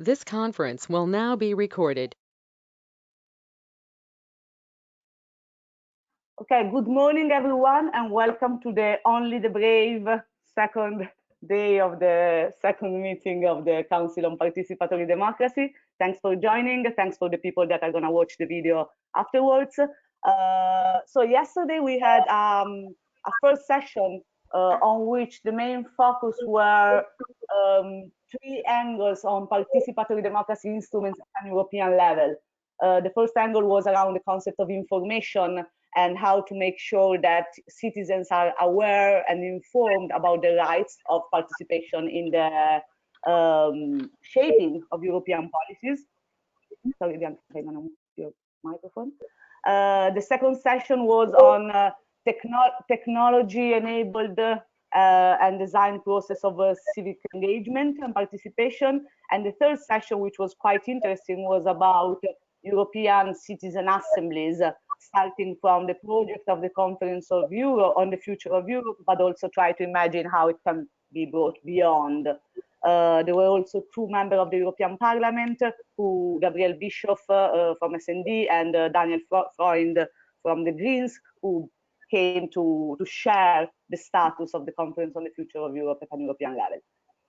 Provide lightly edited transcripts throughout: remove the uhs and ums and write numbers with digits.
This conference will now be recorded. Okay, good morning, everyone, and welcome to the Only the Brave second day of the second meeting of the Council on Participatory Democracy. Thanks for joining. Thanks for the people that are going to watch the video afterwards. So yesterday we had a first session on which the main focus were three angles on participatory democracy instruments at an European level. The first angle was around the concept of information and how to make sure that citizens are aware and informed about the rights of participation in the shaping of European policies. Sorry, your microphone. The second session was on technology-enabled and design process of civic engagement and participation. And the third session, which was quite interesting, was about European citizen assemblies, starting from the project of the Conference of Europe on the future of Europe, but also try to imagine how it can be brought beyond. There were also two members of the European Parliament, Gabriel Bischoff from SD and Daniel Freund from the Greens, who came to share the status of the Conference on the Future of Europe at an European level.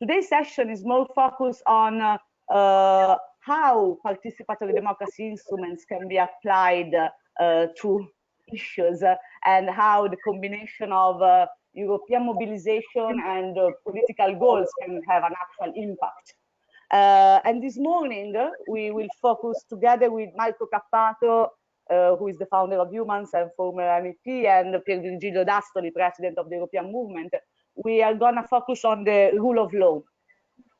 Today's session is more focused on how participatory democracy instruments can be applied to issues and how the combination of European mobilization and political goals can have an actual impact. And this morning, we will focus together with Marco Cappato, who is the founder of Humans and former MEP, and Pier Virgilio Dastoli, president of the European Movement. We are going to focus on the rule of law.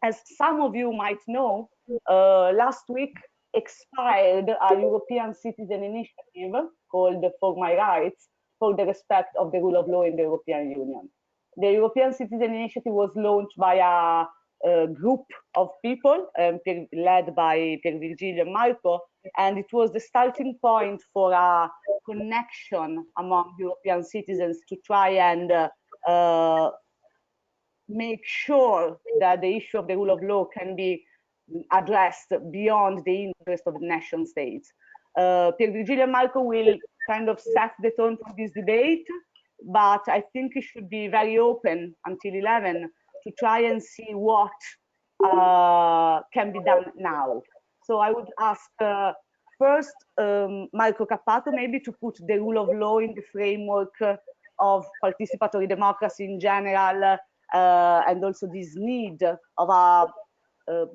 As some of you might know, last week expired a European citizen initiative called For My Rights for the respect of the rule of law in the European Union. The European Citizen Initiative was launched by a group of people led by Pier Virgilio and Marco, and it was the starting point for a connection among European citizens to try and make sure that the issue of the rule of law can be addressed beyond the interest of the nation states. Pier Virgilio and Marco will kind of set the tone for this debate, but I think it should be very open until 11 to try and see what can be done now. So I would ask first Marco Cappato maybe to put the rule of law in the framework of participatory democracy in general, and also this need of a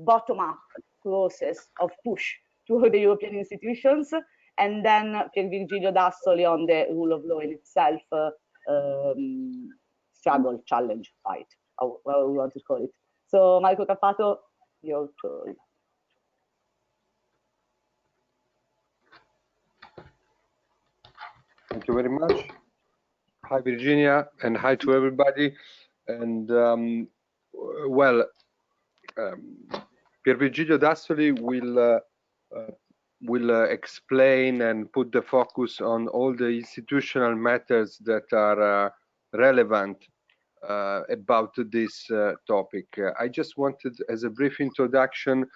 bottom-up process of push to the European institutions, and then Pier Virgilio Dastoli on the rule of law in itself, struggle, challenge, fight, however we want to call it. So Marco Cappato, your turn. Thank you very much. Hi, Virginia, and hi to everybody. And Pier Virgilio Dastoli will explain and put the focus on all the institutional matters that are relevant about this topic. I just wanted, as a brief introduction,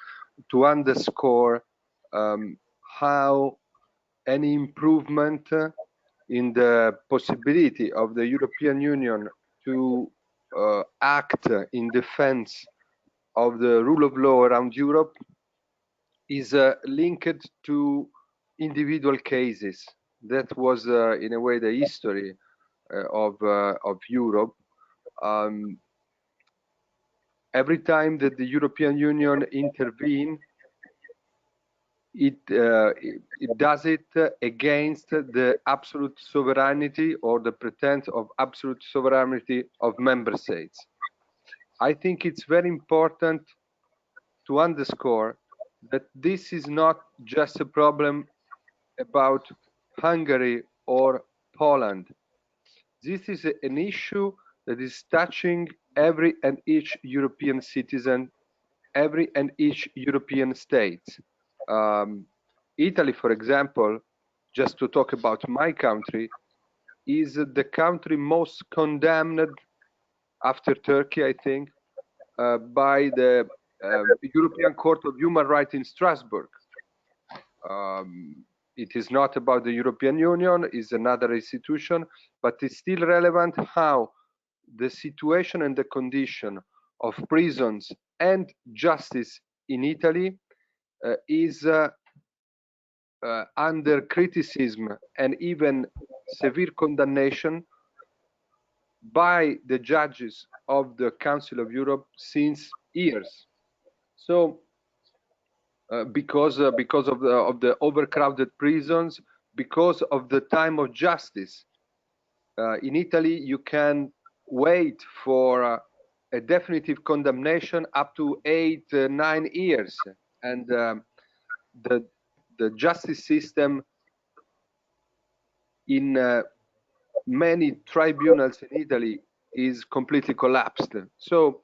to underscore how any improvement in the possibility of the European Union to act in defense of the rule of law around Europe is linked to individual cases. That was, in a way, the history of Europe. Every time that the European Union intervened, it does it against the absolute sovereignty or the pretense of absolute sovereignty of member states. I think it's very important to underscore that this is not just a problem about Hungary or Poland. This is an issue that is touching every and each European citizen, every and each European state. Italy, for example, just to talk about my country, is the country most condemned after Turkey, I think, by the European Court of Human Rights in Strasbourg. It is not about the European Union, it's another institution, but it's still relevant how the situation and the condition of prisons and justice in Italy is under criticism and even severe condemnation by the judges of the Council of Europe since years. So because of the overcrowded prisons, because of the time of justice. In Italy, you can wait for a definitive condemnation up to 8, 9 years, and the justice system in many tribunals in Italy is completely collapsed. So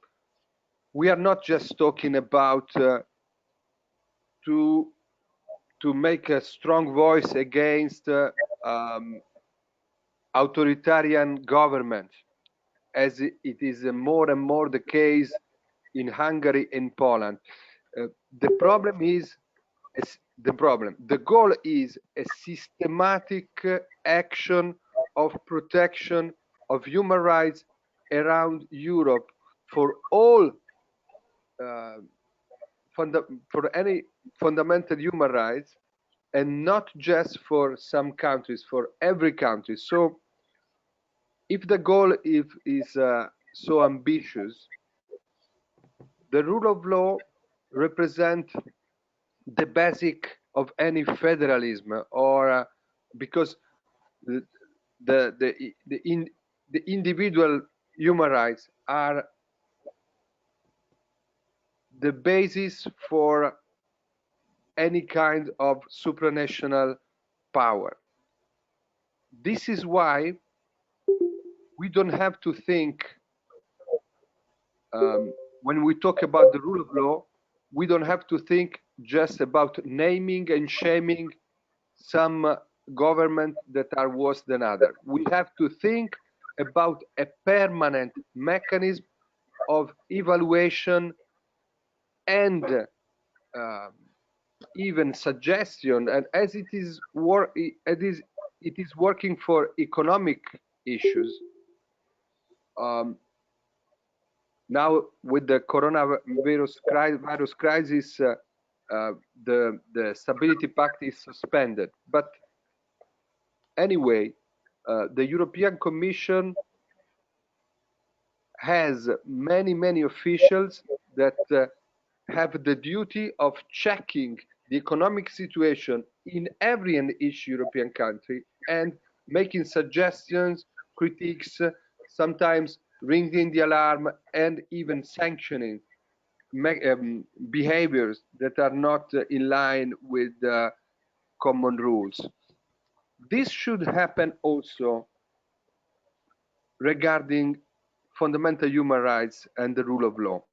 we are not just talking about to make a strong voice against authoritarian government, as it is more and more the case in Hungary and Poland. The problem is the goal is a systematic action of protection of human rights around Europe for all for any fundamental human rights, and not just for some countries, for every country. So if the goal is so ambitious, the rule of law represents the basic of any federalism, or because the individual human rights are the basis for any kind of supranational power. This is why we don't have to think, when we talk about the rule of law, we don't have to think just about naming and shaming some government that are worse than others. We have to think about a permanent mechanism of evaluation and even suggestion, and as it is working for economic issues. Now with the coronavirus crisis, the Stability Pact is suspended. But anyway, the European Commission has many officials that have the duty of checking the economic situation in every and each European country and making suggestions, critiques, sometimes ringing the alarm, and even sanctioning behaviors that are not in line with common rules. This should happen also regarding fundamental human rights and the rule of law.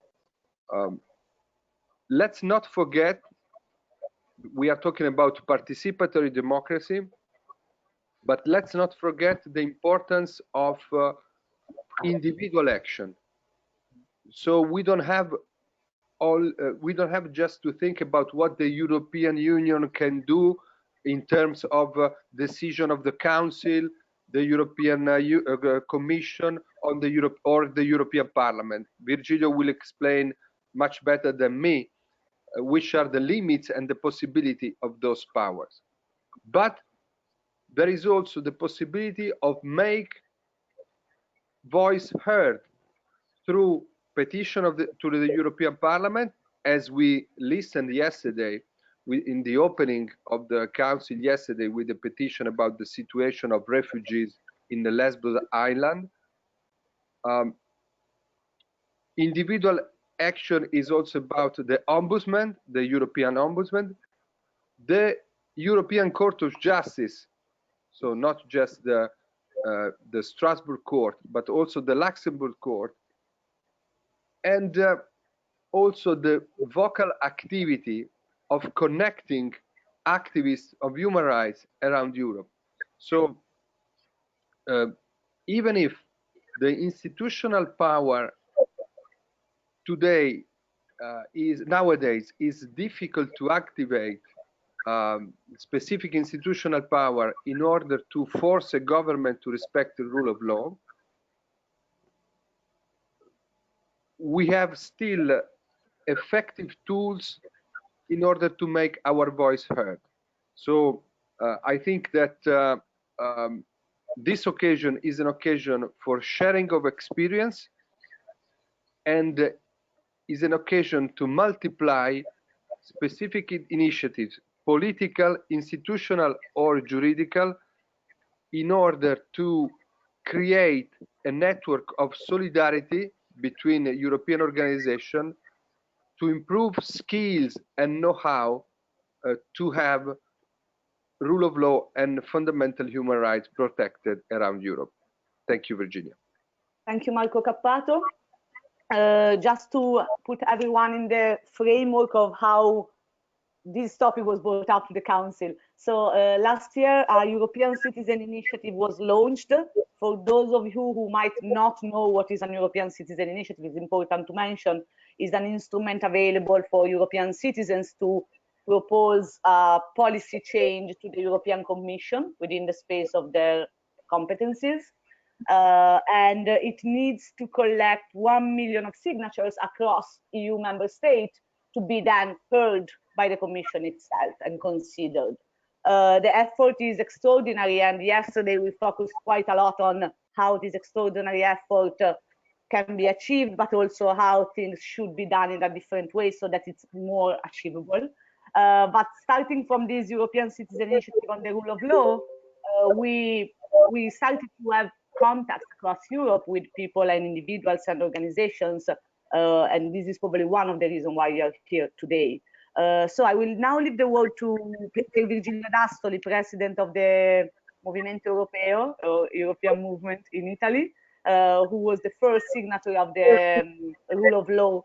Let's not forget, we are talking about participatory democracy, but let's not forget the importance of individual action. So we don't have just to think about what the European Union can do in terms of decision of the Council, the European Commission, on the European Parliament. Virgilio will explain much better than me which are the limits and the possibility of those powers. But there is also the possibility of make voice heard through petition to the European Parliament, as we listened yesterday in the opening of the Council yesterday with the petition about the situation of refugees in the Lesbos Island. Individual action is also about the Ombudsman, the European Ombudsman, the European Court of Justice, so not just the Strasbourg Court, but also the Luxembourg Court, and also the vocal activity of connecting activists of human rights around Europe. So even if the institutional power today is nowadays is difficult to activate specific institutional power in order to force a government to respect the rule of law, we have still effective tools in order to make our voice heard. So I think that this occasion is an occasion for sharing of experience and is an occasion to multiply specific initiatives, political, institutional, or juridical, in order to create a network of solidarity between European organizations to improve skills and know-how to have rule of law and fundamental human rights protected around Europe. Thank you, Virginia. Thank you, Marco Cappato. Just to put everyone in the framework of how this topic was brought up to the Council. So last year, a European Citizen Initiative was launched. For those of you who might not know what is an European Citizen Initiative, it's important to mention, is an instrument available for European citizens to propose a policy change to the European Commission within the space of their competencies. And it needs to collect 1 million of signatures across EU member states to be then heard by the Commission itself and considered. The effort is extraordinary, and yesterday we focused quite a lot on how this extraordinary effort can be achieved, but also how things should be done in a different way so that it's more achievable. But starting from this European Citizen Initiative on the rule of law, we started to have contacts across Europe with people and individuals and organizations, and this is probably one of the reasons why we are here today. So I will now leave the word to Virgilio Dastoli, President of the Movimento Europeo, or European Movement in Italy, who was the first signatory of the rule of law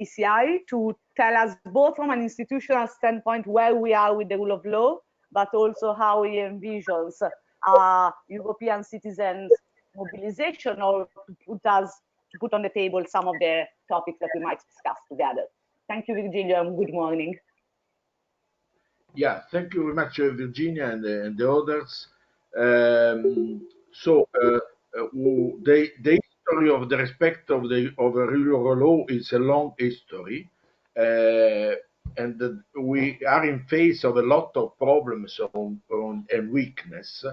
ECI, to tell us both from an institutional standpoint where we are with the rule of law, but also how he envisions European citizens' mobilization, or to put on the table some of the topics that we might discuss together. Thank you, Virgilio, and good morning. Yeah, thank you very much, Virginia, and the others. The history of the respect of the rule of law is a long history, and we are in face of a lot of problems and weakness,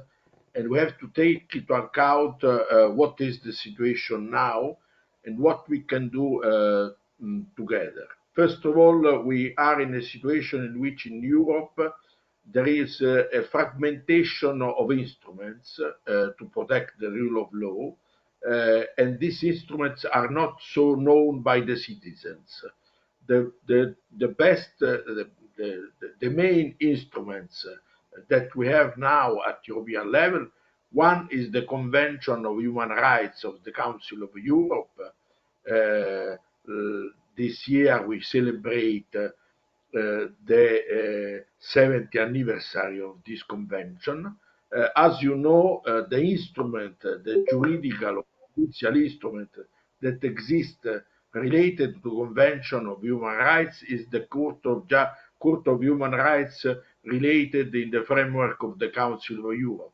and we have to take into account what is the situation now and what we can do together. First of all, we are in a situation in which in Europe there is a fragmentation of instruments to protect the rule of law, and these instruments are not so known by the citizens. The main instruments that we have now at European level, one is the Convention of Human Rights of the Council of Europe. This year we celebrate the 70th anniversary of this convention. As you know, the instrument, the juridical or judicial instrument that exists related to Convention of Human Rights is the Court of Human Rights related in the framework of the Council of Europe.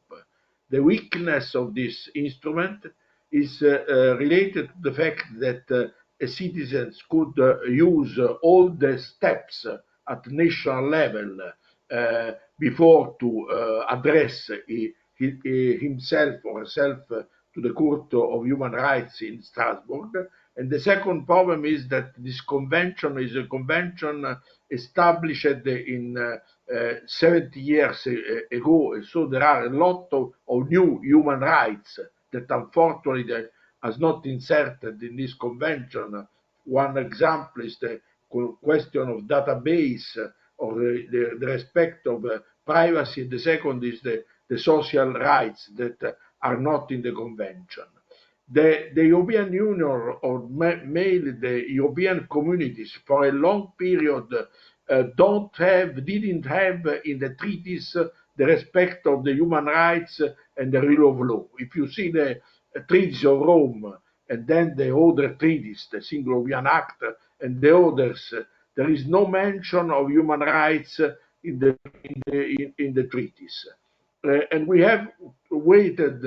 The weakness of this instrument is related to the fact that citizens could use all the steps at national level before to address himself or herself to the Court of Human Rights in Strasbourg. And the second problem is that this convention is a convention established in 70 years ago, and so there are a lot of new human rights that unfortunately has not inserted in this convention. One example is the question of database or the respect of privacy. The second is the social rights that are not in the convention. The European Union, or mainly the European communities, for a long period didn't have in the treaties the respect of the human rights and the rule of law. If you see the treaties of Rome and then the other treaties, the Single European Act and the others, there is no mention of human rights in the treaties. And we have waited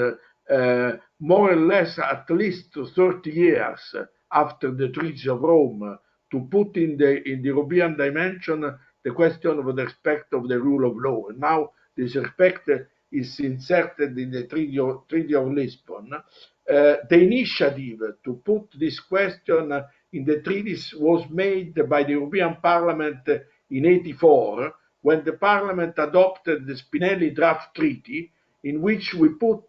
more or less at least 30 years after the Treaty of Rome to put in the European dimension the question of the respect of the rule of law. And now this respect is inserted in the Treaty of Lisbon. The initiative to put this question in the treaties was made by the European Parliament in '84, when the Parliament adopted the Spinelli draft treaty, in which we put,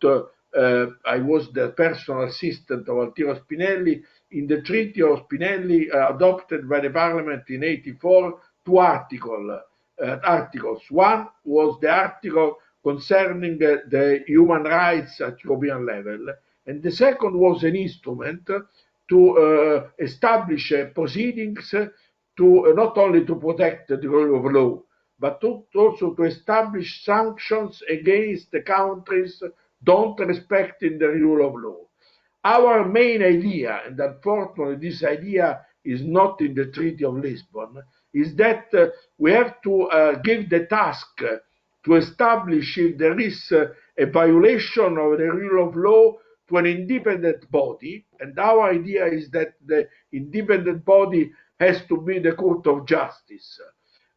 I was the personal assistant of Altiero Spinelli, in the Treaty of Spinelli adopted by the Parliament in '84, two articles. One was the article concerning the human rights at European level, and the second was an instrument to establish proceedings to not only to protect the rule of law, but also to establish sanctions against the countries don't respecting the rule of law. Our main idea, and unfortunately this idea is not in the Treaty of Lisbon, is that we have to give the task to establish if there is a violation of the rule of law to an independent body, and our idea is that the independent body has to be the Court of Justice.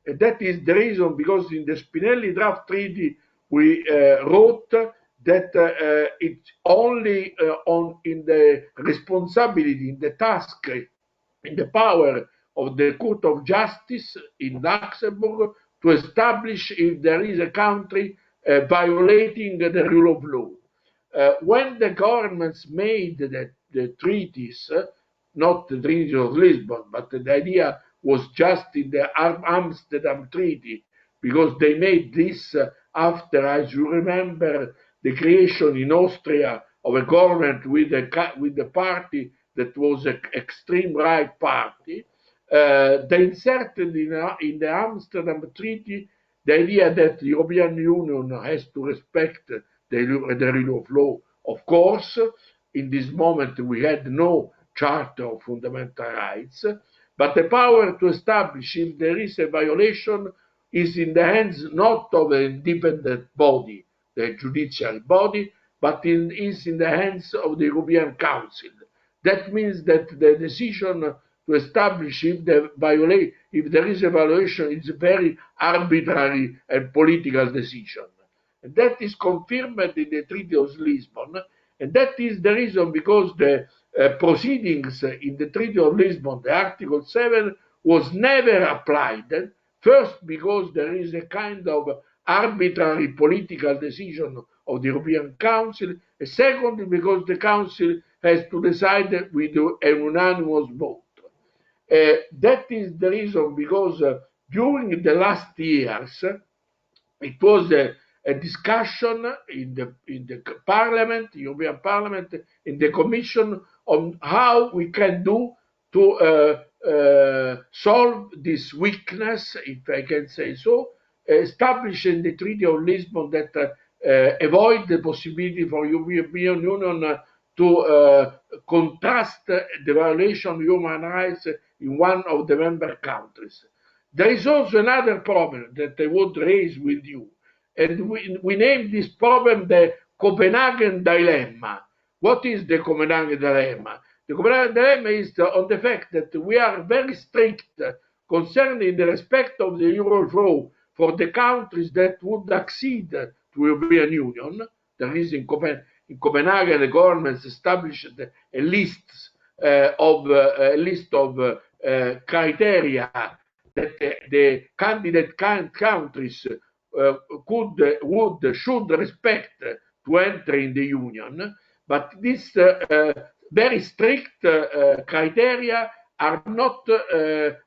And that is the reason, because in the Spinelli draft treaty we wrote that it's only in the responsibility, in the task, in the power of the Court of Justice in Luxembourg to establish if there is a country violating the rule of law. When the governments made the treaties, not the Treaty of Lisbon, but the idea was just in the Amsterdam Treaty, because they made this after, as you remember, the creation in Austria of a government with the party that was an extreme right party. They inserted in the Amsterdam Treaty the idea that the European Union has to respect the rule of law. Of course, in this moment we had no Charter of Fundamental Rights, but the power to establish if there is a violation is in the hands not of an independent body, the judicial body, but is in the hands of the European Council. That means that the decision to establish if there is a violation is a very arbitrary and political decision. And that is confirmed in the Treaty of Lisbon, and that is the reason because the proceedings in the Treaty of Lisbon, the Article 7, was never applied. First, because there is a kind of arbitrary political decision of the European Council, and secondly, because the Council has to decide with a unanimous vote. That is the reason because during the last years, it was a discussion in the Parliament, European Parliament, in the Commission on how we can do to solve this weakness, if I can say so, establishing the Treaty of Lisbon that avoid the possibility for European Union to contrast the violation of human rights in one of the member countries. There is also another problem that I would raise with you, and we named this problem the Copenhagen dilemma. What is the Copenhagen dilemma? The Copenhagen dilemma is on the fact that we are very strict concerning the respect of the rule of law for the countries that would accede to the European Union. There is in Copenhagen, the governments established a list of criteria that the candidate countries should respect to enter in the Union, but these very strict criteria are not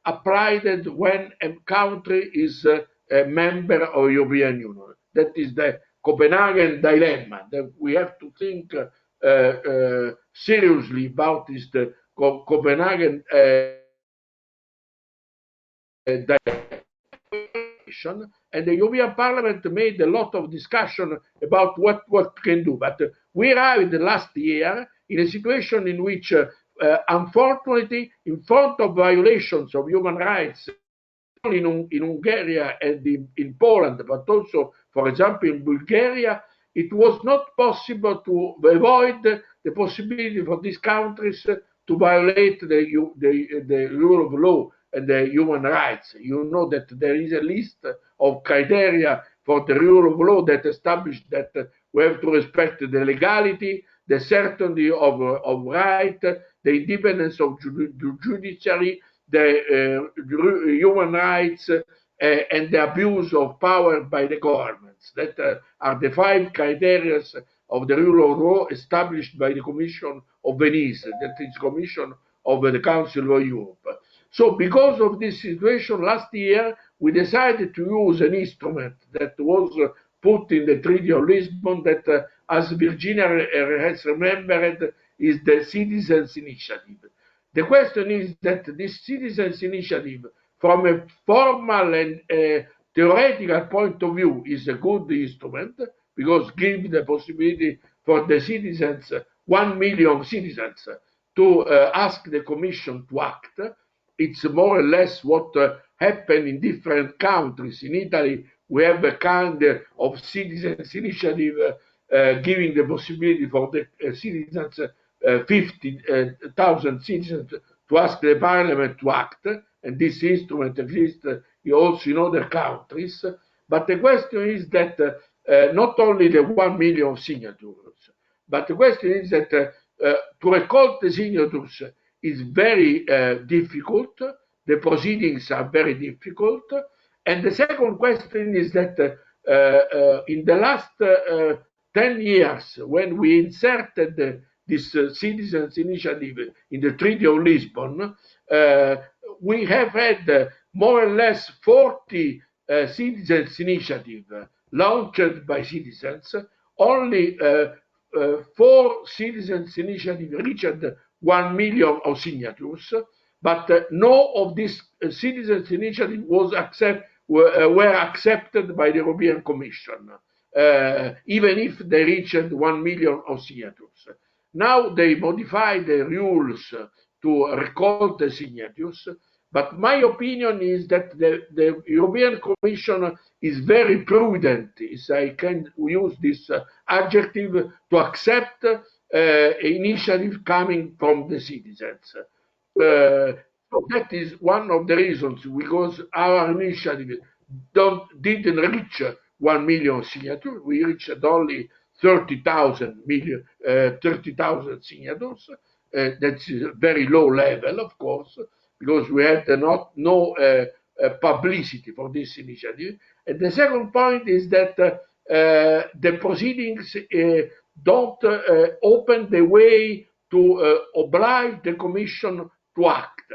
applied when a country is a member of the European Union. That is the Copenhagen dilemma, that we have to think seriously about this Copenhagen dilemma. And the European Parliament made a lot of discussion about what can do. But we arrived last year in a situation in which unfortunately, in front of violations of human rights, in Hungary and in Poland, but also, for example, in Bulgaria, it was not possible to avoid the possibility for these countries to violate the rule of law and the human rights. You know that there is a list of criteria for the rule of law that established that we have to respect the legality, the certainty of right, the independence of the judiciary, the human rights, and the abuse of power by the governments. That are the 5 criteria of the rule of law established by the Commission of Venice, that is Commission of the Council of Europe. So because of this situation, last year we decided to use an instrument that was put in the Treaty of Lisbon that, as Virginia has remembered, is the Citizens' Initiative. The question is that this Citizens' Initiative, from a formal and theoretical point of view, is a good instrument because it gives the possibility for the citizens, 1 million citizens, to ask the Commission to act. It's more or less what happened in different countries. In Italy, we have a kind of citizens' initiative giving the possibility for the citizens, 50,000 citizens, to ask the parliament to act, and this instrument exists also in other countries. But the question is that not only the 1 million signatures, but the question is that to record the signatures is very difficult. The proceedings are very difficult. And the second question is that in the last 10 years, when we inserted this citizens' initiative in the Treaty of Lisbon, we have had more or less 40 citizens' initiatives launched by citizens. Only 4 citizens' initiatives reached 1 million of signatures, but no of these citizens' initiatives were accepted by the European Commission, even if they reached 1 million of signatures. Now they modify the rules to record the signatures, but my opinion is that the European Commission is very prudent, if I can use this adjective, to accept initiative coming from the citizens. So that is one of the reasons, because our initiative didn't reach 1 million signatures. We reached only 30,000 signatures. That's a very low level, of course, because we had no publicity for this initiative. And the second point is that the proceedings don't open the way to oblige the Commission to act.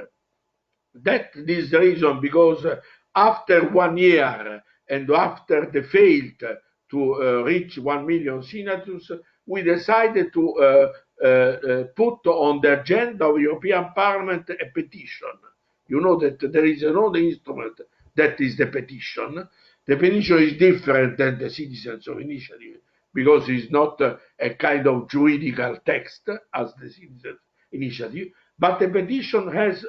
That is the reason, because after 1 year and after the failed to reach 1 million signatures, we decided to put on the agenda of the European Parliament a petition. You know that there is another instrument that is the petition. The petition is different than the citizens' initiative because it's not a kind of juridical text as the citizens' initiative, but the petition has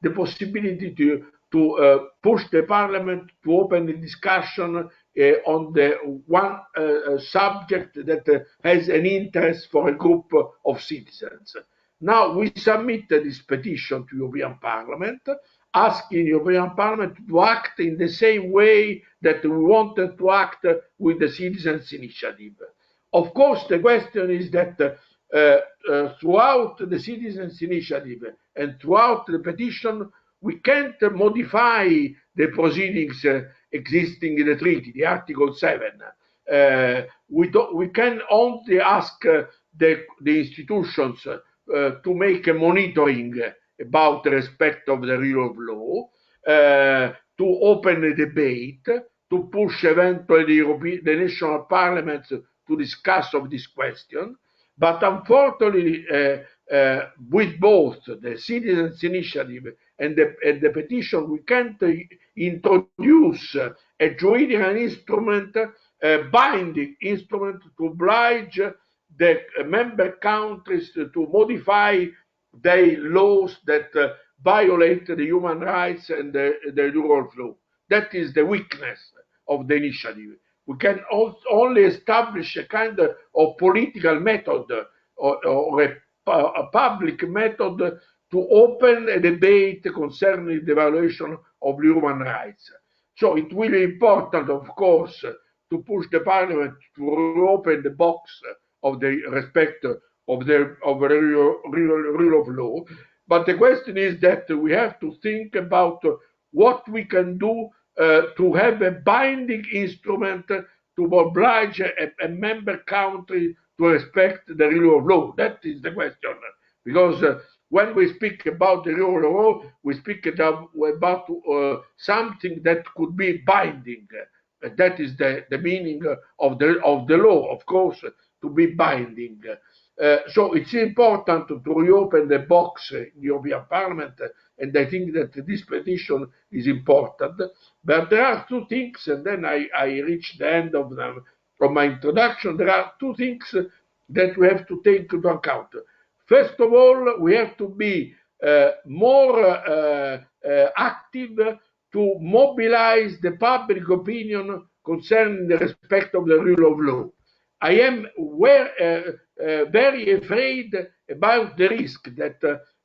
the possibility to push the Parliament to open a discussion on the one subject that has an interest for a group of citizens. Now we submitted this petition to European Parliament, asking European Parliament to act in the same way that we wanted to act with the citizens' initiative. Of course, the question is that throughout the citizens' initiative and throughout the petition, we can't modify the proceedings existing in the treaty, the Article 7. We can only ask the institutions to make a monitoring about the respect of the rule of law, to open a debate, to push eventually the national parliaments to discuss of this question. But unfortunately, with both the citizens' initiative and the petition, we can't introduce a juridical instrument, a binding instrument to oblige the member countries to modify their laws that violate the human rights and the rule of law. That is the weakness of the initiative. We can only establish a kind of political method or a public method to open a debate concerning the violation of human rights. So it will be important, of course, to push the parliament to open the box of the respect of the rule of law. But the question is that we have to think about what we can do to have a binding instrument to oblige a member country to respect the rule of law. That is the question. Because when we speak about the rule of law, we speak about something that could be binding. That is the meaning of the law, of course, to be binding. So it's important to reopen the box in the European Parliament, and I think that this petition is important. But there are two things, and then I reach the end of my introduction. There are two things that we have to take into account. First of all, we have to be more active to mobilize the public opinion concerning the respect of the rule of law. I am very afraid about the risk that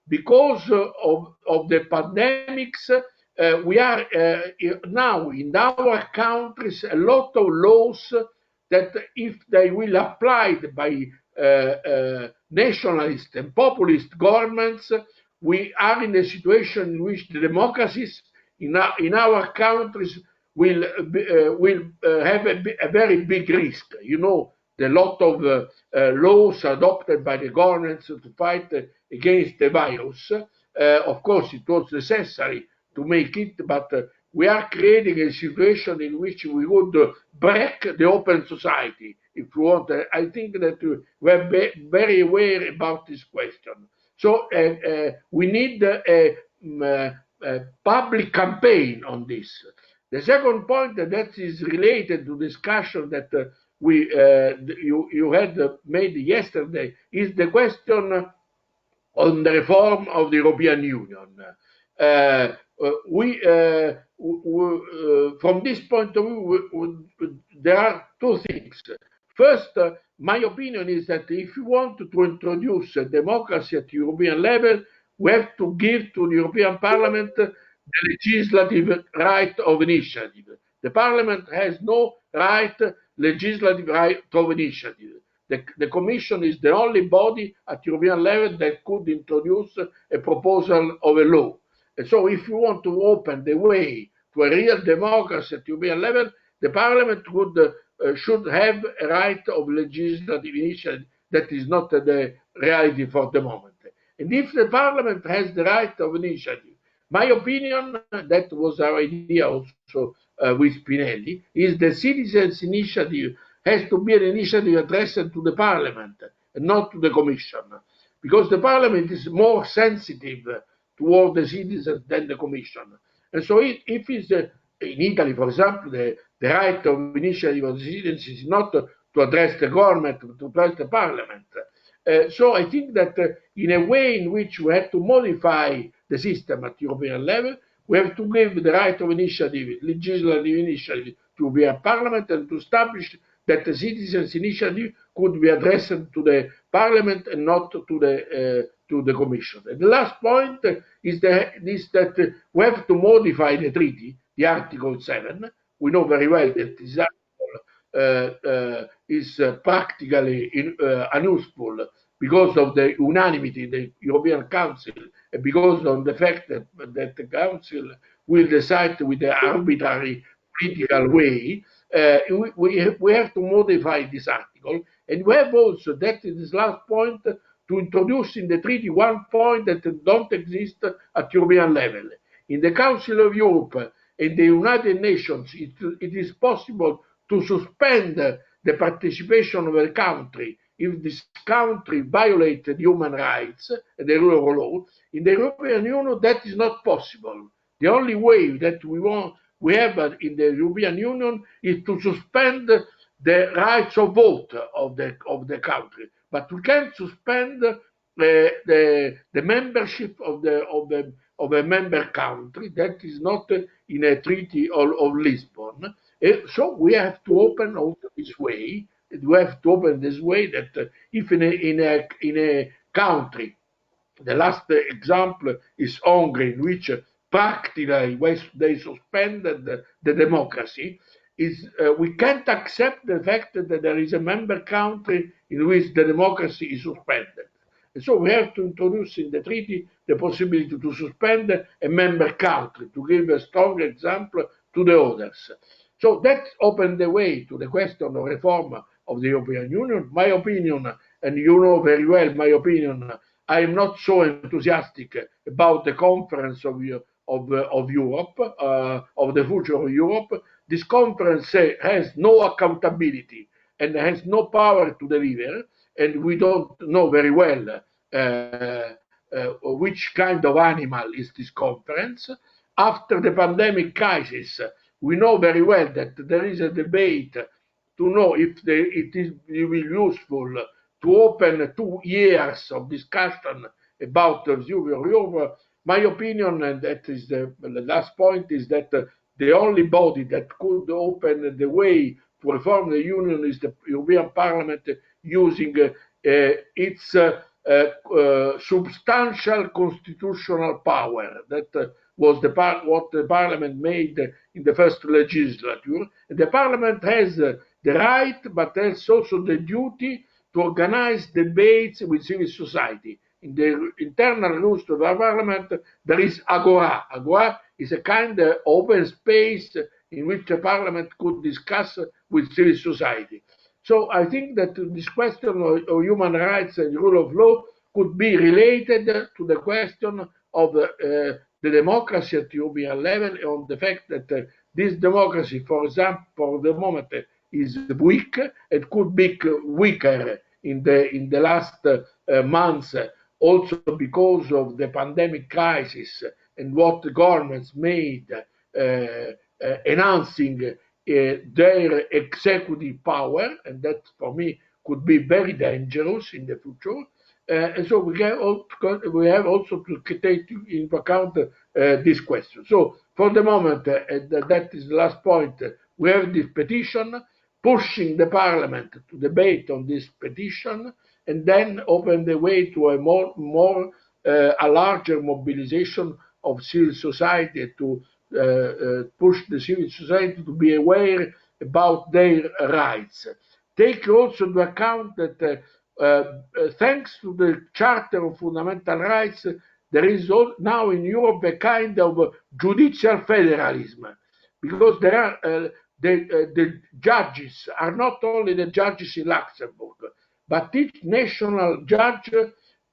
because of the pandemics, we are now in our countries a lot of laws that if they will applied by nationalist and populist governments, we are in a situation in which the democracies in our countries will have a very big risk. You know, the lot of laws adopted by the governments to fight against the virus. Of course, it was necessary to make it, but we are creating a situation in which we would break the open society, if we want. I think that we are very aware about this question. So we need a public campaign on this. The second point that is related to discussion that you had made yesterday is the question on the reform of the European Union. From this point of view, there are two things. First, my opinion is that if you want to introduce a democracy at European level, we have to give to the European Parliament the legislative right of initiative. The Parliament has no legislative right of initiative. The Commission is the only body at European level that could introduce a proposal of a law. And so if you want to open the way to a real democracy at European level, the Parliament should have a right of legislative initiative that is not the reality for the moment. And if the Parliament has the right of initiative, my opinion, that was our idea also with Spinelli, is the citizens' initiative has to be an initiative addressed to the Parliament and not to the Commission, because the Parliament is more sensitive toward the citizens than the Commission. And so if it's in Italy, for example, the right of initiative of the citizens is not to address the government, to address the Parliament. So I think that in a way in which we have to modify the system at European level, we have to give the right of initiative, legislative initiative, to the Parliament and to establish that the citizens' initiative could be addressed to the Parliament and not to the Commission. And the last point is that we have to modify the treaty, the Article 7. We know very well that this article is practically unuseful because of the unanimity in the European Council and because of the fact that the Council will decide with the arbitrary political way. We have to modify this article, and we have also, that is this last point, to introduce in the treaty one point that don't exist at European level. In the Council of Europe and the United Nations, it is possible to suspend the participation of a country if this country violated human rights and the rule of law. In the European Union, that is not possible. The only way that we have in the European Union is to suspend the rights of vote of the country, but we can't suspend the membership of a member country that is not in a treaty of Lisbon. So we have to open also this way. We have to open this way that if in a country, the last example is Hungary, in which practically they suspended the democracy. We can't accept the fact that there is a member country in which the democracy is suspended. And so we have to introduce in the treaty the possibility to suspend a member country, to give a strong example to the others. So that opened the way to the question of reform of the European Union. My opinion, and you know very well my opinion, I am not so enthusiastic about the conference of Europe, of the future of Europe. This conference has no accountability and has no power to deliver, and we don't know very well which kind of animal is this conference. After the pandemic crisis, we know very well that there is a debate to know if it will be useful to open 2 years of discussion about the future of Europe. My opinion, and that is the last point, is that the only body that could open the way to reform the Union is the European Parliament, using its substantial constitutional power. That was what the Parliament made in the first legislature. The Parliament has the right, but has also the duty to organize debates with civil society. In the internal rules of the Parliament, there is Agora. Agora is a kind of open space in which the Parliament could discuss with civil society. So I think that this question of human rights and rule of law could be related to the question of the democracy at European level, on the fact that this democracy, for example, for the moment, is weak. It could be weaker in the last months, also because of the pandemic crisis and what the governments made, enhancing their executive power, and that for me could be very dangerous in the future. And so we have also to take into account this question. So for the moment, that is the last point, we have this petition, pushing the Parliament to debate on this petition, and then open the way to a larger mobilization of civil society, to push the civil society to be aware about their rights. Take also into account that thanks to the Charter of Fundamental Rights, there is now in Europe a kind of judicial federalism, because there are the judges are not only the judges in Luxembourg, but each national judge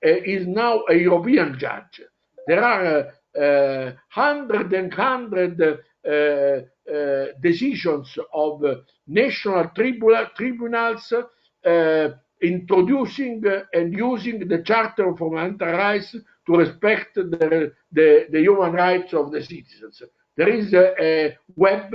is now a European judge. There are hundred decisions of national tribunals introducing and using the Charter of Fundamental Rights to respect the human rights of the citizens. There is a web,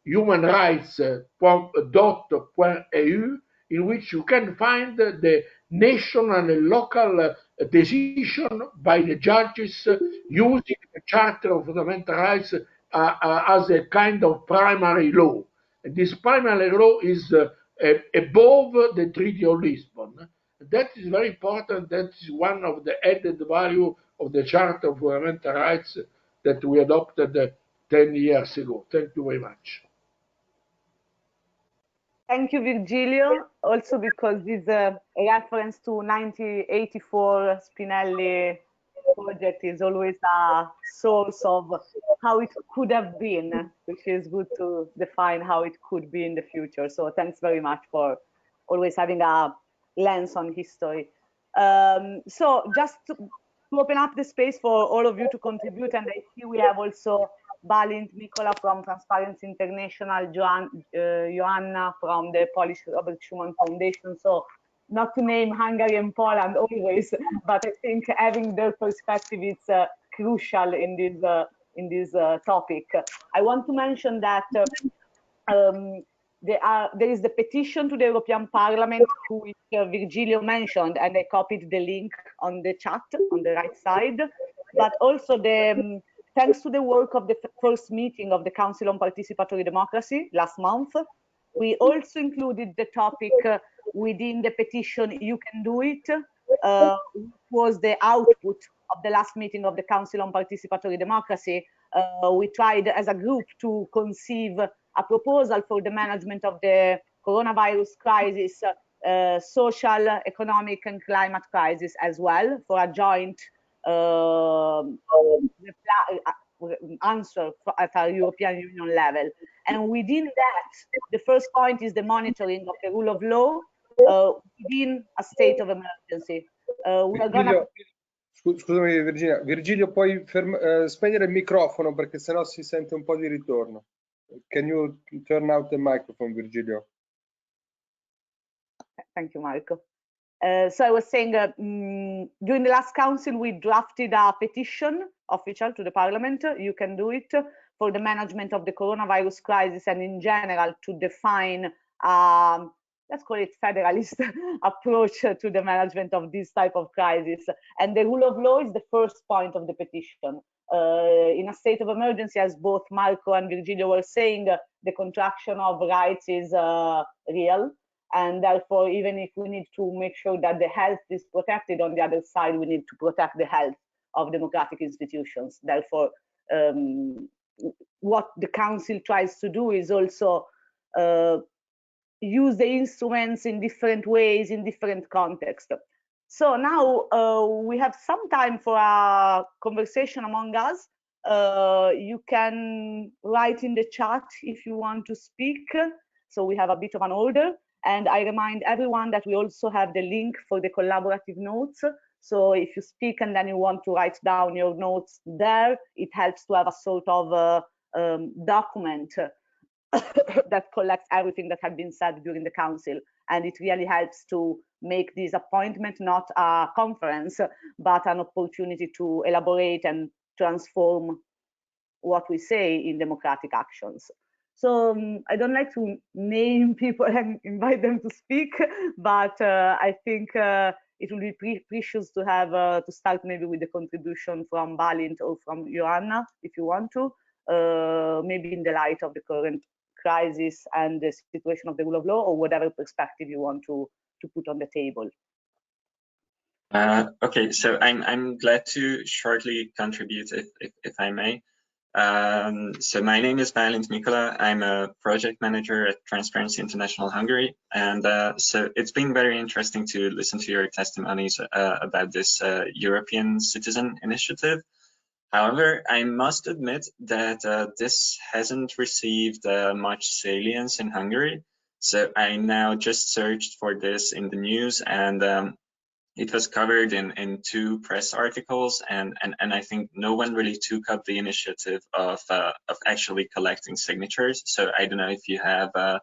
humanrights.eu, in which you can find the national and local decision by the judges using the Charter of Fundamental Rights as a kind of primary law. And this primary law is above the Treaty of Lisbon. That is very important. That is one of the added value of the Charter of Fundamental Rights that we adopted 10 years ago. Thank you very much. Thank you, Virgilio, also because this a reference to 1984 Spinelli project is always a source of how it could have been, which is good to define how it could be in the future. So thanks very much for always having a lens on history. So just to open up the space for all of you to contribute, and I see we have also Balint Mikola from Transparency International, Joanna from the Polish Robert Schuman Foundation. So not to name Hungary and Poland always, but I think having their perspective is crucial in this topic. I want to mention that there is the petition to the European Parliament, which Virgilio mentioned, and I copied the link on the chat on the right side. But also, thanks to the work of the first meeting of the Council on Participatory Democracy last month, we also included the topic within the petition, You Can Do It, which was the output of the last meeting of the Council on Participatory Democracy. We tried as a group to conceive a proposal for the management of the coronavirus crisis, social, economic, and climate crisis as well, for a joint answer at a European Union level. And within that, the first point is the monitoring of the rule of law within a state of emergency. We are gonna... Scusami Virginia, Virgilio, puoi spegnere il microfono perché sennò si sente un po' di ritorno. Can you turn out the microphone, Virgilio? Thank you, Marco. So I was saying, during the last council, we drafted a petition official to the Parliament, You Can Do It, for the management of the coronavirus crisis and in general to define, let's call it federalist approach to the management of this type of crisis. And the rule of law is the first point of the petition. In a state of emergency, as both Marco and Virgilio were saying, the contraction of rights is real. And therefore, even if we need to make sure that the health is protected, on the other side, we need to protect the health of democratic institutions. Therefore, what the Council tries to do is also use the instruments in different ways, in different contexts. So now we have some time for a conversation among us. You can write in the chat if you want to speak. So we have a bit of an order. And I remind everyone that we also have the link for the collaborative notes. So if you speak and then you want to write down your notes there, it helps to have a sort of document that collects everything that had been said during the council. And it really helps to make this appointment not a conference, but an opportunity to elaborate and transform what we say in democratic actions. So I don't like to name people and invite them to speak, but I think it will be precious to have to start maybe with the contribution from Balint or from Joanna, if you want to, maybe in the light of the current crisis and the situation of the rule of law, or whatever perspective you want to put on the table. Okay, so I'm glad to shortly contribute, if I may. So my name is Balint Mikola. I'm a project manager at Transparency International Hungary, and so it's been very interesting to listen to your testimonies about this European Citizen Initiative. However, I must admit that this hasn't received much salience in Hungary. So I now just searched for this in the news, and it was covered in 2 press articles, and I think no one really took up the initiative of actually collecting signatures. So I don't know if you have a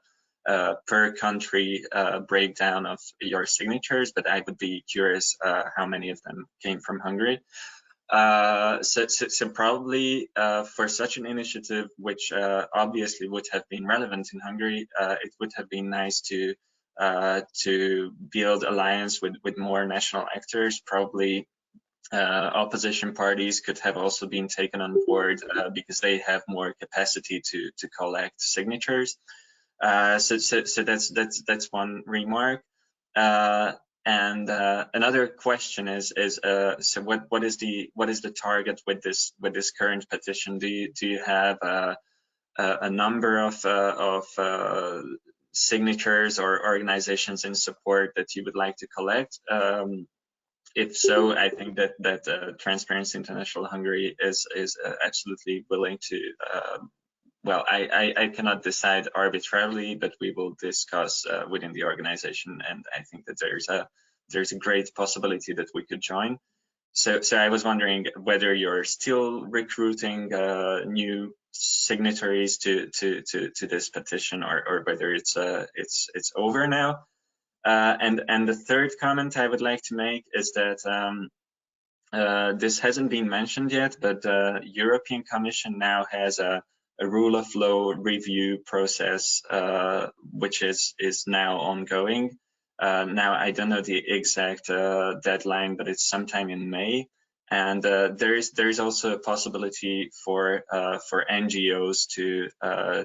per country breakdown of your signatures, but I would be curious how many of them came from Hungary. So probably for such an initiative, which obviously would have been relevant in Hungary, it would have been nice to build alliance with more national actors. Probably opposition parties could have also been taken on board because they have more capacity to collect signatures. So that's one remark. And another question is so what is the target with this current petition? Do you have a number of signatures or organizations in support that you would like to collect? If so, I think that Transparency International Hungary is absolutely willing to. Well, I cannot decide arbitrarily, but we will discuss within the organization, and I think that there's a great possibility that we could join. So I was wondering whether you're still recruiting new signatories to this petition, or whether it's over now. And the third comment I would like to make is that this hasn't been mentioned yet, but the European Commission now has a rule of law review process, which is now ongoing. Now, I don't know the exact deadline, but it's sometime in May. And there is also a possibility for NGOs to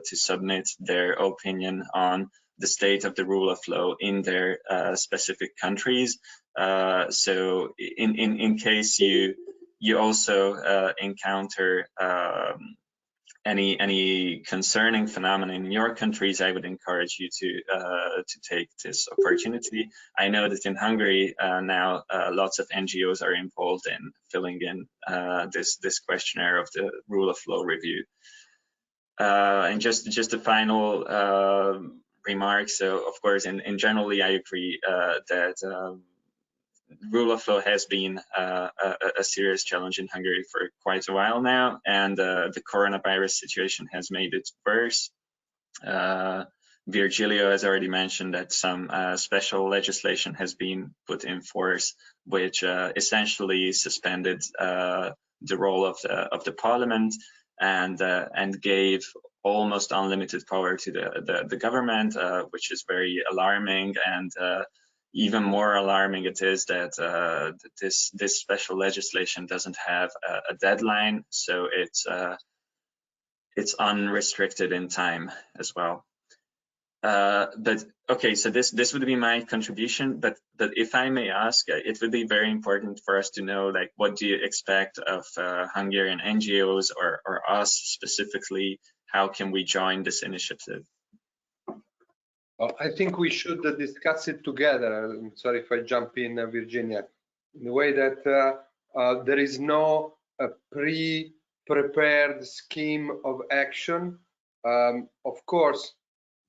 submit their opinion on the state of the rule of law in their specific countries. So in case you also encounter any concerning phenomenon in your countries, I would encourage you to take this opportunity. I know that in Hungary now lots of NGOs are involved in filling in this questionnaire of the rule of law review. And just a final remark. So of course, in generally, I agree that rule of law has been a serious challenge in Hungary for quite a while now, and the coronavirus situation has made it worse. Virgilio has already mentioned that some special legislation has been put in force, which essentially suspended the role of the parliament and gave almost unlimited power to the government, which is very alarming. And even more alarming it is that this special legislation doesn't have a deadline, so it's unrestricted in time as well. But okay, so this would be my contribution. But if I may ask, it would be very important for us to know, like, what do you expect of Hungarian NGOs or us specifically? How can we join this initiative? I think we should discuss it together. I'm sorry if I jump in, Virginia, in the way that there is no pre-prepared scheme of action. Of course,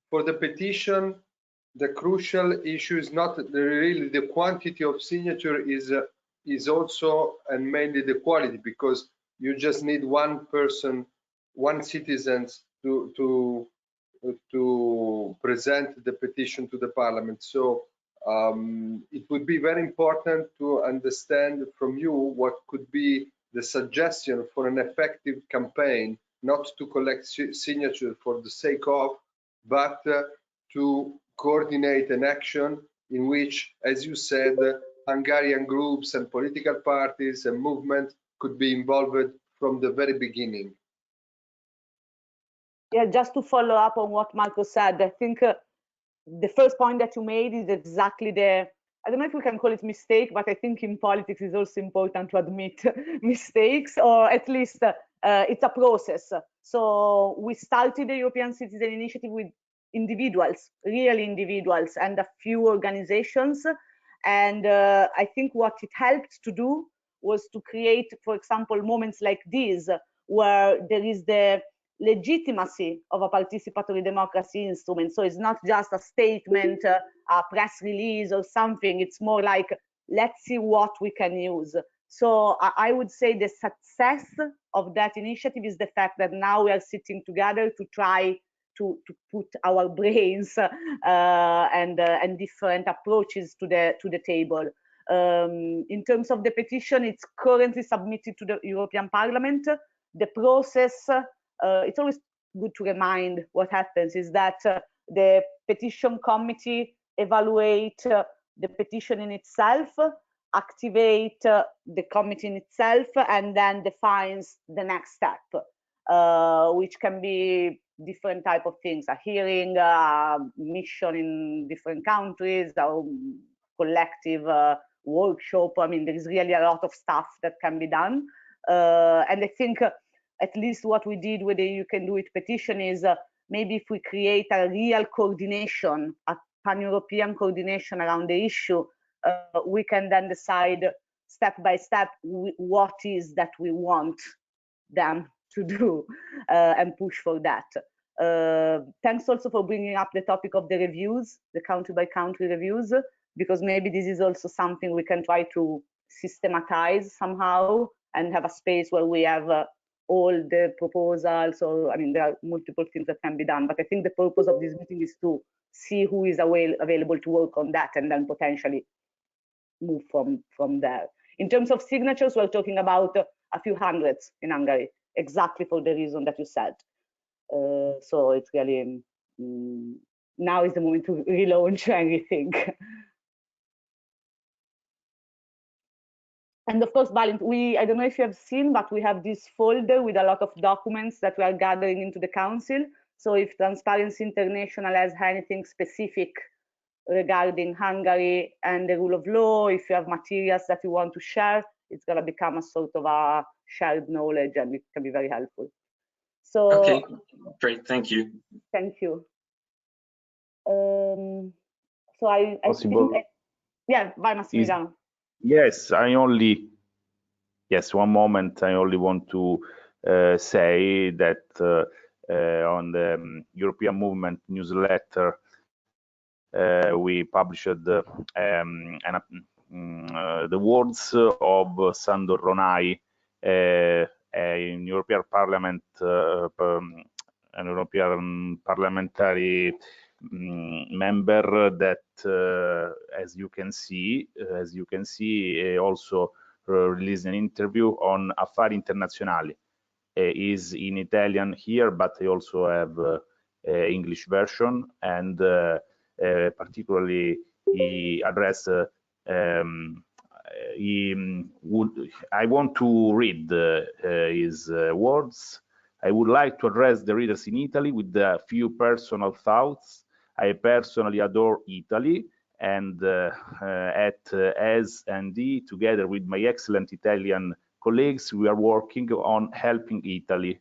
for the petition, the crucial issue is not really the quantity of signature, is also and mainly the quality, because you just need one person, one citizen to present the petition to the parliament. So it would be very important to understand from you what could be the suggestion for an effective campaign, not to collect signatures for the sake of, but to coordinate an action in which, as you said, Hungarian groups and political parties and movements could be involved from the very beginning. Yeah, just to follow up on what Marco said, I think the first point that you made is exactly I don't know if we can call it mistake, but I think in politics it's also important to admit mistakes, or at least it's a process. So we started the European Citizen Initiative with individuals, real individuals, and a few organizations. And I think what it helped to do was to create, for example, moments like these, where there is the legitimacy of a participatory democracy instrument. So it's not just a statement, a press release or something. It's more like, let's see what we can use. So I would say the success of that initiative is the fact that now we are sitting together to try to put our brains and different approaches to the table. In terms of the petition, it's currently submitted to the European Parliament. The process, it's always good to remind what happens is that the petition committee evaluate the petition in itself, activate the committee in itself, and then defines the next step, which can be different type of things, a hearing, a mission in different countries, a collective workshop. I mean, there is really a lot of stuff that can be done. And I think at least what we did with the You Can Do It petition is maybe if we create a real coordination, a pan-European coordination around the issue, we can then decide step by step what is that we want them to do and push for that. Thanks also for bringing up the topic of the reviews, the country by country reviews, because maybe this is also something we can try to systematize somehow and have a space where we have all the proposals, or I mean, there are multiple things that can be done, but I think the purpose of this meeting is to see who is available to work on that and then potentially move from there. In terms of signatures, we're talking about a few hundreds in Hungary, exactly for the reason that you said. So it's really, now is the moment to relaunch everything. And of course, Balint, I don't know if you have seen, but we have this folder with a lot of documents that we are gathering into the council. So if Transparency International has anything specific regarding Hungary and the rule of law, if you have materials that you want to share, it's going to become a sort of a shared knowledge, and it can be very helpful. So okay, great, thank you. Thank you. So I Possible. think, yeah, by Massimiliano. Yes, one moment. I only want to say that on the European Movement newsletter, we published the words of Sandor Ronai, a European Parliament, an European parliamentary member that, as you can see, also released an interview on Affari Internazionali. Is in Italian here, but I also have English version, and particularly he addressed. I want to read his words. I would like to address the readers in Italy with a few personal thoughts. I personally adore Italy, and at S&D, together with my excellent Italian colleagues, we are working on helping Italy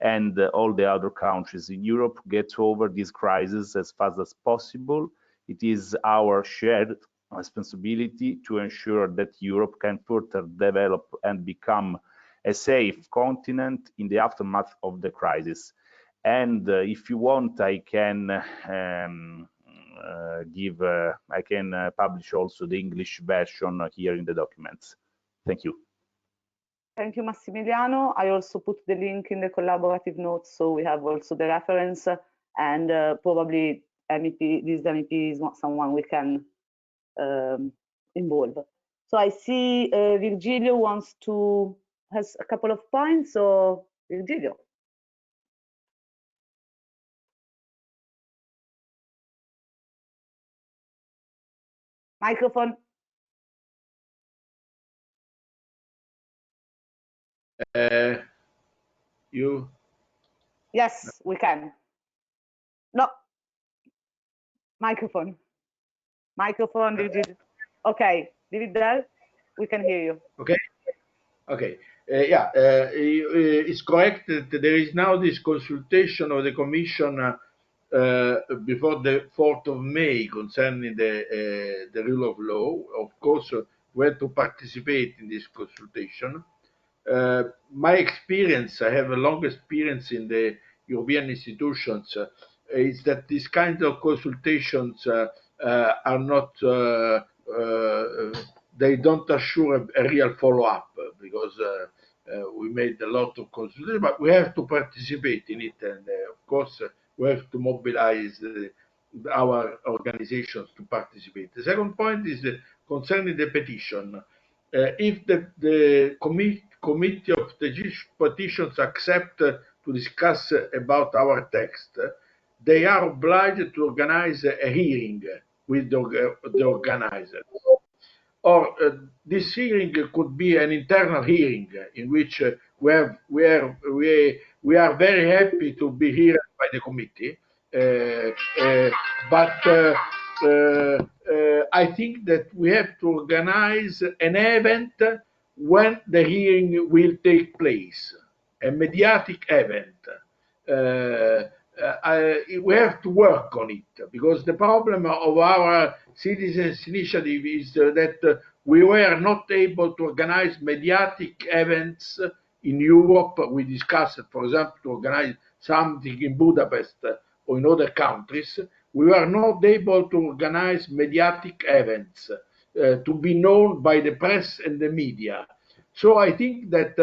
and all the other countries in Europe get over this crisis as fast as possible. It is our shared responsibility to ensure that Europe can further develop and become a safe continent in the aftermath of the crisis. And if you want, I can publish also the English version here in the documents. Thank you. Thank you, Massimiliano. I also put the link in the collaborative notes, so we have also the reference, and probably this MEP is not someone we can involve. So I see Virgilio has a couple of points, so Virgilio. Microphone. You? Yes, we can. No. Microphone. Microphone, Virgilio. Okay, leave it there. We can hear you. Okay. Okay. It's correct that there is now this consultation of the Commission before the 4th of May concerning the rule of law. Of course, we have to participate in this consultation. My experience, I have a long experience in the European institutions, is that these kinds of consultations are not, they don't assure a real follow-up, because we made a lot of consultations, but we have to participate in it, and of course we have to mobilize our organizations to participate. The second point is concerning the petition. If the committee of the petitions accept to discuss about our text, they are obliged to organize a hearing with the organizers. Or this hearing could be an internal hearing in which we are very happy to be here by the committee, but I think that we have to organize an event when the hearing will take place, a mediatic event. We have to work on it, because the problem of our citizens' initiative is that we were not able to organize mediatic events in Europe. We discussed, for example, to organize something in Budapest or in other countries. We were not able to organize mediatic events to be known by the press and the media. So I think that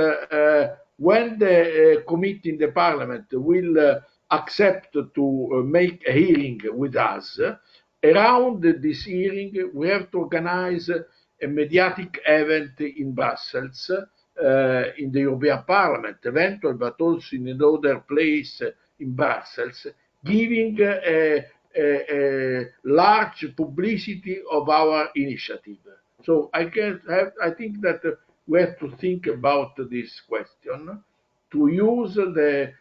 when the committee in the parliament will accept to make a hearing with us, around this hearing we have to organize a mediatic event in Brussels, in the European Parliament, eventually, but also in another place in Brussels, giving a large publicity of our initiative. So I think that we have to think about this question, to use the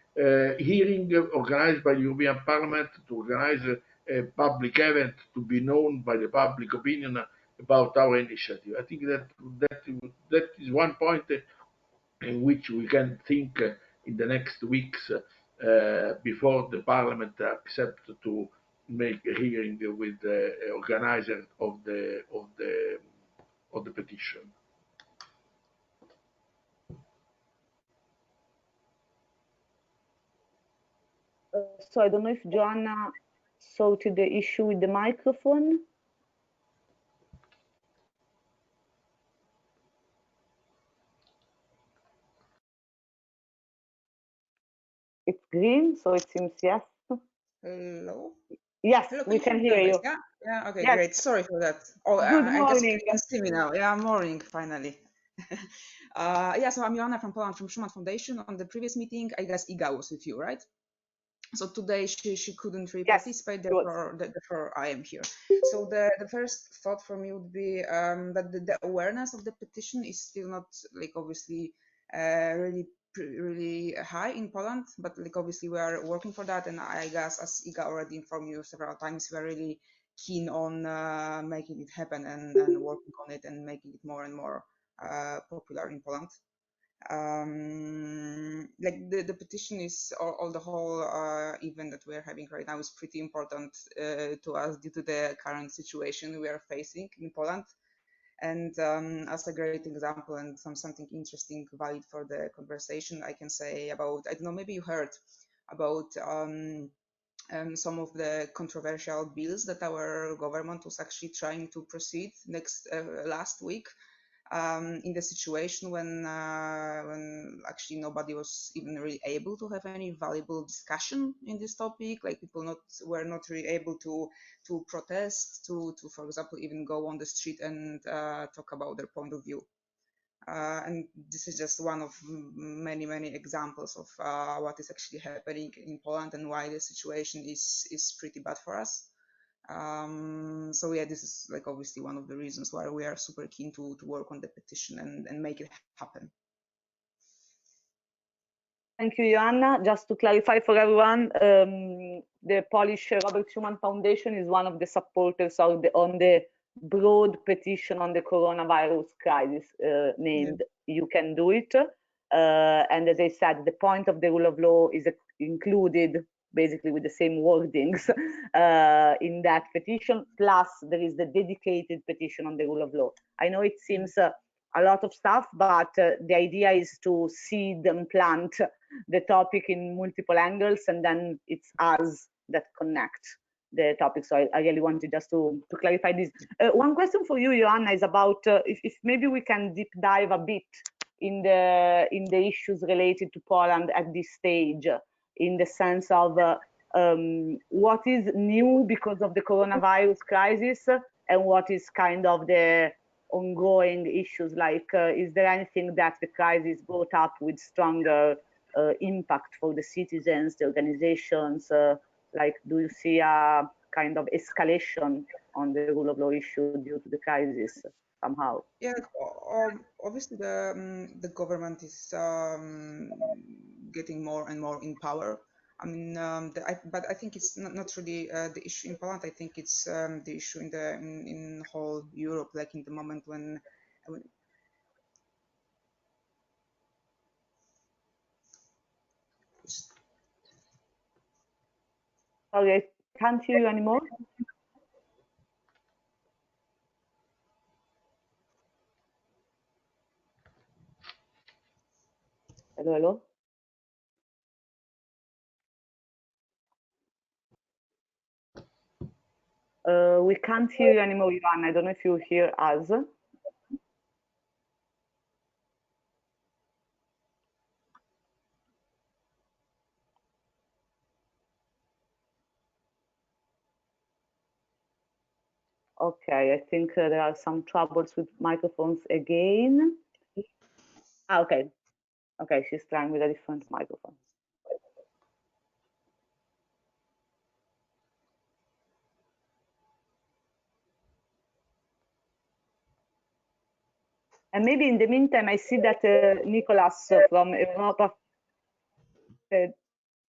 hearing organized by the European Parliament to organize a public event to be known by the public opinion about our initiative. I think that is one point in which we can think in the next weeks before the Parliament accepts to make a hearing with the organizer of the petition. So I don't know if Joanna sorted the issue with the microphone. It's green, so it seems yes. Hello? Yes, Hello, we can hear you. Yeah, yeah, okay, Yes. great. Sorry for that. Oh, Good I guess morning. you can see me now. Yeah, morning, finally. Yeah, so I'm Joanna from Poland, from Schumann Foundation. On the previous meeting, I guess Iga was with you, right? So today she couldn't really participate, therefore I am here. So the first thought from me would be that the awareness of the petition is still not, like, obviously really high in Poland, but like obviously we are working for that, and I guess, as Iga already informed you several times, we are really keen on making it happen and working on it and making it more and more popular in Poland. Like the petition is, or the whole event that we are having right now is pretty important to us due to the current situation we are facing in Poland. And as a great example and something interesting, valid for the conversation, I can say about, I don't know, maybe you heard about some of the controversial bills that our government was actually trying to proceed last week. In the situation when actually nobody was even really able to have any valuable discussion in this topic, like people were not really able to protest, to for example even go on the street and talk about their point of view. And this is just one of many examples of what is actually happening in Poland and why the situation is pretty bad for us. So yeah, this is like obviously one of the reasons why we are super keen to work on the petition and make it happen. Thank you, Joanna. Just to clarify for everyone, the Polish Robert Schuman Foundation is one of the supporters of on the broad petition on the coronavirus crisis named You Can Do It. And as I said, the point of the rule of law is included basically with the same wordings in that petition, plus there is the dedicated petition on the rule of law. I know it seems a lot of stuff, but the idea is to seed and plant the topic in multiple angles, and then it's us that connect the topic. So I really wanted just to clarify this. One question for you, Joanna, is about if maybe we can deep dive a bit in the issues related to Poland at this stage, in the sense of what is new because of the coronavirus crisis and what is kind of the ongoing issues. Like, is there anything that the crisis brought up with stronger impact for the citizens, the organizations? Like, do you see a kind of escalation on the rule of law issue due to the crisis somehow? Yeah, obviously the government is getting more and more in power. I mean, but I think it's not really the issue in Poland. I think it's the issue in whole Europe, like in the moment when Sorry, I can't hear you anymore. Hello? We can't hear you anymore, Ivan. I don't know if you hear us. Okay, I think there are some troubles with microphones again. Okay, she's trying with a different microphone. And maybe in the meantime, I see that Nicholas from Europa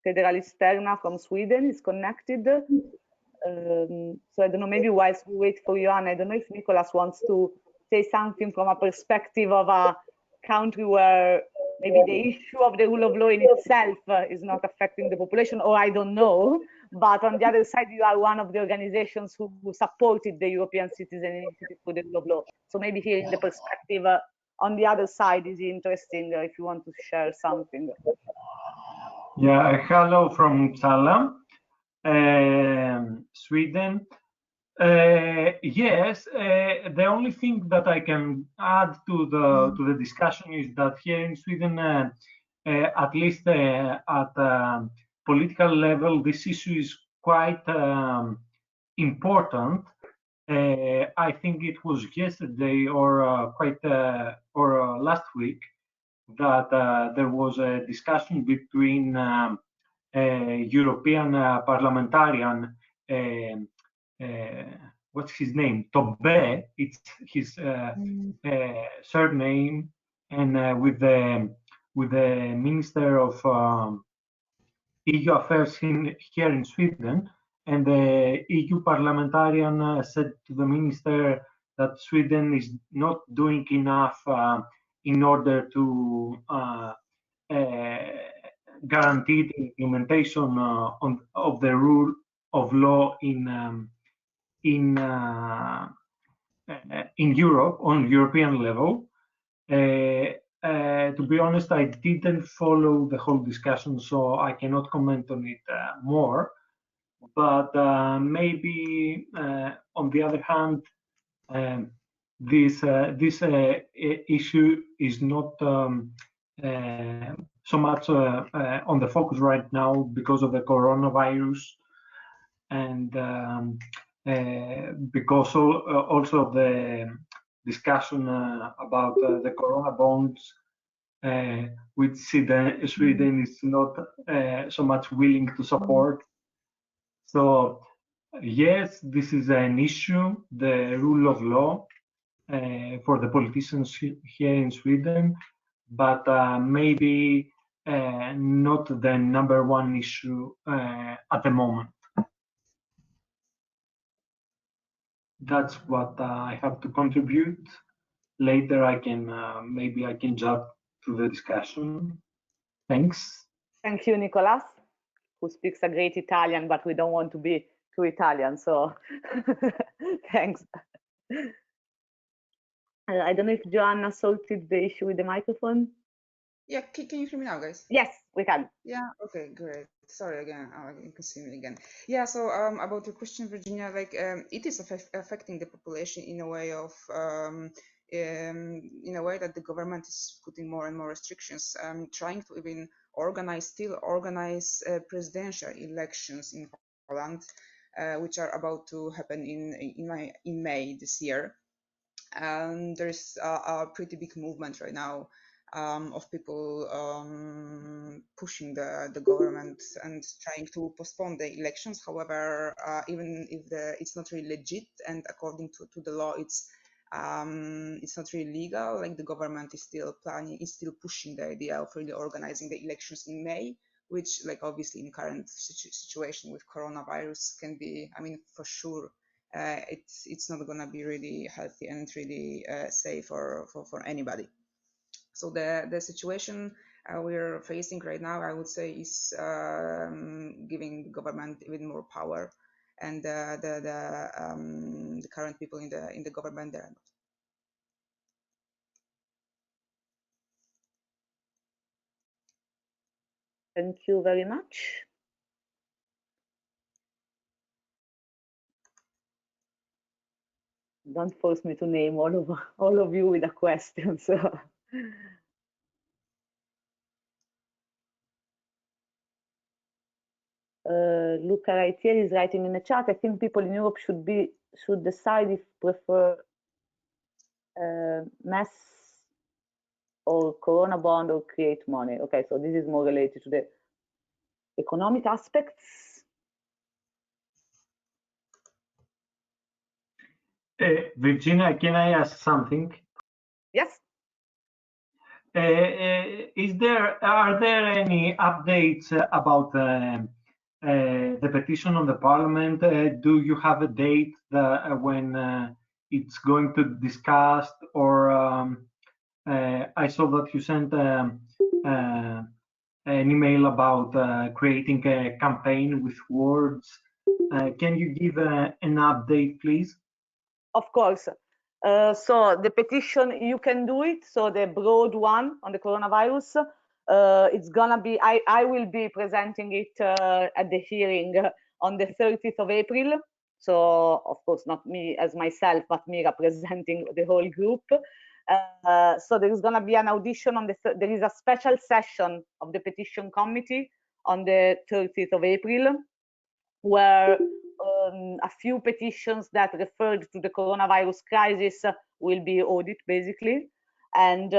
Federalisterna from Sweden is connected. So I don't know, maybe whilst we wait for Joanna, I don't know if Nicholas wants to say something from a perspective of a country where maybe the issue of the rule of law in itself is not affecting the population, or I don't know. But on the other side, you are one of the organizations who supported the European Citizen Initiative for the rule of law. So maybe hearing the perspective on the other side is interesting if you want to share something. Yeah, hello from Uppsala, Sweden. Yes, the only thing that I can add to the discussion is that here in Sweden, at least at political level, this issue is quite important. I think it was yesterday or last week that there was a discussion between European parliamentarian. What's his name? Tobbe, it's his surname, and with the Minister of EU Affairs here in Sweden, and the EU parliamentarian said to the minister that Sweden is not doing enough in order to guarantee the implementation of the rule of law in Europe on European level. To be honest, I didn't follow the whole discussion, so I cannot comment on it more. But maybe, on the other hand, this issue is not so much on the focus right now because of the coronavirus, and because also of the discussion about the corona bonds, which Sweden is not so much willing to support. So yes, this is an issue, the rule of law for the politicians here in Sweden, but maybe not the #1 issue at the moment. That's what I have to contribute. Later, I can maybe I can jump to the discussion. Thanks. Thank you, Nicolas, who speaks a great Italian, but we don't want to be too Italian, so thanks. I don't know if Joanna sorted the issue with the microphone. Yeah, can you hear me now, guys? Yes, we can. Yeah, okay, great. Sorry again, you can see me again. Yeah, so about your question, Virginia, like it is affecting the population in a way of that the government is putting more and more restrictions, trying to even organize presidential elections in Poland, which are about to happen in May this year. And there's a pretty big movement right now of people pushing the government and trying to postpone the elections. However, even if it's not really legit, and according to the law, it's not really legal. Like the government is still pushing the idea of really organizing the elections in May, which, like, obviously in current situation with coronavirus can be, I mean, for sure, it's not gonna be really healthy and really safe for anybody. So the situation we're facing right now, I would say, is giving the government even more power, and the current people in the government, they're not. Thank you very much. Don't force me to name all of you with a question. So. Luca right here is writing in the chat. I think people in Europe should decide if prefer mass or corona bond or create money. Okay, so this is more related to the economic aspects. Virginia, can I ask something? Yes. Are there any updates about the petition on the parliament? Do you have a date when it's going to be discussed? Or I saw that you sent an email about creating a campaign with words. Can you give an update, please? Of course. So the petition, you can do it. So the broad one on the coronavirus, it's gonna be, I will be presenting it at the hearing on the 30th of April. So of course, not me as myself, but me representing the whole group. So there is gonna be an audition on there is a special session of the petition committee on the 30th of April, where a few petitions that referred to the coronavirus crisis will be audited, basically. And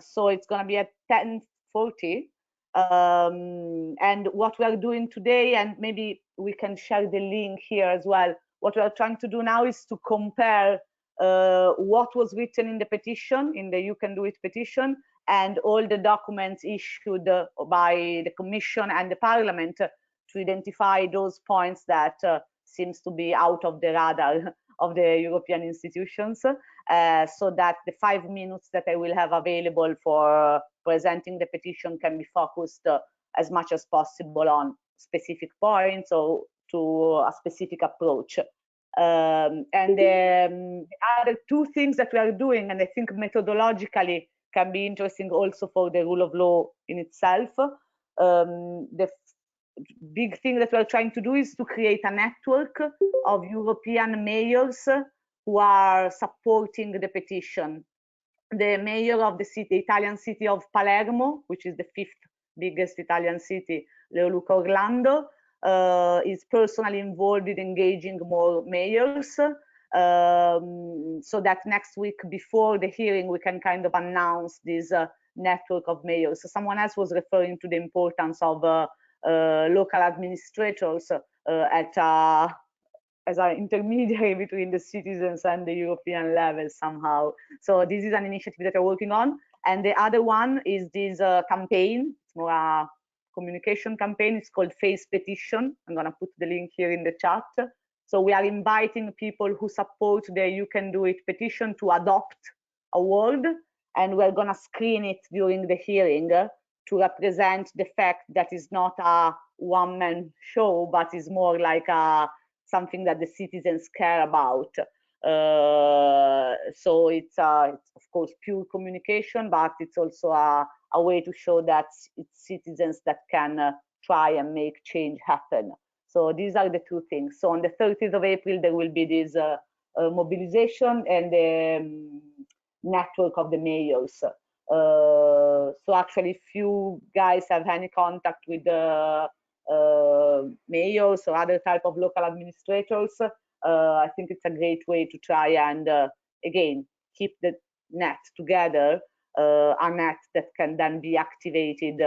so it's going to be at 10:40. And what we are doing today, and maybe we can share the link here as well, what we are trying to do now is to compare what was written in the petition, in the You Can Do It petition, and all the documents issued by the Commission and the Parliament, to identify those points that seems to be out of the radar of the European institutions, so that the 5 minutes that I will have available for presenting the petition can be focused as much as possible on specific points or to a specific approach. And the other two things that we are doing, and I think methodologically can be interesting also for the rule of law in itself, the big thing that we're trying to do is to create a network of European mayors who are supporting the petition. The mayor of the Italian city of Palermo, which is the 5th biggest Italian city, Leoluca Orlando, is personally involved in engaging more mayors, so that next week before the hearing we can kind of announce this network of mayors. So someone else was referring to the importance of local administrators as an intermediary between the citizens and the European level somehow. So this is an initiative that we're working on. And the other one is this campaign. It's more a communication campaign. It's called Face Petition. I'm going to put the link here in the chat. So we are inviting people who support the You Can Do It petition to adopt a word, and we're going to screen it during the hearing to represent the fact that it's not a one-man show, but is more like something that the citizens care about. So it's of course pure communication, but it's also a way to show that it's citizens that can try and make change happen. So these are the two things. So on the 30th of April, there will be this mobilization and the network of the mayors. So actually, if you guys have any contact with the mayors or other type of local administrators, I think it's a great way to try and again keep the net together, a net that can then be activated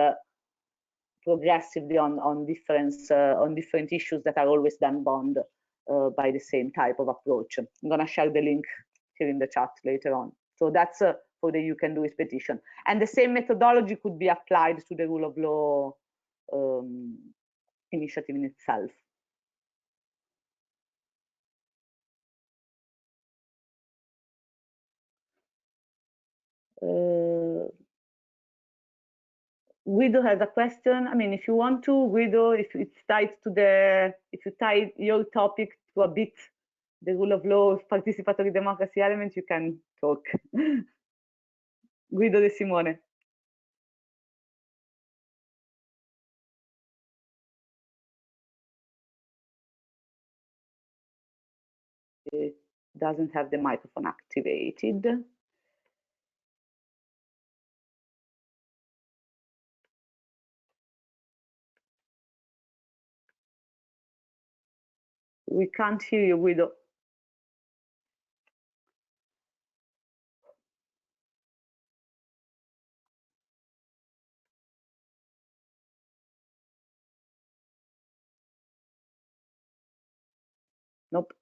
progressively on different issues that are always then bound by the same type of approach. I'm going to share the link here in the chat later on. So that's for the You Can Do It petition. And the same methodology could be applied to the rule of law initiative in itself. Guido has a question. I mean, if you want to, Guido, if it's tied to if you tie your topic to a bit the rule of law, participatory democracy element, you can talk. Guido De Simone. It doesn't have the microphone activated. We can't hear you, Guido. Nope.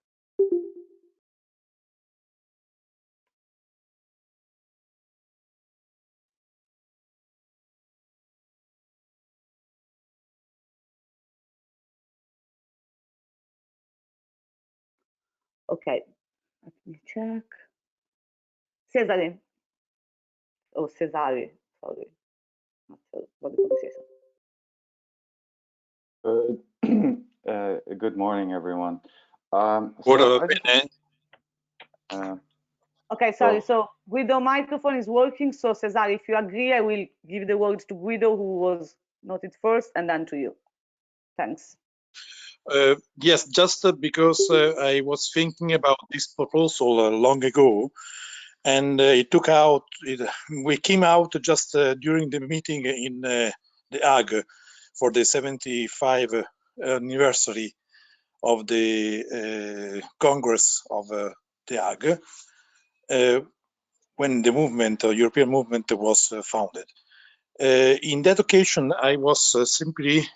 Okay, let me check. Cesare. Oh, Cesare, sorry. Not sure what the pronunciation. Good morning, everyone. Okay, sorry. So Guido microphone is working. So Cesare, if you agree, I will give the word to Guido, who was noted first, and then to you. Thanks. Yes, just because I was thinking about this proposal long ago, and we came out just during the meeting in The Hague for the 75th anniversary of the Congress of The Hague, when the movement, European movement, was founded. In that occasion, I was simply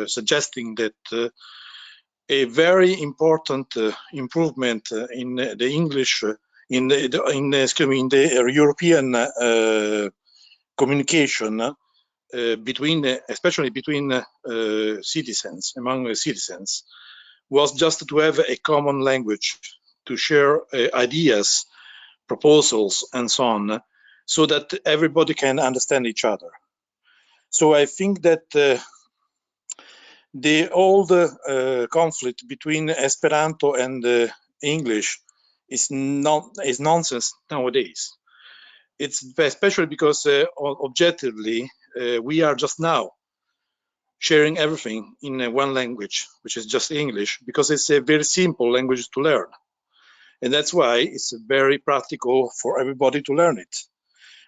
suggesting that a very important improvement in the English, in the European communication especially between citizens, among citizens, was just to have a common language, to share ideas, proposals, and so on, so that everybody can understand each other. So I think that the old conflict between Esperanto and English is nonsense nowadays. It's especially because objectively we are just now sharing everything in one language, which is just English, because it's a very simple language to learn. And that's why it's very practical for everybody to learn it.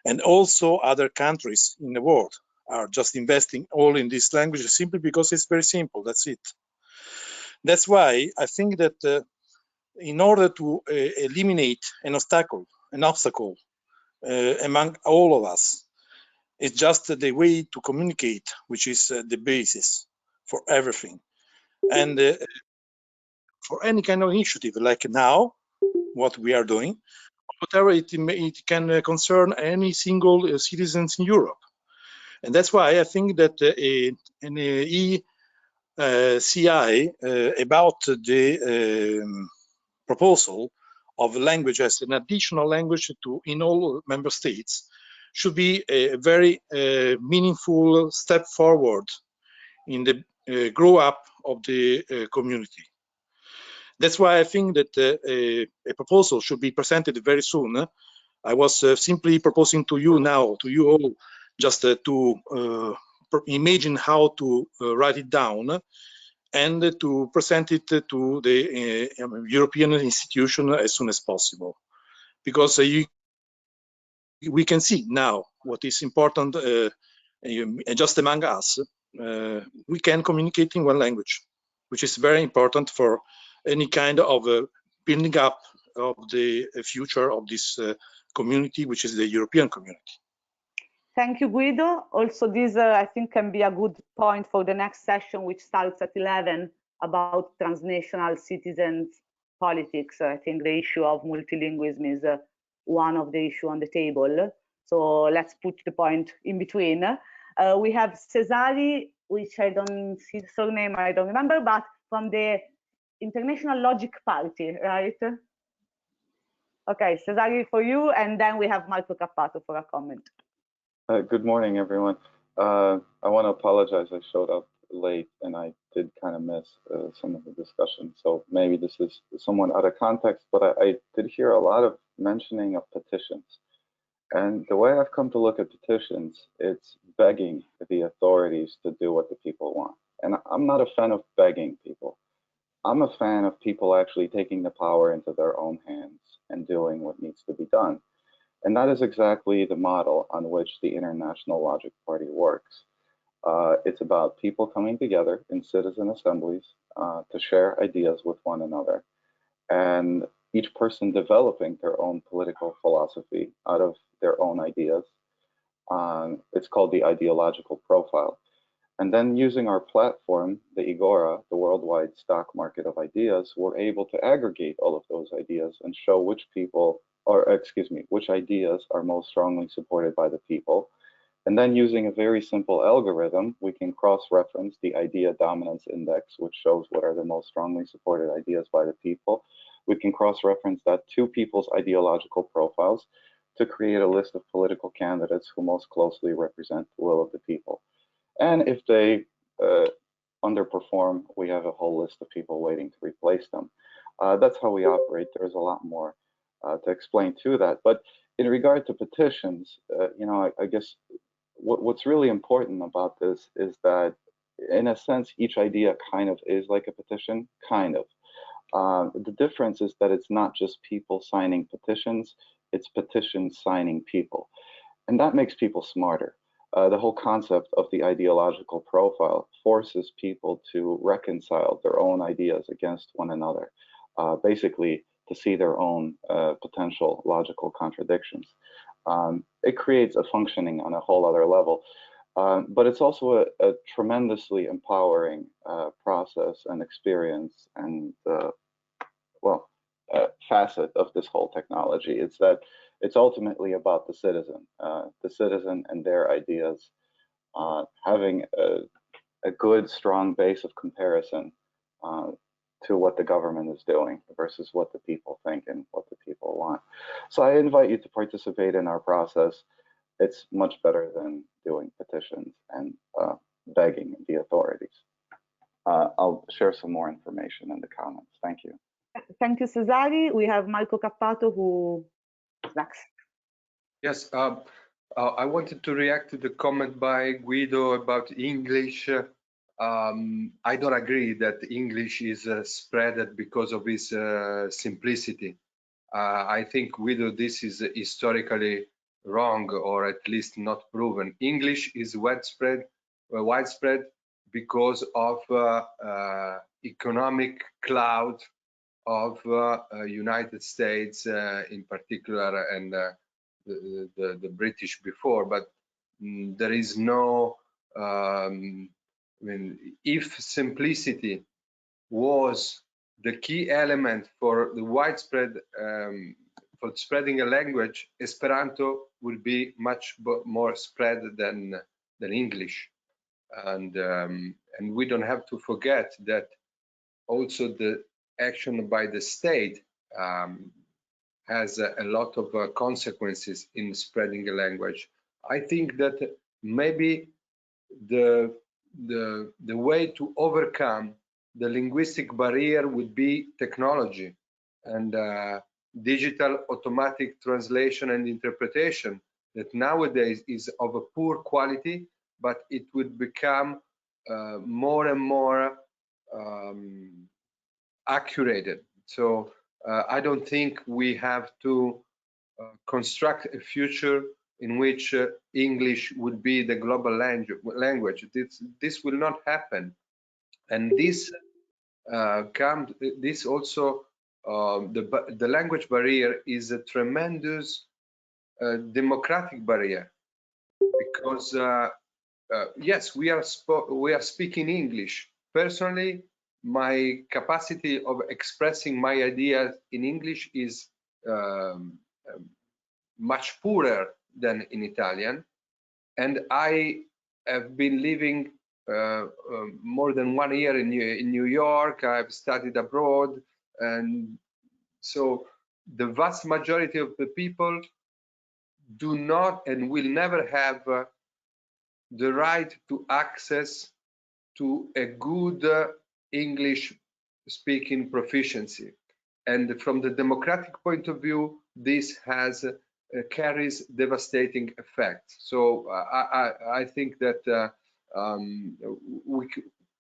And also other countries in the world are just investing all in this language simply because it's very simple. That's it. That's why I think that in order to eliminate an obstacle among all of us, it's just the way to communicate, which is the basis for everything. And for any kind of initiative, like now, what we are doing, whatever it can concern any single citizens in Europe. And that's why I think that an ECI about the proposal of language as an additional language in all member states should be a very meaningful step forward in the grow up of the community. That's why I think that a proposal should be presented very soon. I was simply proposing to you now, to you all, just to imagine how to write it down and to present it to the European institution as soon as possible. Because we can see now what is important just among us. We can communicate in one language, which is very important for any kind of building up of the future of this community, which is the European community. Thank you, Guido. Also, this I think can be a good point for the next session, which starts at 11, about transnational citizens politics. I think the issue of multilingualism is one of the issues on the table. So let's put the point in between. We have Cesare, which I don't see the surname, I don't remember, but from the International Logic Party, right? Okay, Cesare for you, and then we have Marco Cappato for a comment. Good morning, everyone. I want to apologize. I showed up late and I did kind of miss some of the discussion. So maybe this is somewhat out of context, but I did hear a lot of mentioning of petitions. And the way I've come to look at petitions, it's begging the authorities to do what the people want. And I'm not a fan of begging people. I'm a fan of people actually taking the power into their own hands and doing what needs to be done. And that is exactly the model on which the International Logic Party works. It's about people coming together in citizen assemblies to share ideas with one another, and each person developing their own political philosophy out of their own ideas. It's called the ideological profile. And then using our platform, the Agora, the worldwide stock market of ideas, we're able to aggregate all of those ideas and show which people, or excuse me, which ideas are most strongly supported by the people. And then using a very simple algorithm, we can cross-reference the idea dominance index, which shows what are the most strongly supported ideas by the people, we can cross-reference that to people's ideological profiles to create a list of political candidates who most closely represent the will of the people. And if they underperform, we have a whole list of people waiting to replace them. That's how we operate. There's a lot more to explain to that. But in regard to petitions, you know, I guess what's really important about this is that, in a sense, each idea kind of is like a petition, kind of. The difference is that it's not just people signing petitions, it's petitions signing people. And that makes people smarter. The whole concept of the ideological profile forces people to reconcile their own ideas against one another, basically to see their own potential logical contradictions. It creates a functioning on a whole other level, but it's also a tremendously empowering process and experience and, well, facet of this whole technology. It's that it's ultimately about the citizen and their ideas having a good, strong base of comparison to what the government is doing versus what the people think and what the people want. So I invite you to participate in our process. It's much better than doing petitions and begging the authorities. I'll share some more information in the comments. Thank you. Thank you, Cesari. We have Marco Cappato who is next. Yes, I wanted to react to the comment by Guido about English. I don't agree that English is spread because of its simplicity. I think, Guido, this is historically wrong, or at least not proven. English is widespread because of economic clout of United States in particular, and the British before, but there is no, I mean, if simplicity was the key element for the widespread, for spreading a language, Esperanto would be much more spread than English. And we don't have to forget that also the action by the state has a lot of consequences in spreading a language. I think that maybe the way to overcome the linguistic barrier would be technology and digital automatic translation and interpretation that nowadays is of a poor quality, but it would become more and more accurate. So I don't think we have to construct a future in which English would be the global language. This will not happen, and this also the language barrier is a tremendous democratic barrier, because yes, we are speaking English. Personally, my capacity of expressing my ideas in English is much poorer than in Italian, and I have been living more than 1 year in New York. I've studied abroad, and so the vast majority of the people do not and will never have the right to access to a good English speaking proficiency. And from the democratic point of view, this has carries devastating effects. So I think that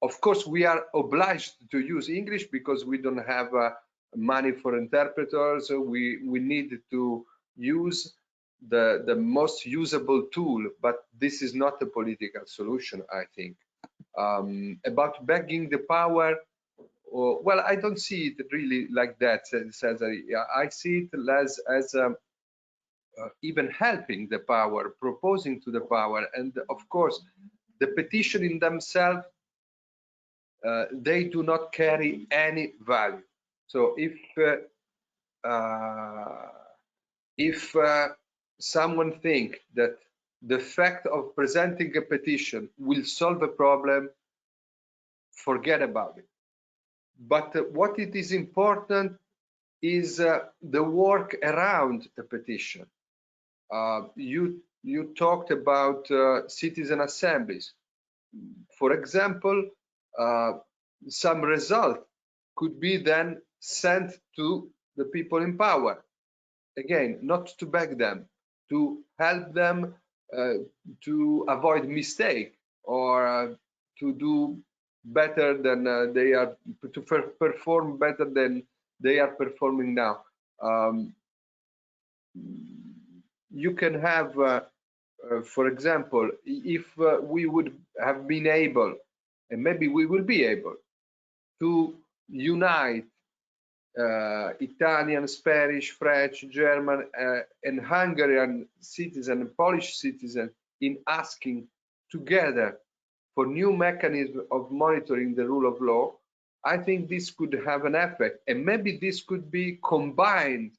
of course we are obliged to use English because we don't have money for interpreters. So we need to use the most usable tool, but this is not a political solution, I think. About begging the power, well, I don't see it really like that. I see it as even helping the power, proposing to the power, and of course, the petition in themselves, they do not carry any value. So if someone think that the fact of presenting a petition will solve a problem, forget about it. But what it is important is the work around the petition. You talked about citizen assemblies. For example, some result could be then sent to the people in power. Again, not to beg them, to help them to avoid mistake, or to do better than they are, to perform better than they are performing now. You can have, for example, if we would have been able, and maybe we will be able, to unite Italian, Spanish, French, German, and Hungarian citizens and Polish citizens in asking together for new mechanisms of monitoring the rule of law, I think this could have an effect. And maybe this could be combined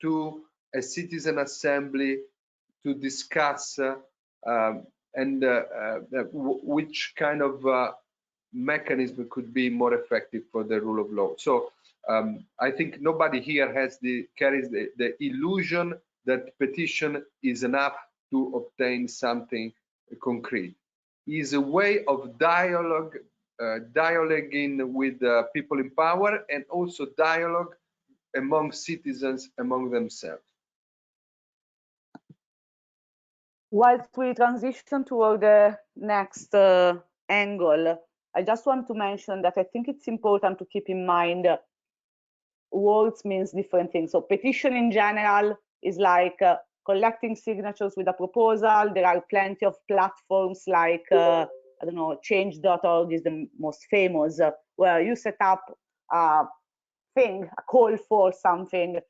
to a citizen assembly to discuss which kind of mechanism could be more effective for the rule of law. So I think nobody here carries the illusion that petition is enough to obtain something concrete. It is a way of dialoguing with people in power, and also dialogue among citizens among themselves. Whilst we transition toward the next angle, I just want to mention that I think it's important to keep in mind words means different things. So petition in general is like collecting signatures with a proposal. There are plenty of platforms like, I don't know, change.org is the most famous, where you set up a thing, a call for something,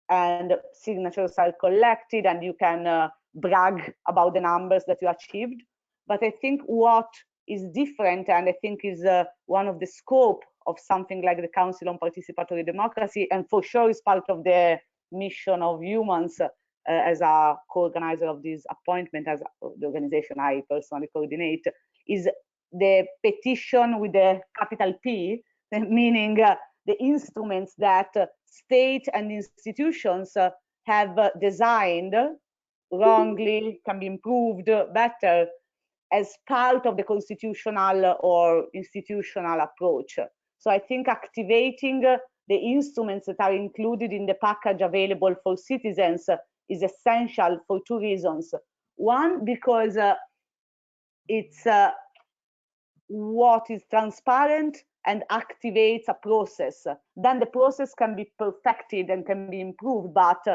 and signatures are collected, and you can brag about the numbers that you achieved. But I think what is different, and I think is one of the scope of something like the Council on Participatory Democracy, and for sure is part of the mission of humans as a co-organizer of this appointment, as the organization I personally coordinate, is the petition with the capital P, meaning the instruments that state and institutions have designed wrongly, can be improved better, as part of the constitutional or institutional approach. So I think activating the instruments that are included in the package available for citizens is essential for two reasons. One, because it's what is transparent and activates a process. Then the process can be perfected and can be improved, but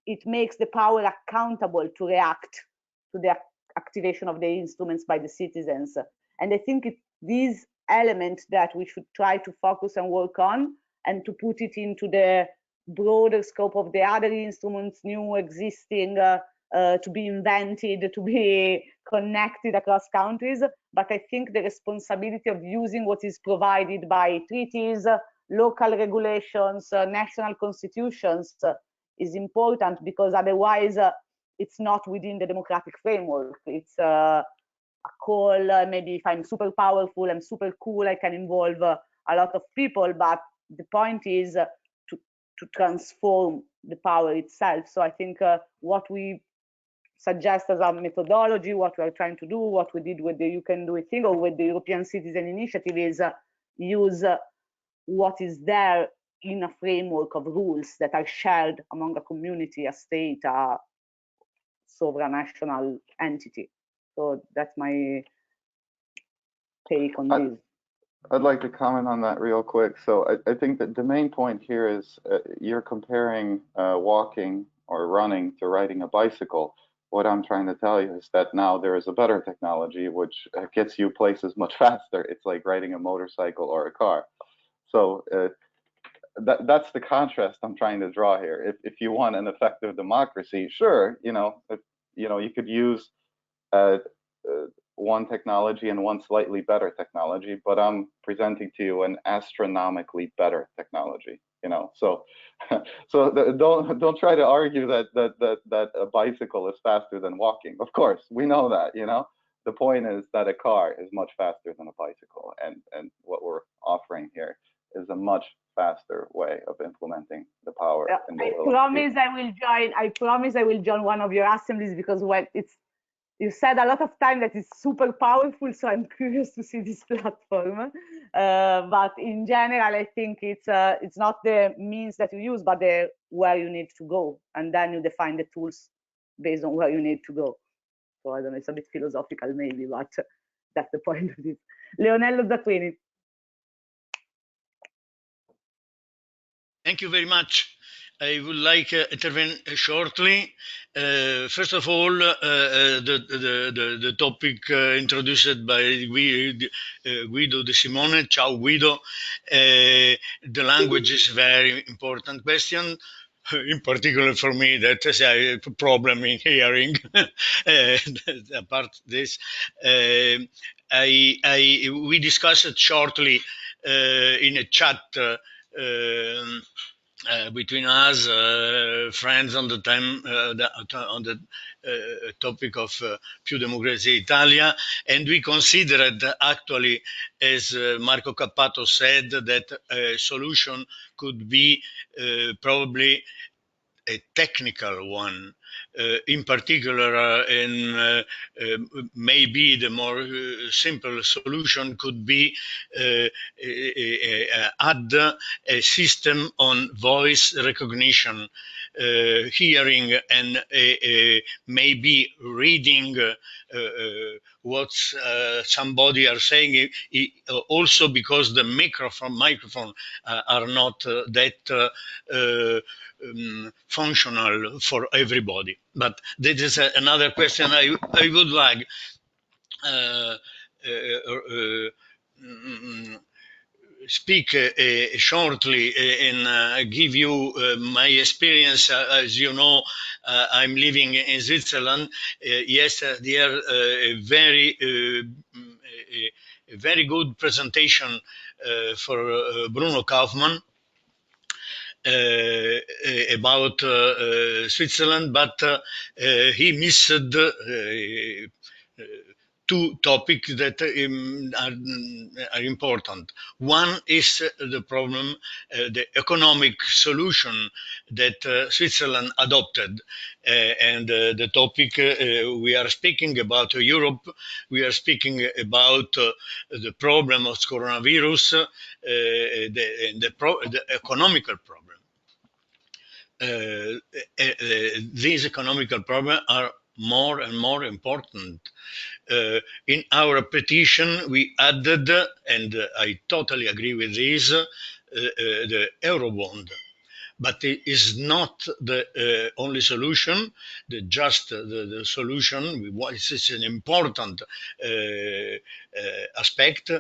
it makes the power accountable to react to the activation of the instruments by the citizens. And I think it's this element that we should try to focus and work on, and to put it into the broader scope of the other instruments, new, existing, to be invented, to be connected across countries. But I think the responsibility of using what is provided by treaties, local regulations, national constitutions is important, because otherwise it's not within the democratic framework. It's a call, maybe if I'm super powerful, I'm super cool, I can involve a lot of people, but the point is to transform the power itself. So I think what we suggest as a methodology, what we are trying to do, what we did with the You Can Do It thing, or with the European Citizen Initiative, is use what is there in a framework of rules that are shared among a community, a state, a supranational entity. So that's my take on this. I'd like to comment on that real quick. So I think that the main point here is you're comparing walking or running to riding a bicycle. What I'm trying to tell you is that now there is a better technology which gets you places much faster. It's like riding a motorcycle or a car. So that's the contrast I'm trying to draw here. If you want an effective democracy, sure, you could use one technology and one slightly better technology, but I'm presenting to you an astronomically better technology. So don't try to argue that a bicycle is faster than walking. Of course, we know that. The point is that a car is much faster than a bicycle, and what we're offering here is a much faster way of implementing the power in the will of promise I will join. I promise I will join one of your assemblies, because when you said a lot of time that it's super powerful, so I'm curious to see this platform. But in general, I think it's not the means that you use, but where you need to go, and then you define the tools based on where you need to go. So I don't know, it's a bit philosophical maybe, but that's the point of it. Leonello Zacquini. Thank you very much. I would like to intervene shortly. First of all, the topic introduced by Guido De Simone. Ciao, Guido. The language is a very important question. In particular for me, that is a problem in hearing. Apart this, we discussed it shortly in a chat between us, friends, on the time on the topic of Più Democrazia Italia, and we considered actually, as Marco Cappato said, that a solution could be probably a technical one. In particular, maybe the more simple solution could be add a system on voice recognition, hearing, and maybe reading what somebody are saying, also because the microphone are not that functional for everybody. But that is another question I would like speak shortly and give you my experience. As you know, I'm living in Switzerland. Yes, there a very good presentation for Bruno Kaufmann about Switzerland, but he missed two topics that are important. One is the problem, the economic solution that Switzerland adopted. And the topic we are speaking about Europe, we are speaking about the problem of coronavirus, the economical problem. These economical problems are more and more important. In our petition, we added, and I totally agree with this, the Eurobond. But it is not the only solution, the solution. It's an important aspect,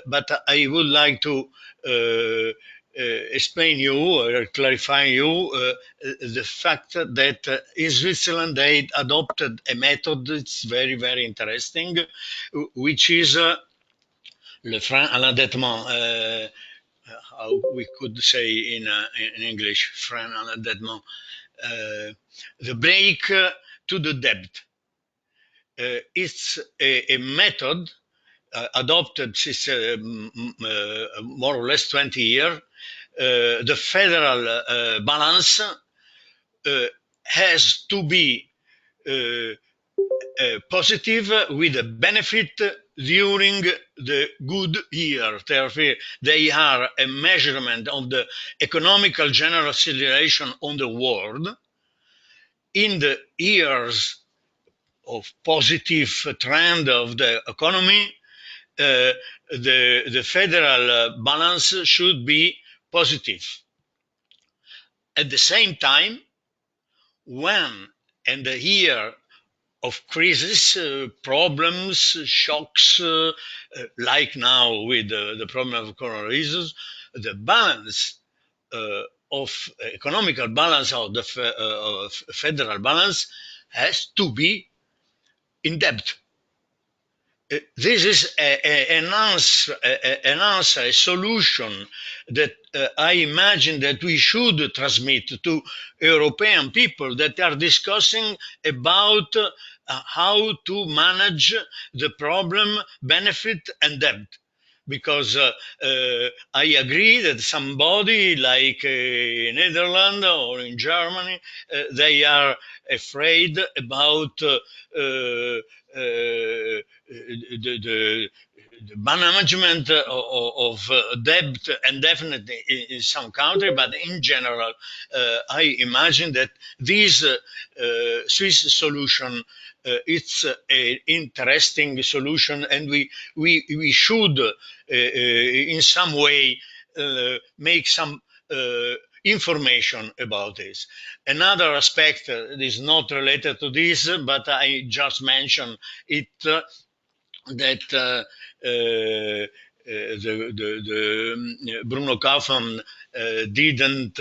but I would like to explain you or clarify you the fact that in Switzerland they adopted a method that's very, very interesting, which is le frein à l'endettement. How we could say in English, frein à l'endettement, the brake to the debt. It's a method adopted since more or less 20 years. The federal balance has to be positive with a benefit during the good year. Therefore, they are a measurement of the economical general situation on the world. In the years of positive trend of the economy, the federal balance should be positive. At the same time, when in the year of crisis, problems, shocks, like now with the problem of coronavirus, the balance of economical balance of the federal balance has to be in debt. This is an answer, a solution that I imagine that we should transmit to European people that are discussing about how to manage the problem, benefit, and debt. because I agree that somebody like Netherlands or in Germany, they are afraid about the management of debt, and definitely in some country, but in general, I imagine that this Swiss solution it's an interesting solution, and we should in some way make some information about this. Another aspect is not related to this, but I just mentioned it, that Bruno Kaufmann didn't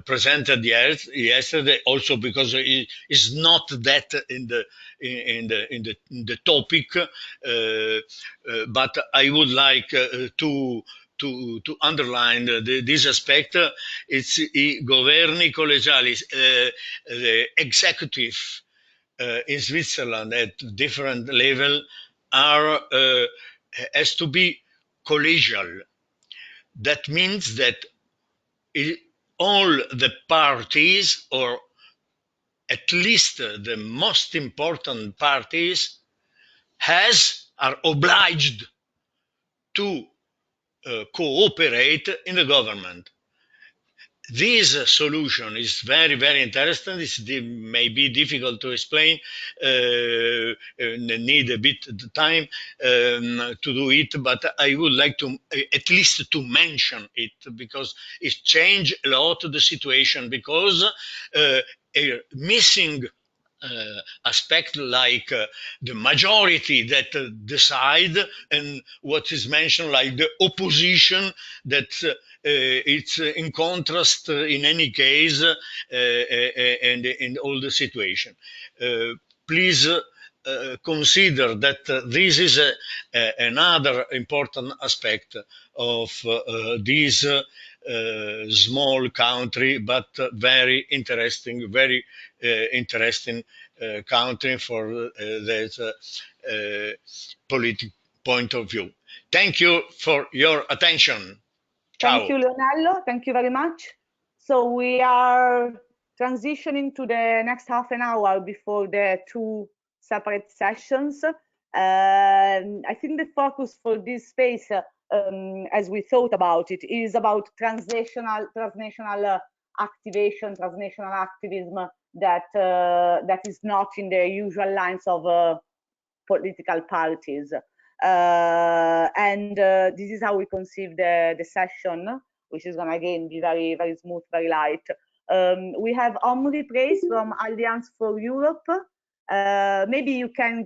present it yesterday, also because it is not that in the topic. But I would like to underline this aspect. It's I governi collegiali, the executive in Switzerland at different level are has to be collegial. That means that all the parties, or at least the most important parties, are obliged to cooperate in the government. This solution is very, very interesting. It may be difficult to explain, need a bit of time to do it, but I would like to at least to mention it, because it changed a lot the situation, because a missing aspect like the majority that decide, and what is mentioned like the opposition that it's in contrast in any case, and in all the situation. Please consider that this is another important aspect of this small country, but very interesting, country for that political point of view. Thank you for your attention. Ciao. Thank you, Leonello. Thank you very much. So we are transitioning to the next half an hour before the two separate sessions. I think the focus for this space, as we thought about it, is about transnational activation, transnational activism that is not in the usual lines of political parties. This is how we conceive the session, which is going to again be very, very smooth, very light. We have Omri Praise from Alliance for Europe. Maybe you can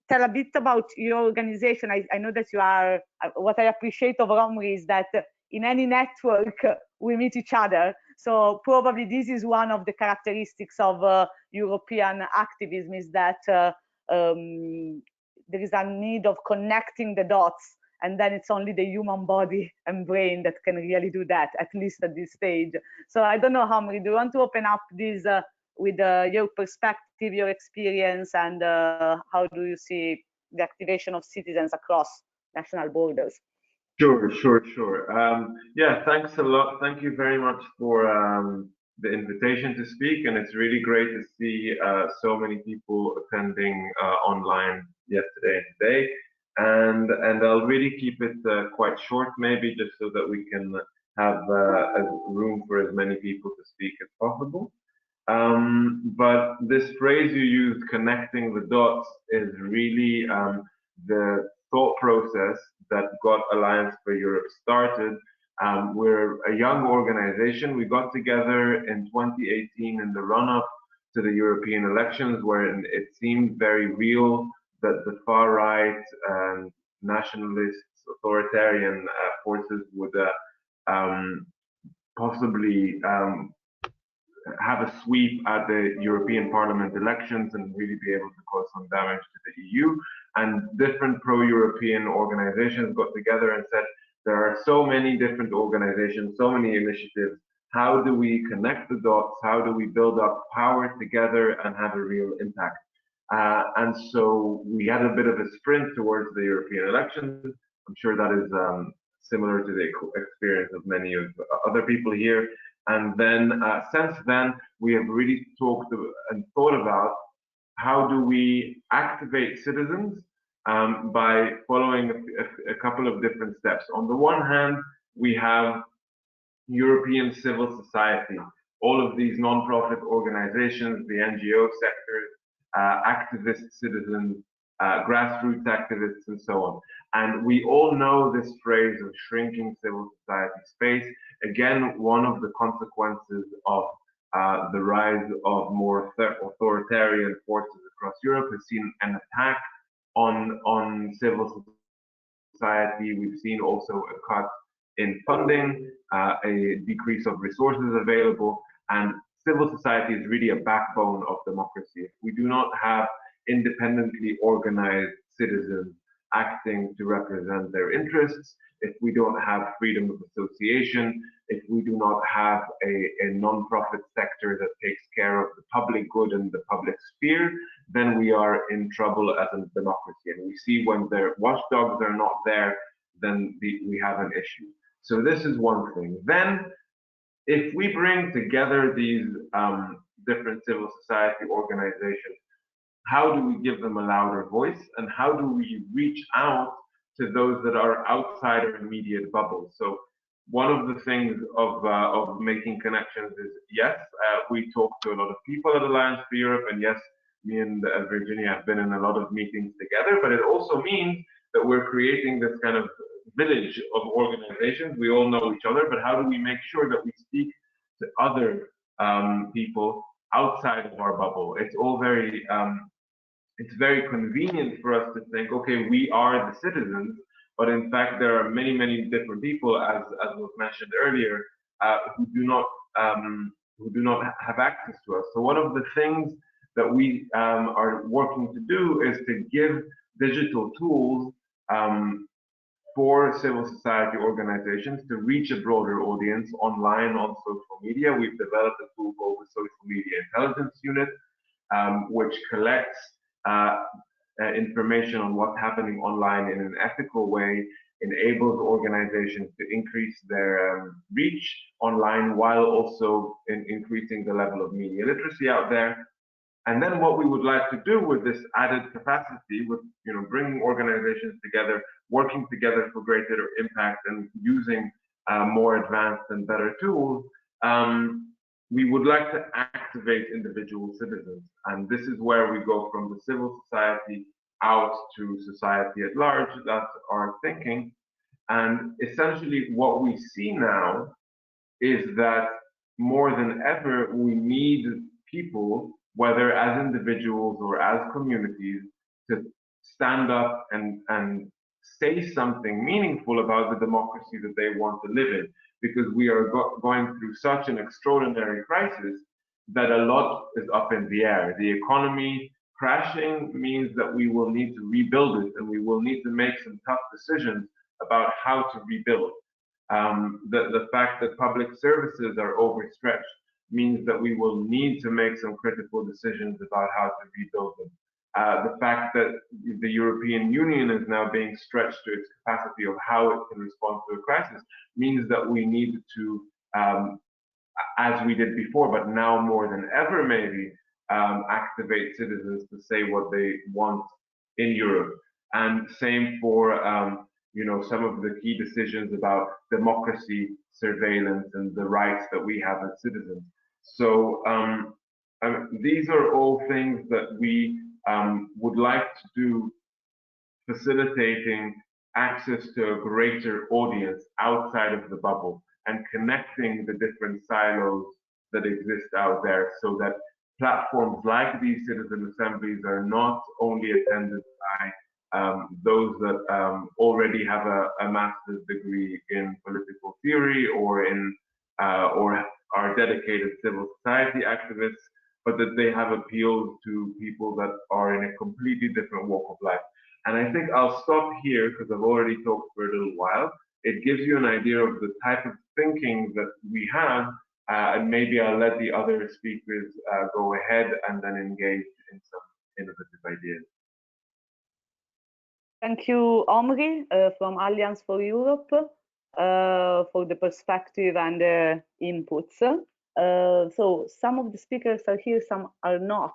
tell a bit about your organization. I know that you are, what I appreciate of Omri is that in any network we meet each other. So probably this is one of the characteristics of European activism, is that there is a need of connecting the dots, and then it's only the human body and brain that can really do that, at least at this stage. So I don't know, Omri, do you want to open up this with your perspective, your experience, and how do you see the activation of citizens across national borders? Sure. Yeah, thanks a lot. Thank you very much for the invitation to speak, and it's really great to see so many people attending online yesterday and today. And I'll really keep it quite short, maybe, just so that we can have room for as many people to speak as possible. But this phrase you used, connecting the dots, is really the thought process that got Alliance for Europe started. We're a young organization. We got together in 2018 in the run-up to the European elections, where it seemed very real that the far right and nationalist authoritarian forces would possibly have a sweep at the European Parliament elections and really be able to cause some damage to the EU. And different pro-European organizations got together and said, there are so many different organizations, so many initiatives. How do we connect the dots? How do we build up power together and have a real impact? And so we had a bit of a sprint towards the European elections. I'm sure that is similar to the experience of many of other people here. And then since then, we have really talked and thought about how do we activate citizens by following a couple of different steps. On the one hand, we have European civil society, all of these non-profit organizations, the NGO sector, activist citizens, grassroots activists, and so on. And we all know this phrase of shrinking civil society space. Again, one of the consequences of the rise of more authoritarian forces across Europe has seen an attack on civil society. We've seen also a cut in funding, a decrease of resources available, and civil society is really a backbone of democracy. If we do not have independently organized citizens acting to represent their interests, if we don't have freedom of association, if we do not have a non-profit sector that takes care of the public good and the public sphere, then we are in trouble as a democracy. And we see when the watchdogs are not there, then we have an issue. So this is one thing. Then, if we bring together these different civil society organizations, how do we give them a louder voice, and how do we reach out to those that are outside our immediate bubble? So one of the things of making connections is, yes, we talk to a lot of people at Alliance for Europe, and yes, me and Virginia have been in a lot of meetings together, but it also means that we're creating this kind of village of organizations. We all know each other, but how do we make sure that we speak to other people outside of our bubble? It's all very it's very convenient for us to think, okay, we are the citizens, but in fact there are many, many different people, as was mentioned earlier, who do not have access to us. So one of the things that we are working to do is to give digital tools for civil society organizations to reach a broader audience online on social media. We've developed a tool called the Social Media Intelligence Unit, which collects information on what's happening online in an ethical way, enables organizations to increase their reach online while also increasing the level of media literacy out there. And then what we would like to do with this added capacity, with bringing organizations together, working together for greater impact, and using more advanced and better tools, we would like to activate individual citizens. And this is where we go from the civil society out to society at large. That's our thinking. And essentially what we see now is that more than ever, we need people, whether as individuals or as communities, to stand up and say something meaningful about the democracy that they want to live in. Because we are going through such an extraordinary crisis that a lot is up in the air. The economy crashing means that we will need to rebuild it, and we will need to make some tough decisions about how to rebuild. The fact that public services are overstretched means that we will need to make some critical decisions about how to rebuild them. The fact that the European Union is now being stretched to its capacity of how it can respond to a crisis means that we need to, as we did before, but now more than ever maybe, activate citizens to say what they want in Europe. And same for some of the key decisions about democracy, surveillance, and the rights that we have as citizens. So these are all things that we would like to do, facilitating access to a greater audience outside of the bubble and connecting the different silos that exist out there, so that platforms like these citizen assemblies are not only attended by those that already have a master's degree in political theory or are dedicated civil society activists, but that they have appealed to people that are in a completely different walk of life. And I think I'll stop here because I've already talked for a little while. It gives you an idea of the type of thinking that we have, and maybe I'll let the other speakers go ahead and then engage in some innovative ideas. Thank you, Omri, from Alliance for Europe, for the perspective and the inputs. So some of the speakers are here, some are not.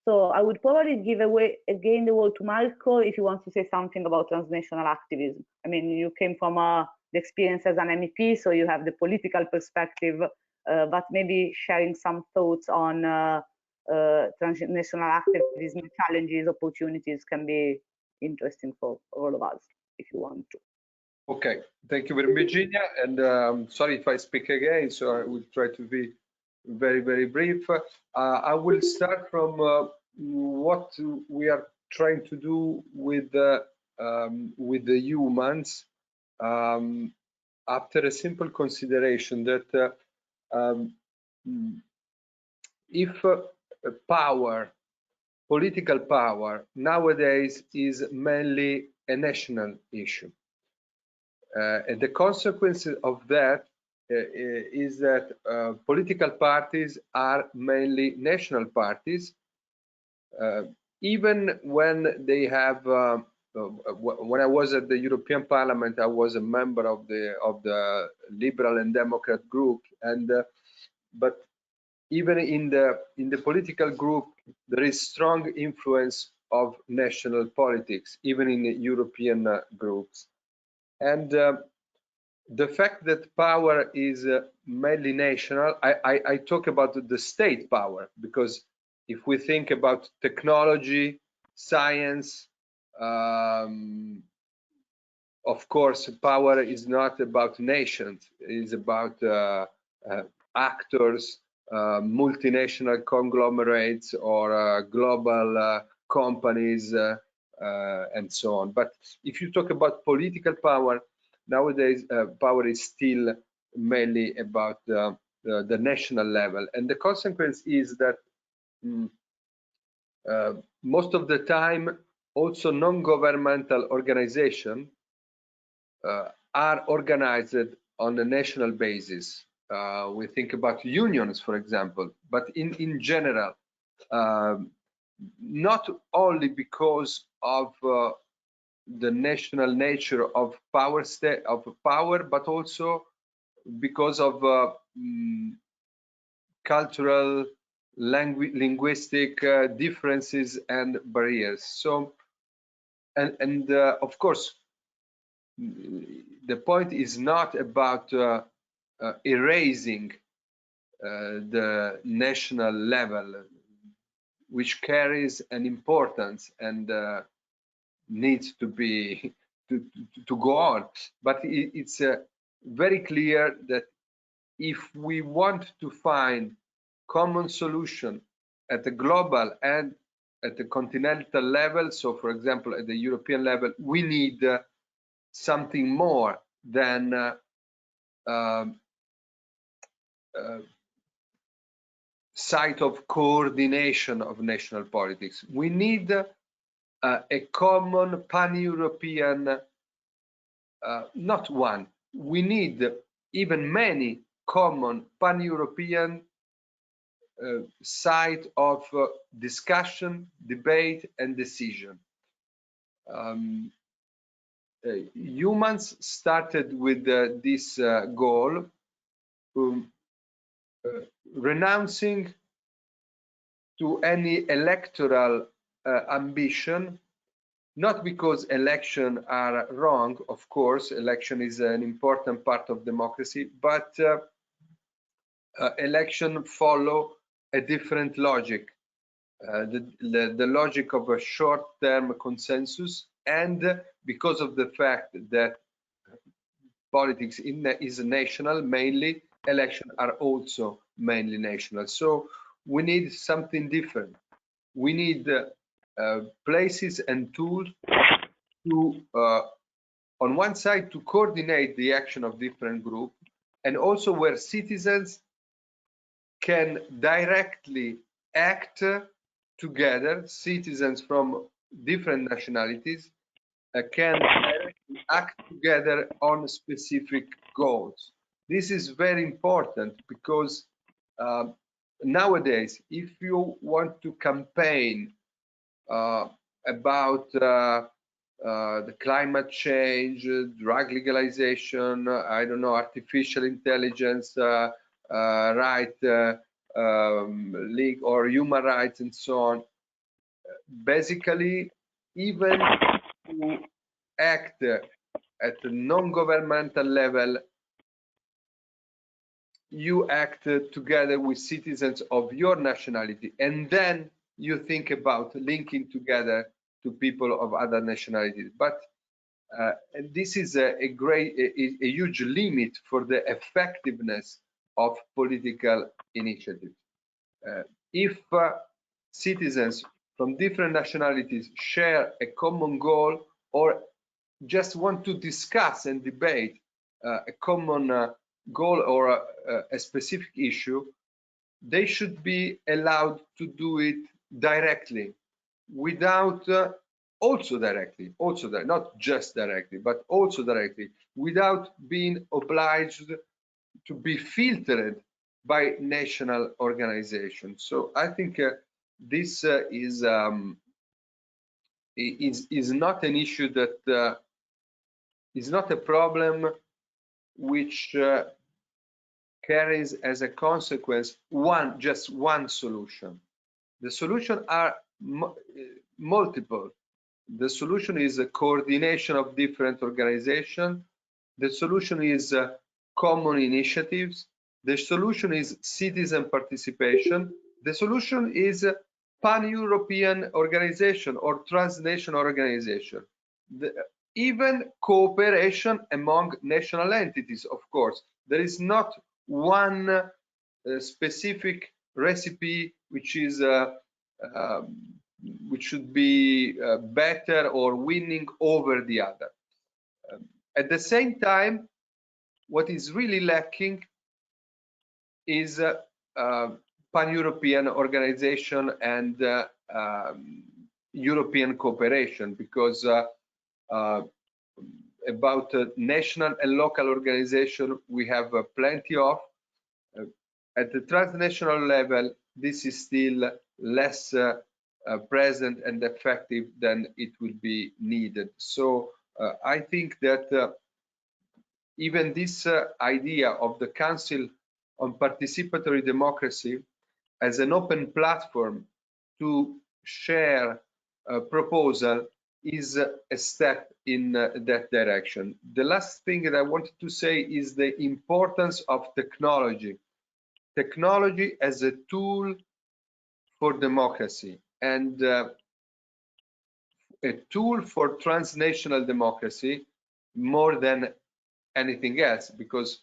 So I would probably give away again the word to Marco if you want to say something about transnational activism. I mean, you came from the experience as an MEP, so you have the political perspective, but maybe sharing some thoughts on transnational activism, challenges, opportunities can be interesting for all of us, if you want to. Okay, thank you very much, Virginia, and sorry if I speak again, so I will try to be very, very brief. I will start from what we are trying to do with the humans, after a simple consideration that if power, political power nowadays is mainly a national issue. And the consequence of that is that political parties are mainly national parties, even when they have. When I was at the European Parliament, I was a member of the Liberal and Democrat group, and but even in the political group, there is strong influence of national politics, even in the European groups. And the fact that power is mainly national, I talk about the state power, because if we think about technology, science, of course, power is not about nations, it is about actors, multinational conglomerates or global companies, and so on. But if you talk about political power, nowadays power is still mainly about the national level. And the consequence is that most of the time, also non-governmental organizations are organized on a national basis. We think about unions, for example, but in general, not only because of the national nature of power, but also because of cultural, linguistic differences and barriers. So, and of course, the point is not about erasing the national level, which carries an importance and needs to be to go on. But it's very clear that if we want to find common solution at the global and at the continental level, so for example at the European level, we need something more than site of coordination of national politics. We need a common pan-European, not one, we need even many common pan-European site of discussion, debate, and decision. Humans started with this goal, renouncing to any electoral ambition, not because elections are wrong, of course, election is an important part of democracy, but election follow a different logic, the logic of a short-term consensus, and because of the fact that politics is national mainly, elections are also mainly national. So we need something different. We need places and tools to, on one side, to coordinate the action of different groups, and also where citizens can directly act together, citizens from different nationalities can directly act together on specific goals. This is very important because nowadays, if you want to campaign about the climate change, drug legalization, I don't know, artificial intelligence, league or human rights and so on. Basically, even to act at the non-governmental level, you act together with citizens of your nationality, and then you think about linking together to people of other nationalities. But this is a huge limit for the effectiveness of political initiatives. If citizens from different nationalities share a common goal or just want to discuss and debate a common goal or a specific issue, they should be allowed to do it directly, without not just directly, but also directly, without being obliged to be filtered by national organizations. So I think this is not an issue that is not a problem which carries as a consequence just one solution. The solutions are multiple. The solution is a coordination of different organizations. The solution is common initiatives. The solution is citizen participation. The solution is pan-European organization or transnational organization. Even cooperation among national entities, of course. There is not one specific recipe which is which should be better or winning over the other. At the same time, what is really lacking is pan-European organization and European cooperation, because about national and local organization we have plenty of. At the transnational level, this is still less present and effective than it will be needed. So I think that even this idea of the Council on Participatory Democracy as an open platform to share a proposal is a step in that direction. The last thing that I wanted to say is the importance of technology. Technology as a tool for democracy and a tool for transnational democracy more than anything else, because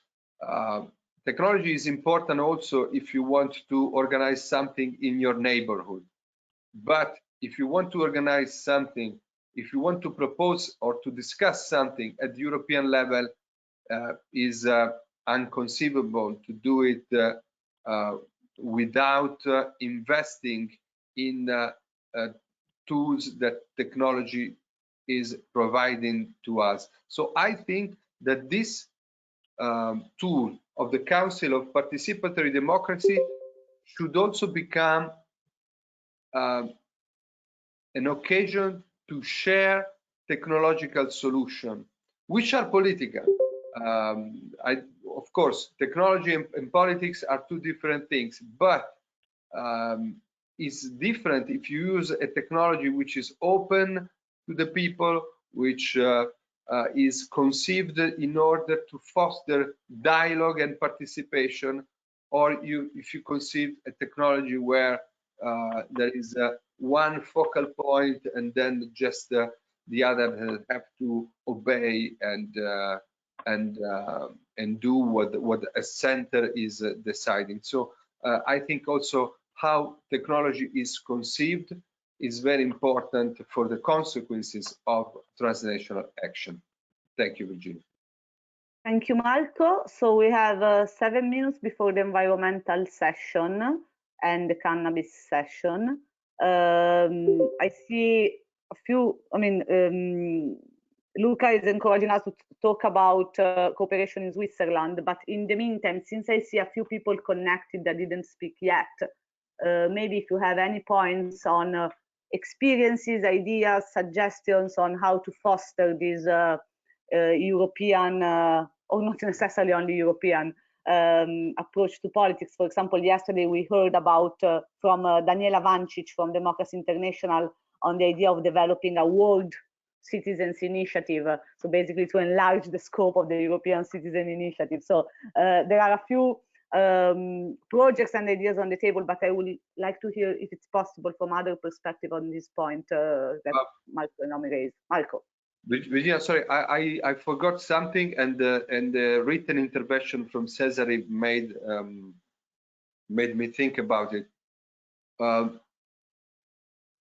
technology is important also if you want to organize something in your neighborhood. But if you want to organize something, if you want to propose or to discuss something at the European level, is unconceivable to do it without investing in tools that technology is providing to us. So I think that this tool of the Council of Participatory Democracy should also become an occasion to share technological solutions, which are political. Of course, technology and politics are two different things, but it's different if you use a technology which is open to the people, which is conceived in order to foster dialogue and participation, or if you conceive a technology where there is one focal point and then just the other have to obey and do what a center is deciding. So I think also how technology is conceived is very important for the consequences of transnational action. Thank you, Virginia. Thank you, Marco. So we have 7 minutes before the environmental session and the cannabis session. I see a few, Luca is encouraging us to talk about cooperation in Switzerland, but in the meantime, since I see a few people connected that didn't speak yet, maybe if you have any points on experiences, ideas, suggestions on how to foster this European, or not necessarily only European, approach to politics. For example, yesterday we heard about from Daniela Vancic from Democracy International on the idea of developing a world citizens initiative, so basically to enlarge the scope of the European Citizen Initiative. So there are a few projects and ideas on the table, but I would like to hear if it's possible from other perspective on this point that Marco and Naomi raised. Marco. Virginia, sorry, I forgot something, and the written intervention from Cesare made me think about it.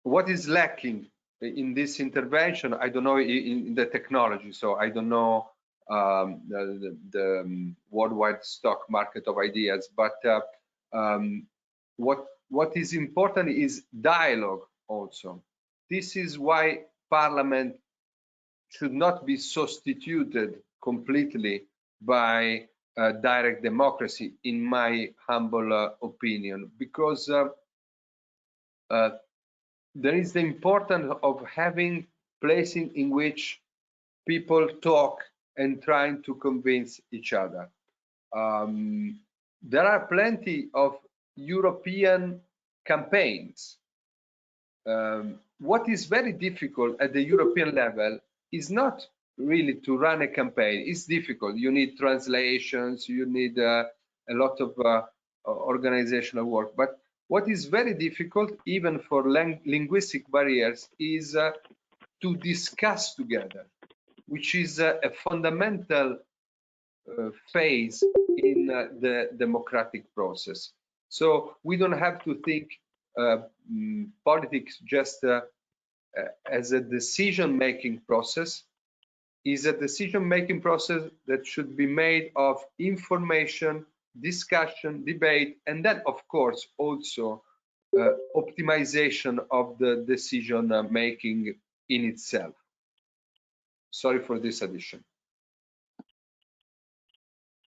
What is lacking in this intervention? I don't know in the technology, so I don't know the worldwide stock market of ideas, but what is important is dialogue also. This is why Parliament should not be substituted completely by direct democracy, in my humble opinion, because there is the importance of having places in which people talk and trying to convince each other. There are plenty of European campaigns. What is very difficult at the European level is not really to run a campaign. It's difficult. You need translations, you need a lot of organizational work. But what is very difficult, even for linguistic barriers, is to discuss together, which is a fundamental phase in the democratic process. So we don't have to think politics just as a decision-making process. Is a decision-making process that should be made of information, discussion, debate, and then, of course, also optimization of the decision-making in itself. Sorry for this addition.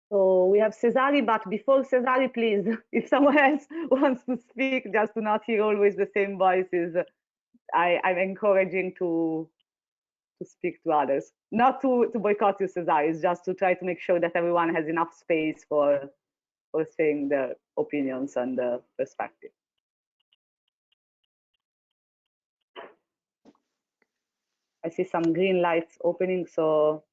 So we have Cesare, but before Cesare, please, if someone else wants to speak, just to not hear always the same voices, I'm encouraging to speak to others. Not to boycott you, Cesare, it's just to try to make sure that everyone has enough space for saying their opinions and perspective. I see some green lights opening, so.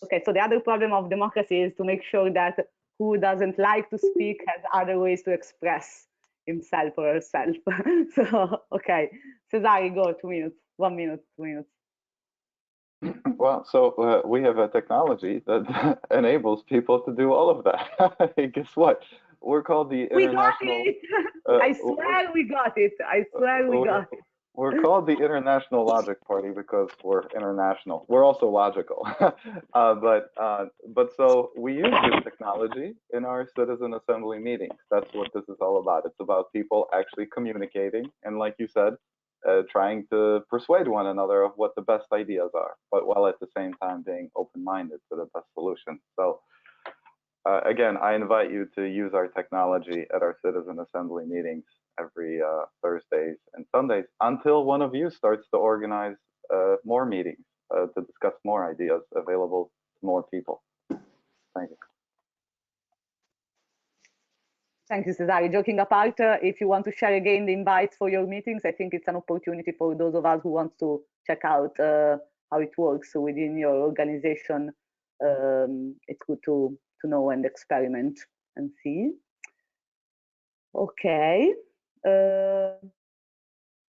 Okay, so the other problem of democracy is to make sure that who doesn't like to speak has other ways to express himself or herself. So, okay, Cesare, go, 2 minutes, 1 minute, 2 minutes. Well, so we have a technology that enables people to do all of that. Guess what? We're called the International. We got it. I swear we got it. I swear we got it. We're called the International Logic Party because we're international. We're also logical. But so we use this technology in our citizen assembly meetings. That's what this is all about. It's about people actually communicating and, like you said, trying to persuade one another of what the best ideas are, but while at the same time being open-minded to the best solution. So again, I invite you to use our technology at our citizen assembly meetings every Thursdays and Sundays until one of you starts to organize more meetings to discuss more ideas available to more people. Thank you. Thank you, Cesare. Joking apart, if you want to share again the invites for your meetings, I think it's an opportunity for those of us who want to check out how it works within your organization. It's good to know and experiment and see. Okay.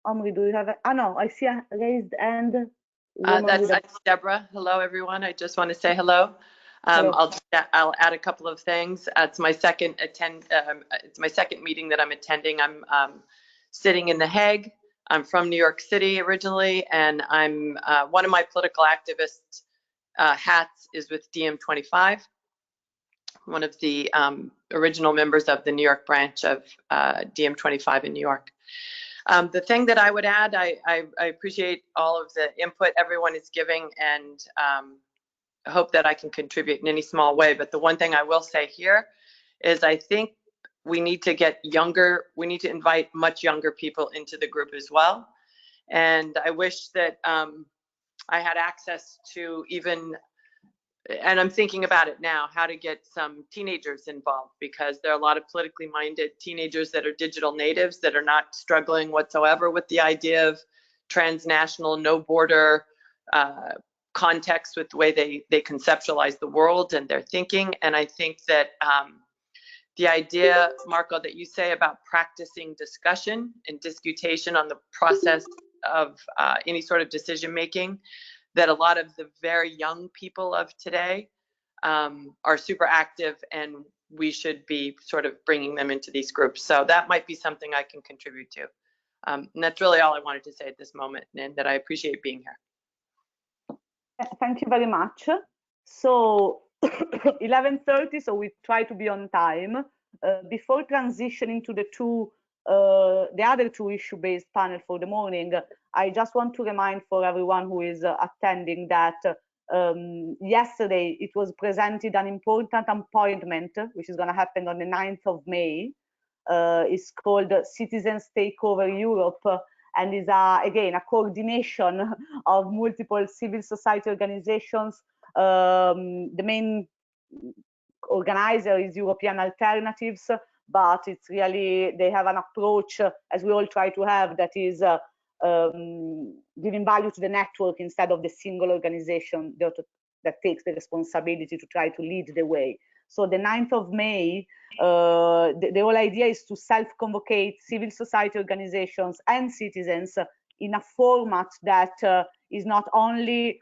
Omri, do you have a, no, I see a raised hand. That's Deborah. Hello, everyone. I just want to say hello. I'll add a couple of things. It's my second meeting that I'm attending. I'm sitting in The Hague. I'm from New York City originally, and I'm one of my political activist hats is with DiEM25, one of the original members of the New York branch of DiEM25 in New York. The thing that I would add, I appreciate all of the input everyone is giving, and hope that I can contribute in any small way. But the one thing I will say here is I think we need to get younger. We need to invite much younger people into the group as well. And I wish that I had access to even, and I'm thinking about it now, how to get some teenagers involved, because there are a lot of politically minded teenagers that are digital natives that are not struggling whatsoever with the idea of transnational, no border context with the way they conceptualize the world and their thinking. And I think that the idea, Marco, that you say about practicing discussion and disputation on the process of any sort of decision making, that a lot of the very young people of today are super active, and we should be sort of bringing them into these groups. So that might be something I can contribute to. And that's really all I wanted to say at this moment, and that I appreciate being here. Thank you very much. So 11:30, so we try to be on time. Before transitioning to the other two issue-based panel for the morning, I just want to remind for everyone who is attending that yesterday it was presented an important appointment, which is going to happen on the 9th of May. It's called Citizens Takeover Europe, and is again a coordination of multiple civil society organizations. The main organizer is European Alternatives, but it's really, they have an approach, as we all try to have, that is giving value to the network instead of the single organization that takes the responsibility to try to lead the way. So the 9th of May, the whole idea is to self-convocate civil society organizations and citizens in a format that is not only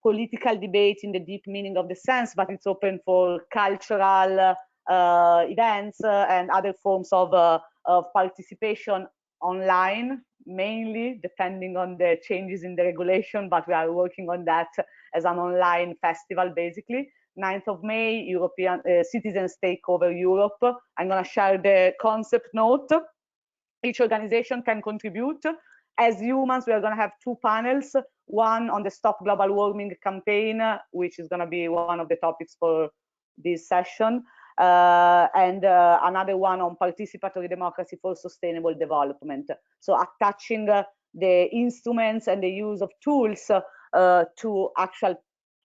political debate in the deep meaning of the sense, but it's open for cultural events and other forms of participation online, mainly depending on the changes in the regulation, but we are working on that as an online festival, basically. 9th of May, European Citizens Takeover Europe. I'm going to share the concept note. Each organization can contribute. As humans, we are going to have two panels, one on the Stop Global Warming campaign, which is going to be one of the topics for this session, and another one on participatory democracy for sustainable development. So attaching the instruments and the use of tools to actual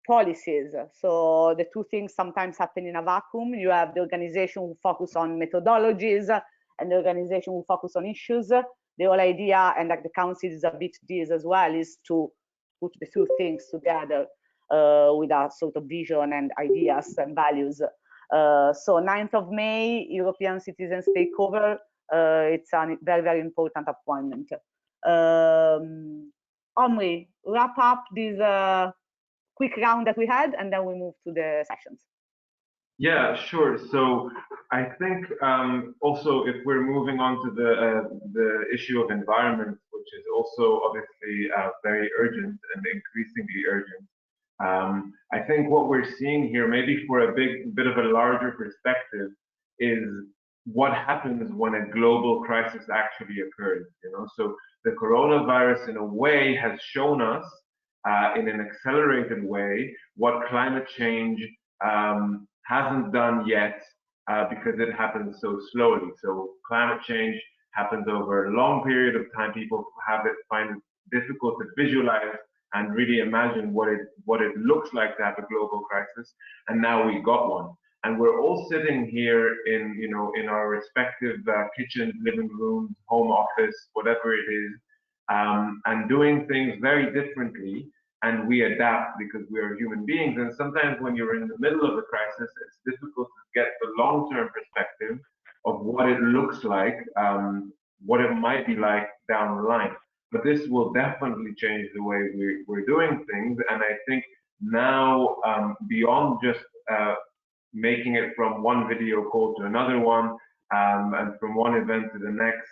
policies. So the two things sometimes happen in a vacuum. You have the organization who focus on methodologies and the organization who focus on issues. The whole idea, and like the council is a bit this as well, is to put the two things together with a sort of vision and ideas and values. So 9th of May, European Citizens Takeover. It's a very, very important appointment. Omri, wrap up this quick round that we had, and then we move to the sessions. Yeah, sure. So I think also if we're moving on to the issue of environment, which is also obviously very urgent and increasingly urgent, I think what we're seeing here, maybe for a bit of a larger perspective, is what happens when a global crisis actually occurs. You know, so the coronavirus, in a way, has shown us in an accelerated way what climate change hasn't done yet because it happens so slowly. So climate change happens over a long period of time. People find it difficult to visualize and really imagine what it looks like to have a global crisis. And now we got one. And we're all sitting here in our respective kitchens, living rooms, home office, whatever it is, and doing things very differently. And we adapt because we are human beings. And sometimes when you're in the middle of a crisis, it's difficult to get the long-term perspective of what it looks like, what it might be like down the line. But this will definitely change the way we're doing things. And I think now, beyond just making it from one video call to another one, and from one event to the next,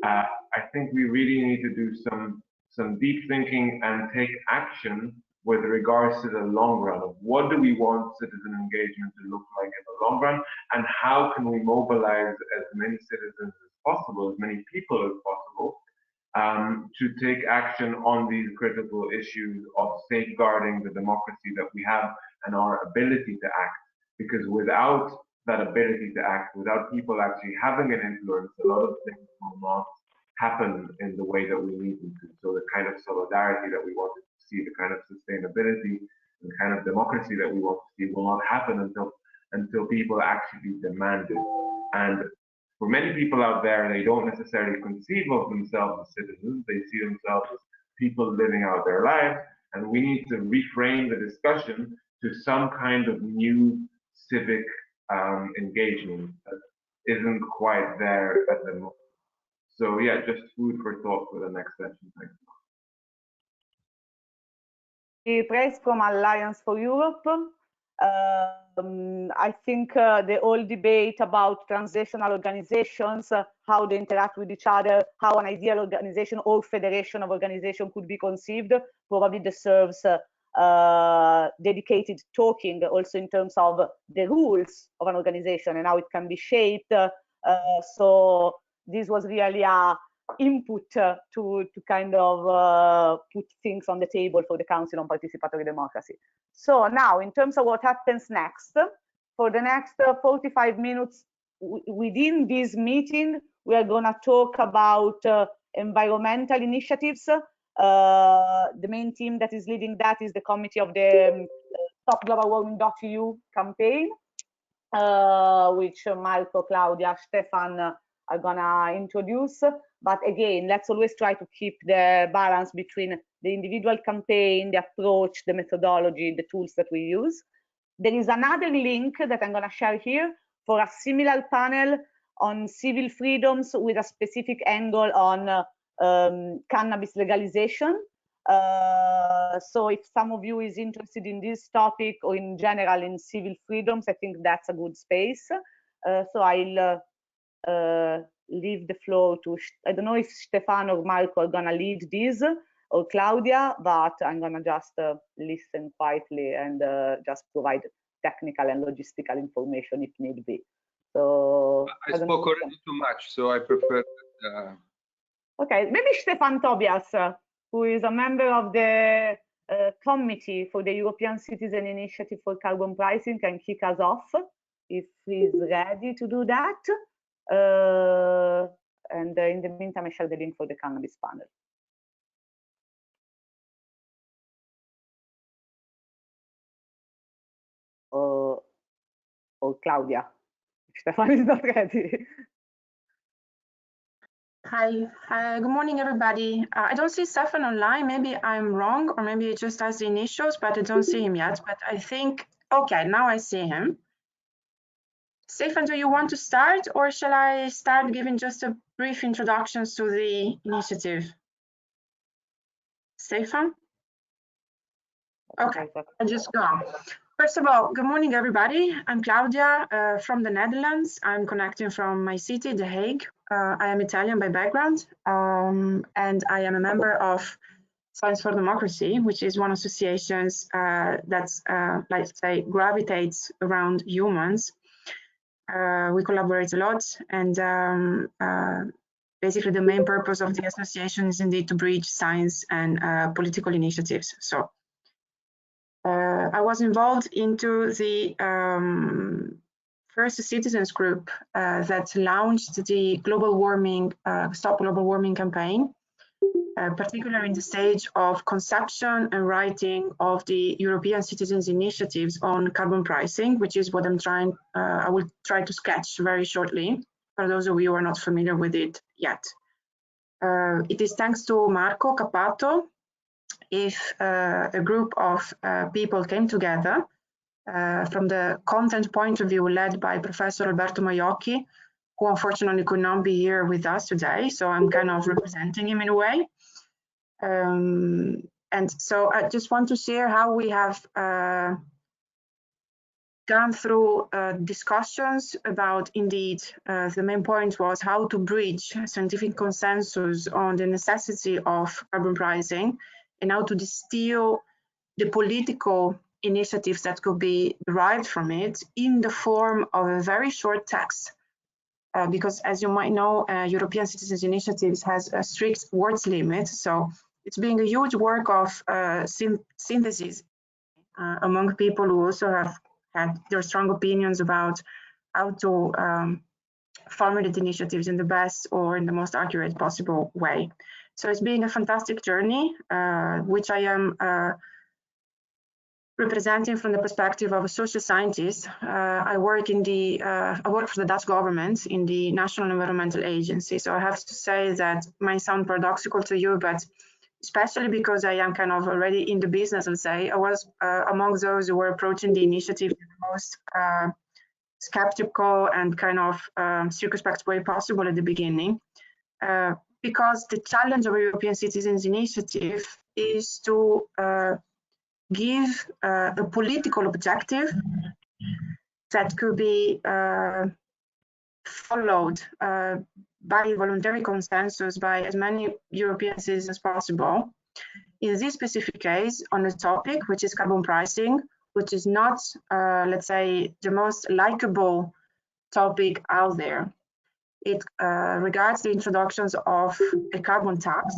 I think we really need to do some deep thinking and take action with regards to the long run of what do we want citizen engagement to look like in the long run, and how can we mobilize as many citizens as possible, as many people as possible, to take action on these critical issues of safeguarding the democracy that we have and our ability to act. Because without that ability to act, without people actually having an influence, a lot of things will not happen in the way that we need them to. So the kind of solidarity that we wanted to see, the kind of sustainability, the kind of democracy that we want to see will not happen until people actually demand it. And for many people out there, they don't necessarily conceive of themselves as citizens. They see themselves as people living out their lives. And we need to reframe the discussion to some kind of new civic engagement that isn't quite there at the moment. So yeah, just food for thought for the next session. Thanks. Praise from Alliance for Europe. I think the whole debate about translational organizations, how they interact with each other, how an ideal organization or federation of organization could be conceived, probably deserves dedicated talking, also in terms of the rules of an organization and how it can be shaped. So this was really a input to kind of put things on the table for the Council on Participatory Democracy. So now, in terms of what happens next, for the next 45 minutes within this meeting, we are going to talk about environmental initiatives. The main team that is leading that is the committee of the StopGlobalWarming.eu campaign, which Marco, Claudia, Stefan are gonna introduce. But again, let's always try to keep the balance between the individual campaign, the approach, the methodology, the tools that we use. There is another link that I'm gonna share here for a similar panel on civil freedoms with a specific angle on cannabis legalization. So if some of you is interested in this topic or in general in civil freedoms, I think that's a good space. So I'll leave the floor to, I don't know if Stefan or Marco are gonna lead this or Claudia, but I'm gonna just listen quietly and just provide technical and logistical information if need be. So I spoke already too much, so I prefer. Okay, maybe Stefan Tobias, who is a member of the committee for the European Citizen Initiative for Carbon Pricing, can kick us off if he's ready to do that. And in the meantime, I share the link for the cannabis panel. Or Claudia, Stefan is not ready. Hi, good morning, everybody. I don't see Stefan online. Maybe I'm wrong, or maybe it just has the initials, but I don't see him yet. But I think, okay, now I see him. Stefan, do you want to start, or shall I start giving just a brief introductions to the initiative? Stefan? Okay, I'll just go on. First of all, good morning, everybody. I'm Claudia from the Netherlands. I'm connecting from my city, The Hague. I am Italian by background, and I am a member of Science for Democracy, which is one associations that's, let's say, gravitates around humans. We collaborate a lot, and basically the main purpose of the association is indeed to bridge science and political initiatives. So I was involved into the first citizens group that launched the global warming, Stop Global Warming campaign, particularly in the stage of conception and writing of the European Citizens Initiatives on carbon pricing, which is what I will try to sketch very shortly for those of you who are not familiar with it yet. It is thanks to Marco Cappato if a group of people came together from the content point of view led by Professor Alberto Maiocchi, who unfortunately could not be here with us today, so I'm kind of representing him in a way. And so I just want to share how we have gone through discussions about, indeed, the main point was how to bridge scientific consensus on the necessity of carbon pricing and how to distill the political initiatives that could be derived from it in the form of a very short text because as you might know, European Citizens Initiatives has a strict words limit. So it's being a huge work of synthesis among people who also have had their strong opinions about how to formulate initiatives in the best or in the most accurate possible way. So it's been a fantastic journey, which I am representing from the perspective of a social scientist. I work for the Dutch government in the National Environmental Agency. So I have to say that might sound paradoxical to you, but especially because I am kind of already in the business, let's say, I was among those who were approaching the initiative in the most skeptical and kind of circumspect way possible at the beginning. Because the challenge of a European Citizens Initiative is to give a political objective that could be followed by voluntary consensus by as many European citizens as possible. In this specific case, on a topic which is carbon pricing, which is not, let's say, the most likable topic out there. It regards the introductions of a carbon tax.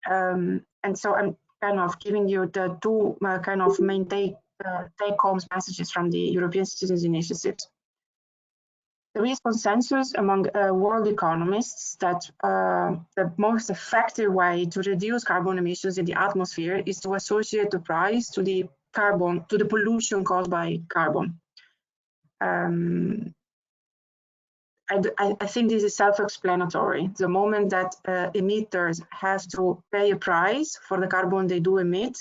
And so I'm kind of giving you the two kind of main take-home messages from the European Citizens Initiative. There is consensus among world economists that the most effective way to reduce carbon emissions in the atmosphere is to associate the price to the pollution caused by carbon. I think this is self-explanatory. The moment that emitters have to pay a price for the carbon they do emit,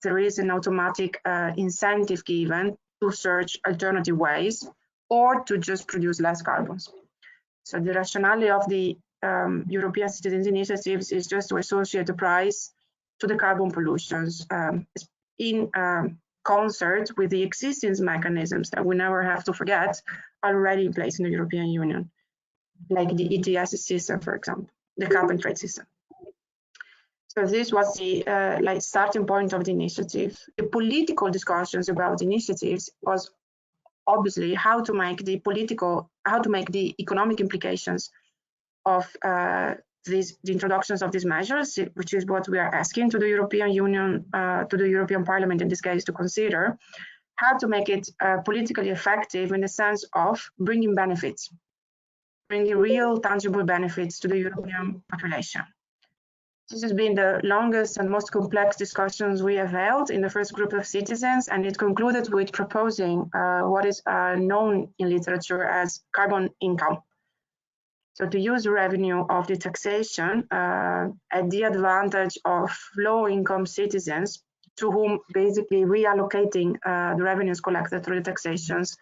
there is an automatic incentive given to search alternative ways or to just produce less carbons. So the rationale of the European Citizens Initiatives is just to associate the price to the carbon pollutions in concert with the existing mechanisms that we never have to forget are already in place in the European Union, like the ETS system, for example, the cap and trade system. So this was the starting point of the initiative. The political discussions about initiatives was obviously how to make the economic implications of the introductions of these measures, which is what we are asking to the European Union, to the European Parliament in this case, to consider how to make it politically effective in the sense of bringing benefits, bringing real tangible benefits to the European population. This has been the longest and most complex discussions we have held in the first group of citizens, and it concluded with proposing what is known in literature as carbon income. So to use the revenue of the taxation at the advantage of low-income citizens, to whom basically reallocating the revenues collected through the taxations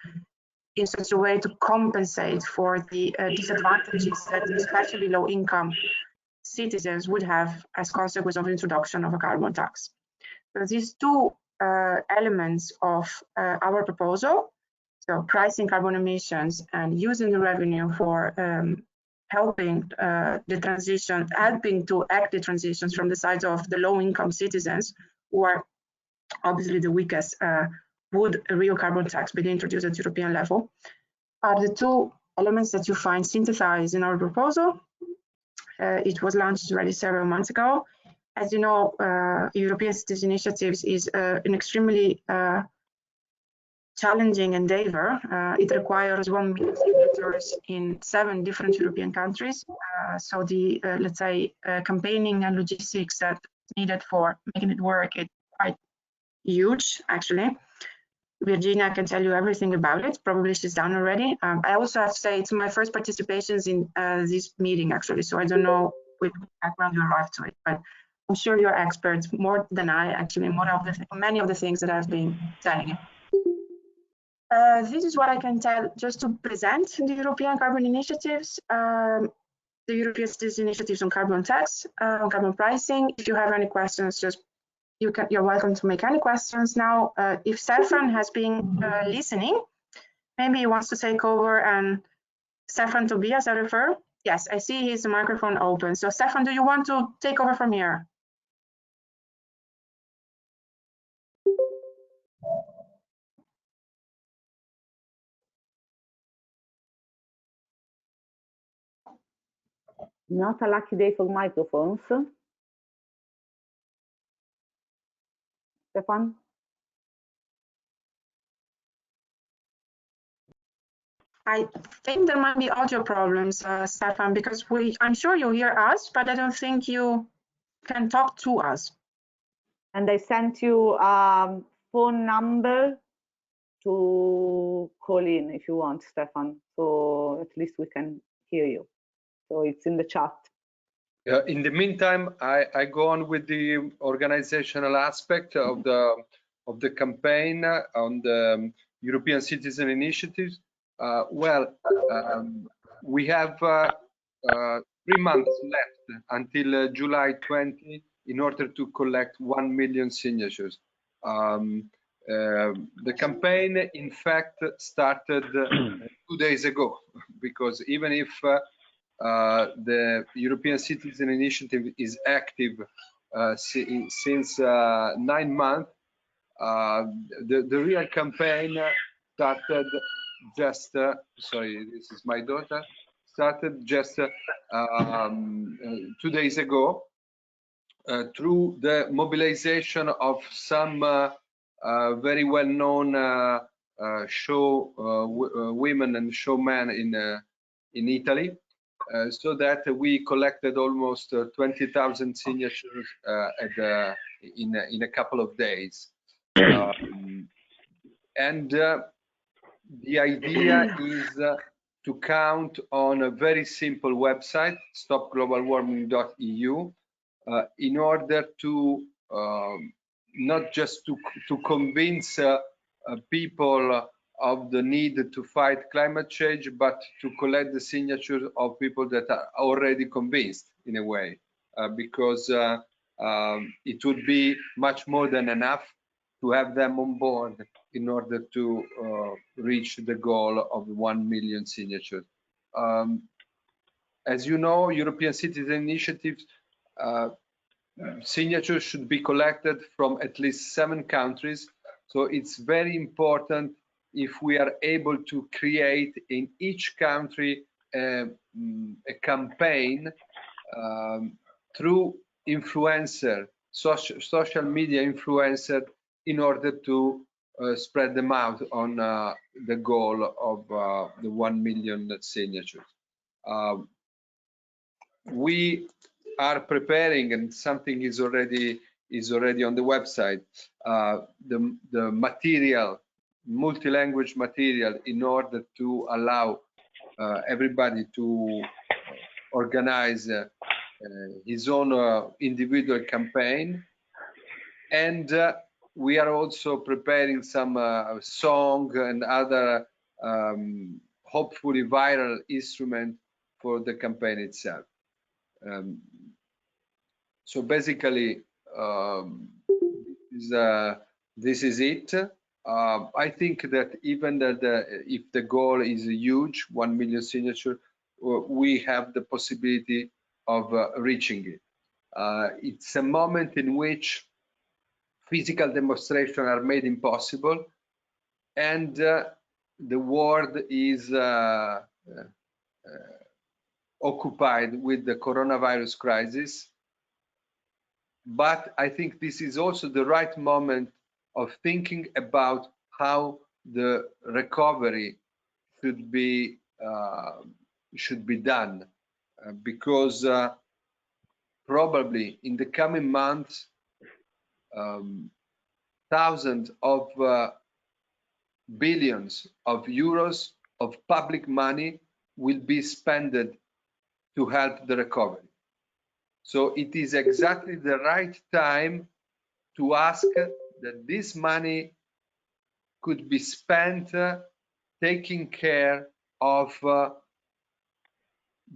in such a way to compensate for the disadvantages that especially low-income citizens would have as consequence of the introduction of a carbon tax. So these two elements of our proposal, so pricing carbon emissions and using the revenue for helping the transition, helping to act the transitions from the side of the low-income citizens, who are obviously the weakest, would a real carbon tax be introduced at European level, are the two elements that you find synthesized in our proposal. It was launched already several months ago. As you know, European Citizens Initiatives is an extremely challenging endeavor. It requires 1 million signatures in 7 different European countries. So the, let's say, campaigning and logistics that needed for making it work is quite huge, actually. Virginia can tell you everything about it. Probably she's done already. I also have to say it's my first participations in this meeting, actually. So I don't know with background you arrived to it, but I'm sure you're experts more than I, actually, many of the things that I've been telling you. This is what I can tell just to present the European carbon initiatives, the European Citizens Initiatives on carbon tax, on carbon pricing. If you have any questions, just you're welcome to make any questions now. If Stefan has been listening, maybe he wants to take over, and Stefan Tobias, I refer. Yes, I see his microphone open. So Stefan, do you want to take over from here? Not a lucky day for microphones. Stefan? I think there might be audio problems, Stefan, because I'm sure you hear us, but I don't think you can talk to us. And I sent you a phone number to call in if you want, Stefan. So at least we can hear you. So it's in the chat. In the meantime, I go on with the organizational aspect of the campaign on the European Citizen Initiatives. We have 3 months left until July 20 in order to collect 1 million signatures. The campaign, in fact, started 2 days ago, because even if the European Citizen Initiative is active since 9 months, the real campaign started just, sorry, this is my daughter, started just 2 days ago through the mobilization of some very well-known women and showmen in Italy, so that we collected almost 20,000 signatures in a couple of days. And the idea is to count on a very simple website, stopglobalwarming.eu, in order to not just to convince people of the need to fight climate change, but to collect the signatures of people that are already convinced, in a way, because it would be much more than enough to have them on board in order to reach the goal of 1 million signatures. As you know, European Citizen Initiatives signatures should be collected from at least 7 countries. So it's very important if we are able to create in each country a campaign through influencer, social media influencer, in order to spread them out on the goal of the 1 million signatures. We are preparing, and something is already on the website, the material, multi-language material, in order to allow everybody to organize his own individual campaign. And we are also preparing some song and other hopefully viral instrument for the campaign itself. So basically, this is it. I think that even if the goal is huge, 1 million signature, we have the possibility of reaching it. It's a moment in which physical demonstrations are made impossible, and the world is occupied with the coronavirus crisis. But I think this is also the right moment of thinking about how the recovery should be done, because probably in the coming months, thousands of billions of euros of public money will be spent to help the recovery. So it is exactly the right time to ask that this money could be spent taking care of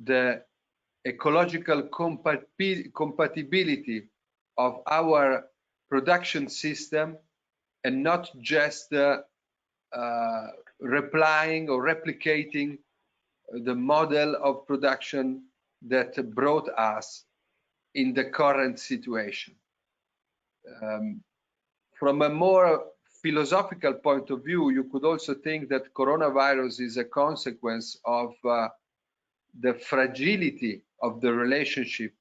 the ecological compatibility of our production system, and not just replying or replicating the model of production that brought us in the current situation. From a more philosophical point of view, you could also think that coronavirus is a consequence of the fragility of the relationship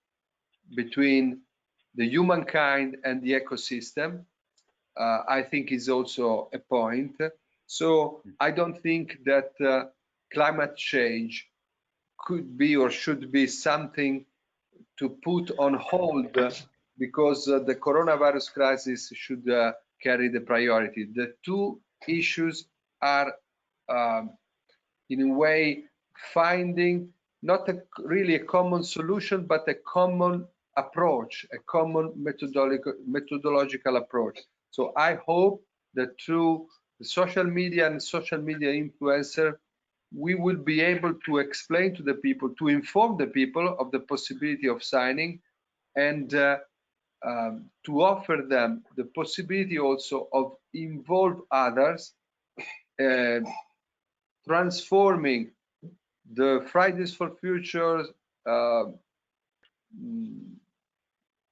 between the humankind and the ecosystem, I think is also a point. So I don't think that climate change could be or should be something to put on hold because the coronavirus crisis should carry the priority. The two issues are in a way finding not really a common solution, but a common approach, a common methodological approach. So I hope that through the social media and social media influencer, we will be able to explain to the people, to inform the people of the possibility of signing, and to offer them the possibility also of involve others, transforming the Fridays for Future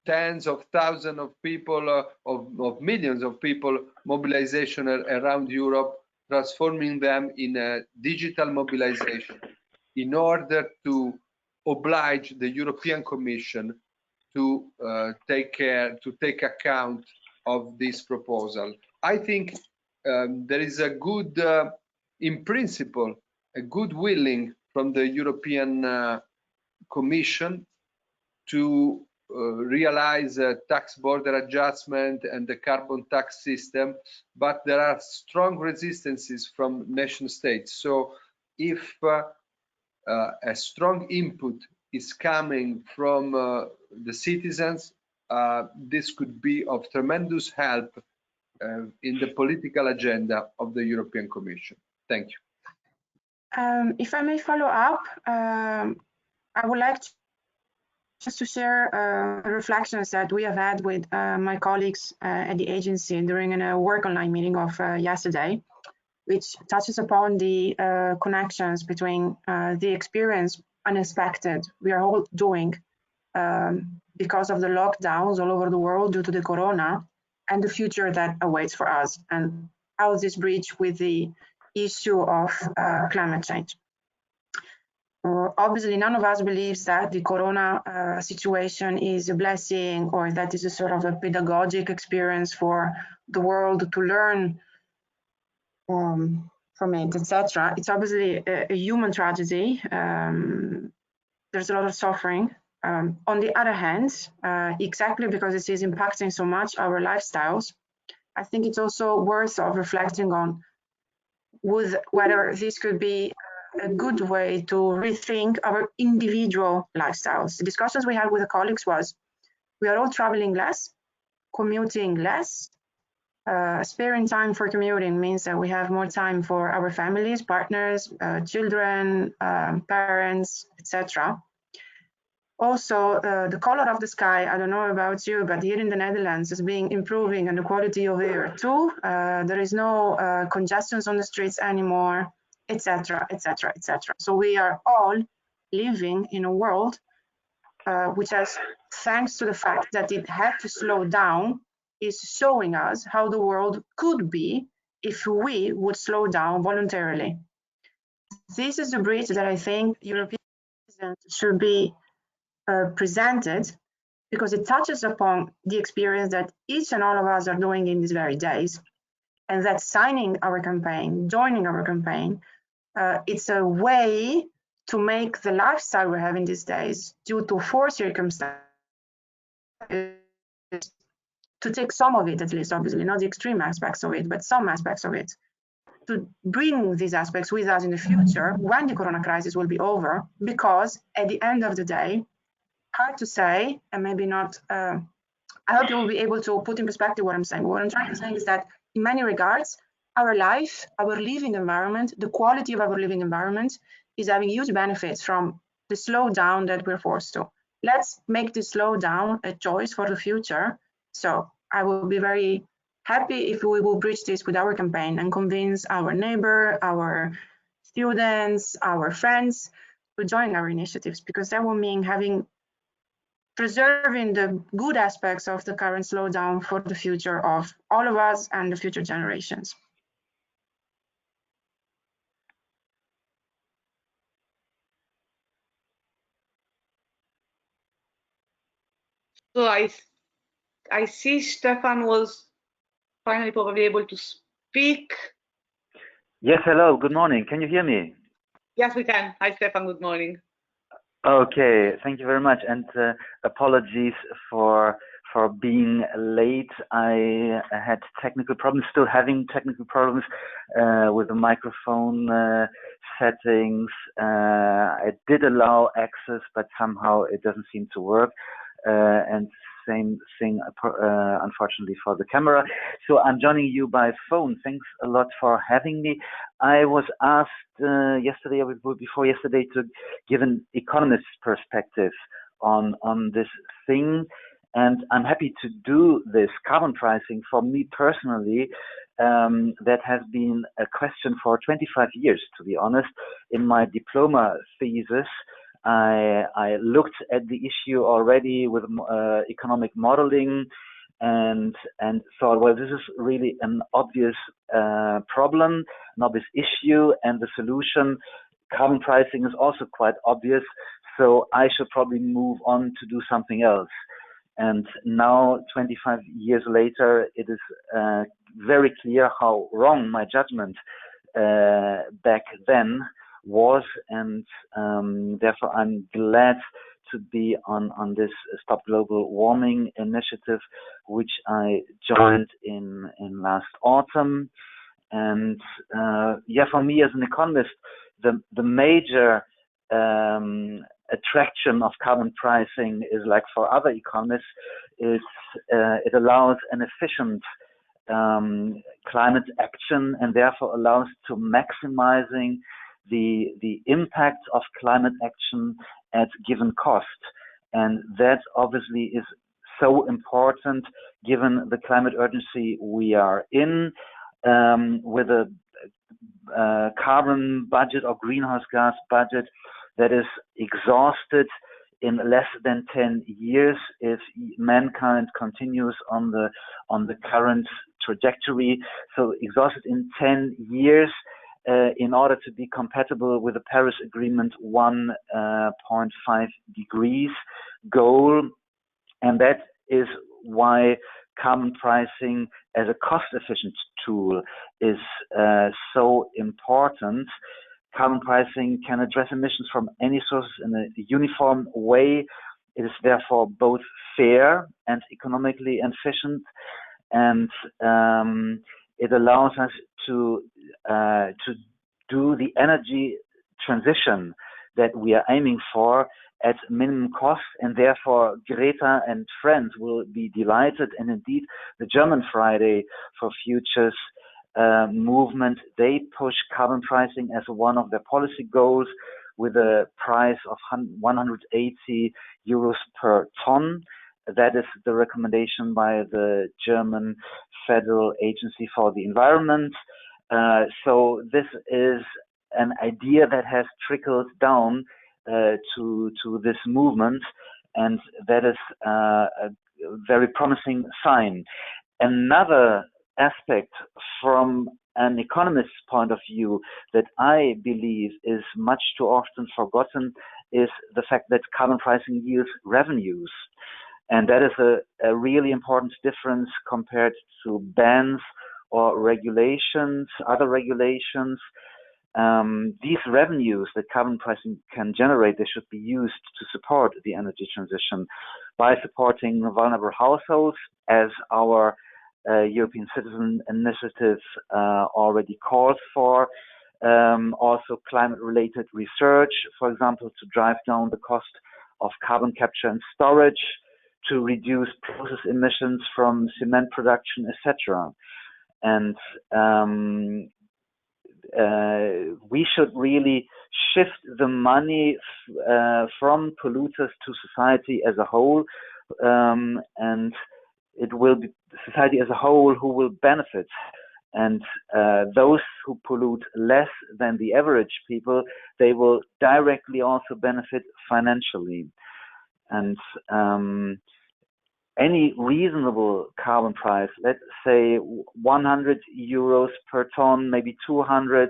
tens of thousands of people, of millions of people mobilization around Europe, transforming them in a digital mobilization in order to oblige the European Commission to take account of this proposal. I think there is a good, in principle, a good willing from the European Commission to realize a tax border adjustment and the carbon tax system, but there are strong resistances from nation states. So if a strong input is coming from the citizens, this could be of tremendous help in the political agenda of the European Commission. Thank you. If I may follow up, I would like just to share reflections that we have had with my colleagues at the agency during a work online meeting of yesterday, which touches upon the connections between the experience unexpected we are all doing because of the lockdowns all over the world due to the corona, and the future that awaits for us, and how this bridge with the issue of climate change. Obviously, none of us believes that the corona situation is a blessing, or that is a sort of a pedagogic experience for the world to learn from it, etc. It's obviously a human tragedy. There's a lot of suffering. On the other hand, exactly because it is impacting so much our lifestyles, I think it's also worth of reflecting on whether this could be a good way to rethink our individual lifestyles. The discussions we had with the colleagues was, we are all traveling less, commuting less. Sparing time for commuting means that we have more time for our families, partners, children, parents, etc. Also, the color of the sky, I don't know about you, but here in the Netherlands is improving, and the quality of air too. There is no congestions on the streets anymore, etc., etc., etc. So we are all living in a world which has, thanks to the fact that it had to slow down, is showing us how the world could be if we would slow down voluntarily. This is the bridge that I think European citizens should be presented, because it touches upon the experience that each and all of us are doing in these very days, and that signing our campaign, joining our campaign, it's a way to make the lifestyle we're having these days, due to forced circumstances, to take some of it, at least, obviously, not the extreme aspects of it, but some aspects of it, to bring these aspects with us in the future when the corona crisis will be over, because at the end of the day, hard to say, and maybe not, I hope you will be able to put in perspective what I'm saying. What I'm trying to say is that in many regards, our life, our living environment, the quality of our living environment is having huge benefits from the slowdown that we're forced to. Let's make this slowdown a choice for the future. So I will be very happy if we will bridge this with our campaign and convince our neighbor, our students, our friends to join our initiatives, because that will mean preserving the good aspects of the current slowdown for the future of all of us and the future generations. So I see Stefan was finally probably able to speak. Yes, hello, good morning. Can you hear me? Yes, we can. Hi, Stefan, good morning. Okay, thank you very much, and apologies for being late. I had technical problems, still having technical problems with the microphone settings. I did allow access, but somehow it doesn't seem to work. And same thing, unfortunately, for the camera. So I'm joining you by phone. Thanks a lot for having me. I was asked yesterday, or before yesterday, to give an economist's perspective on this thing, and I'm happy to do this. Carbon pricing, for me personally, that has been a question for 25 years, to be honest. In my diploma thesis, I looked at the issue already with economic modeling and thought, well, this is really an obvious problem, an obvious issue, and the solution, carbon pricing, is also quite obvious, so I should probably move on to do something else. And now, 25 years later, it is very clear how wrong my judgment back then was, and therefore I'm glad to be on this Stop Global Warming initiative, which I joined in last autumn. And yeah, for me as an economist, the major attraction of carbon pricing is, like for other economists, is it allows an efficient climate action, and therefore allows to maximizing the impact of climate action at given cost. And that obviously is so important given the climate urgency we are in, with a carbon budget or greenhouse gas budget that is exhausted in less than 10 years if mankind continues on the current trajectory. So exhausted in 10 years in order to be compatible with the Paris Agreement 1.5 degrees goal. And that is why carbon pricing as a cost-efficient tool is so important. Carbon pricing can address emissions from any sources in a uniform way. It is therefore both fair and economically efficient, and it allows us to do the energy transition that we are aiming for at minimum cost, and therefore Greta and friends will be delighted. And indeed, the German Friday for Futures movement, they push carbon pricing as one of their policy goals, with a price of 180 euros per ton. That is the recommendation by the German Federal Agency for the Environment. So this is an idea that has trickled down to this movement, and that is a very promising sign. Another aspect from an economist's point of view that I believe is much too often forgotten is the fact that carbon pricing yields revenues. And that is a really important difference compared to bans or regulations, other regulations. These revenues that carbon pricing can generate, they should be used to support the energy transition by supporting vulnerable households, as our European Citizen Initiative already calls for. Also climate-related research, for example, to drive down the cost of carbon capture and storage, to reduce process emissions from cement production, etc. And we should really shift the money from polluters to society as a whole, and it will be society as a whole who will benefit. And those who pollute less than the average people, they will directly also benefit financially. And any reasonable carbon price, let's say 100 euros per ton, maybe 200,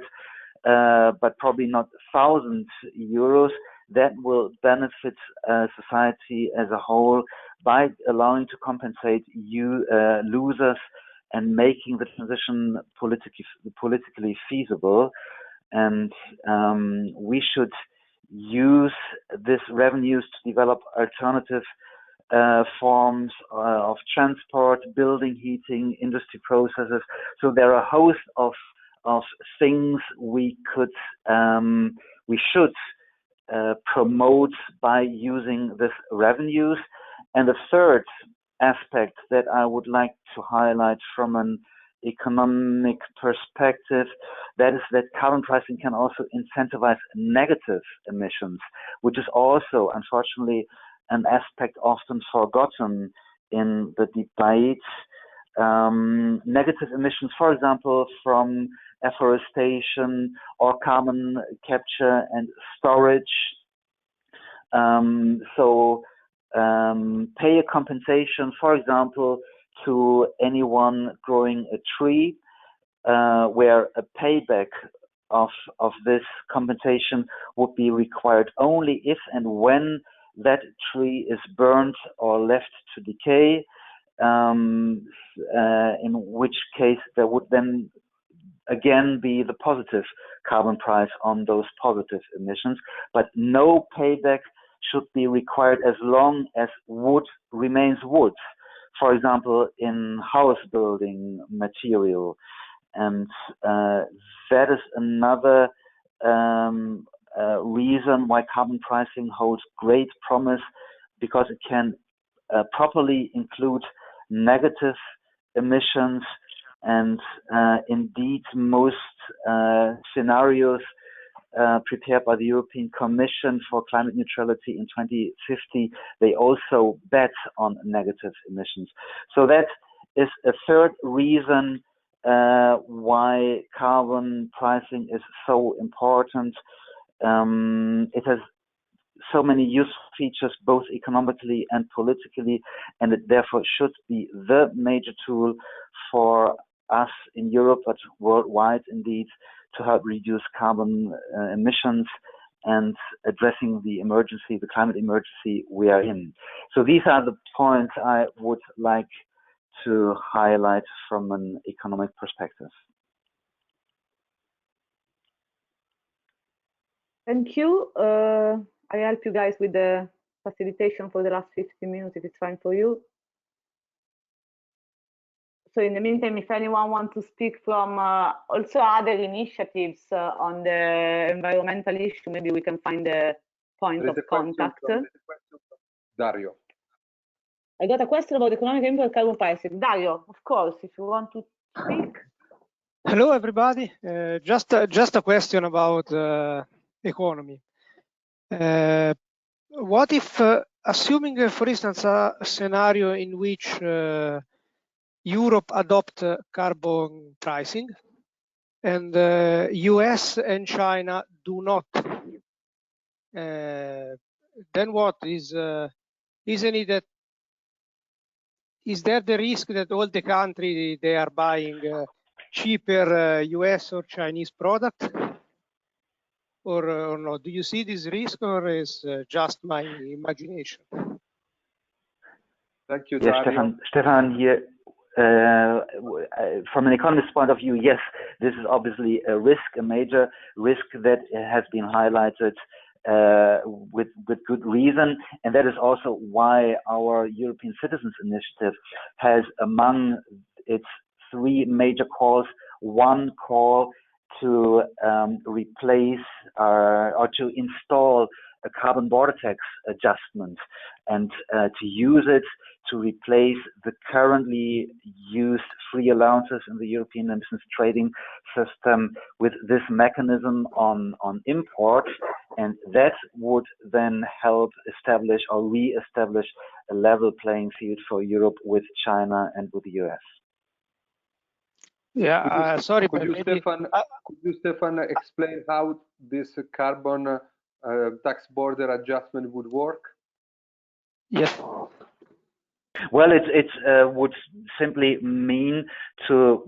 but probably not 1,000 euros, that will benefit society as a whole by allowing to compensate losers and making the transition politically feasible. And we should use these revenues to develop alternative forms of transport, building, heating, industry processes. So there are a host of things we should promote by using these revenues. And the third aspect that I would like to highlight from an economic perspective, that is that carbon pricing can also incentivize negative emissions, which is also, unfortunately, an aspect often forgotten in the debate. Negative emissions, for example, from afforestation or carbon capture and storage. Pay a compensation, for example, to anyone growing a tree, where a payback of this compensation would be required only if and when that tree is burnt or left to decay, in which case there would then again be the positive carbon price on those positive emissions, but no payback should be required as long as wood remains wood, for example, in house building material. And that is another reason why carbon pricing holds great promise, because it can properly include negative emissions. And indeed, most scenarios prepared by the European Commission for climate neutrality in 2050, they also bet on negative emissions. So that is a third reason why carbon pricing is so important. It has so many useful features, both economically and politically, and it therefore should be the major tool for us in Europe, but worldwide indeed, to help reduce carbon emissions and addressing the emergency, the climate emergency we are in. So these are the points I would like to highlight from an economic perspective. Thank you. I help you guys with the facilitation for the last 15 minutes, if it's fine for you. So in the meantime, if anyone wants to speak from also other initiatives on the environmental issue, maybe we can find a point of contact. Dario. I got a question about economic impact of carbon pricing. Dario, of course, if you want to speak. Hello, everybody. Just a question about economy. What if, assuming, for instance, a scenario in which Europe adopt carbon pricing and US and China do not, then what is is there the risk that all the countries they are buying cheaper US or Chinese product, or not? Do you see this risk, or is just my imagination? Thank you, yes, Dario. Stefan here. From an economist's point of view, yes, this is obviously a risk, a major risk that has been highlighted with good reason, and that is also why our European Citizens Initiative has among its three major calls one call to replace or to install a carbon border tax adjustment and to use it to replace the currently used free allowances in the European emissions trading system with this mechanism on imports, and that would then help establish or re-establish a level playing field for Europe with China and with the US. Yeah, sorry, could you, Stefan, explain how this carbon tax border adjustment would work? Yes. Well, it would simply mean to,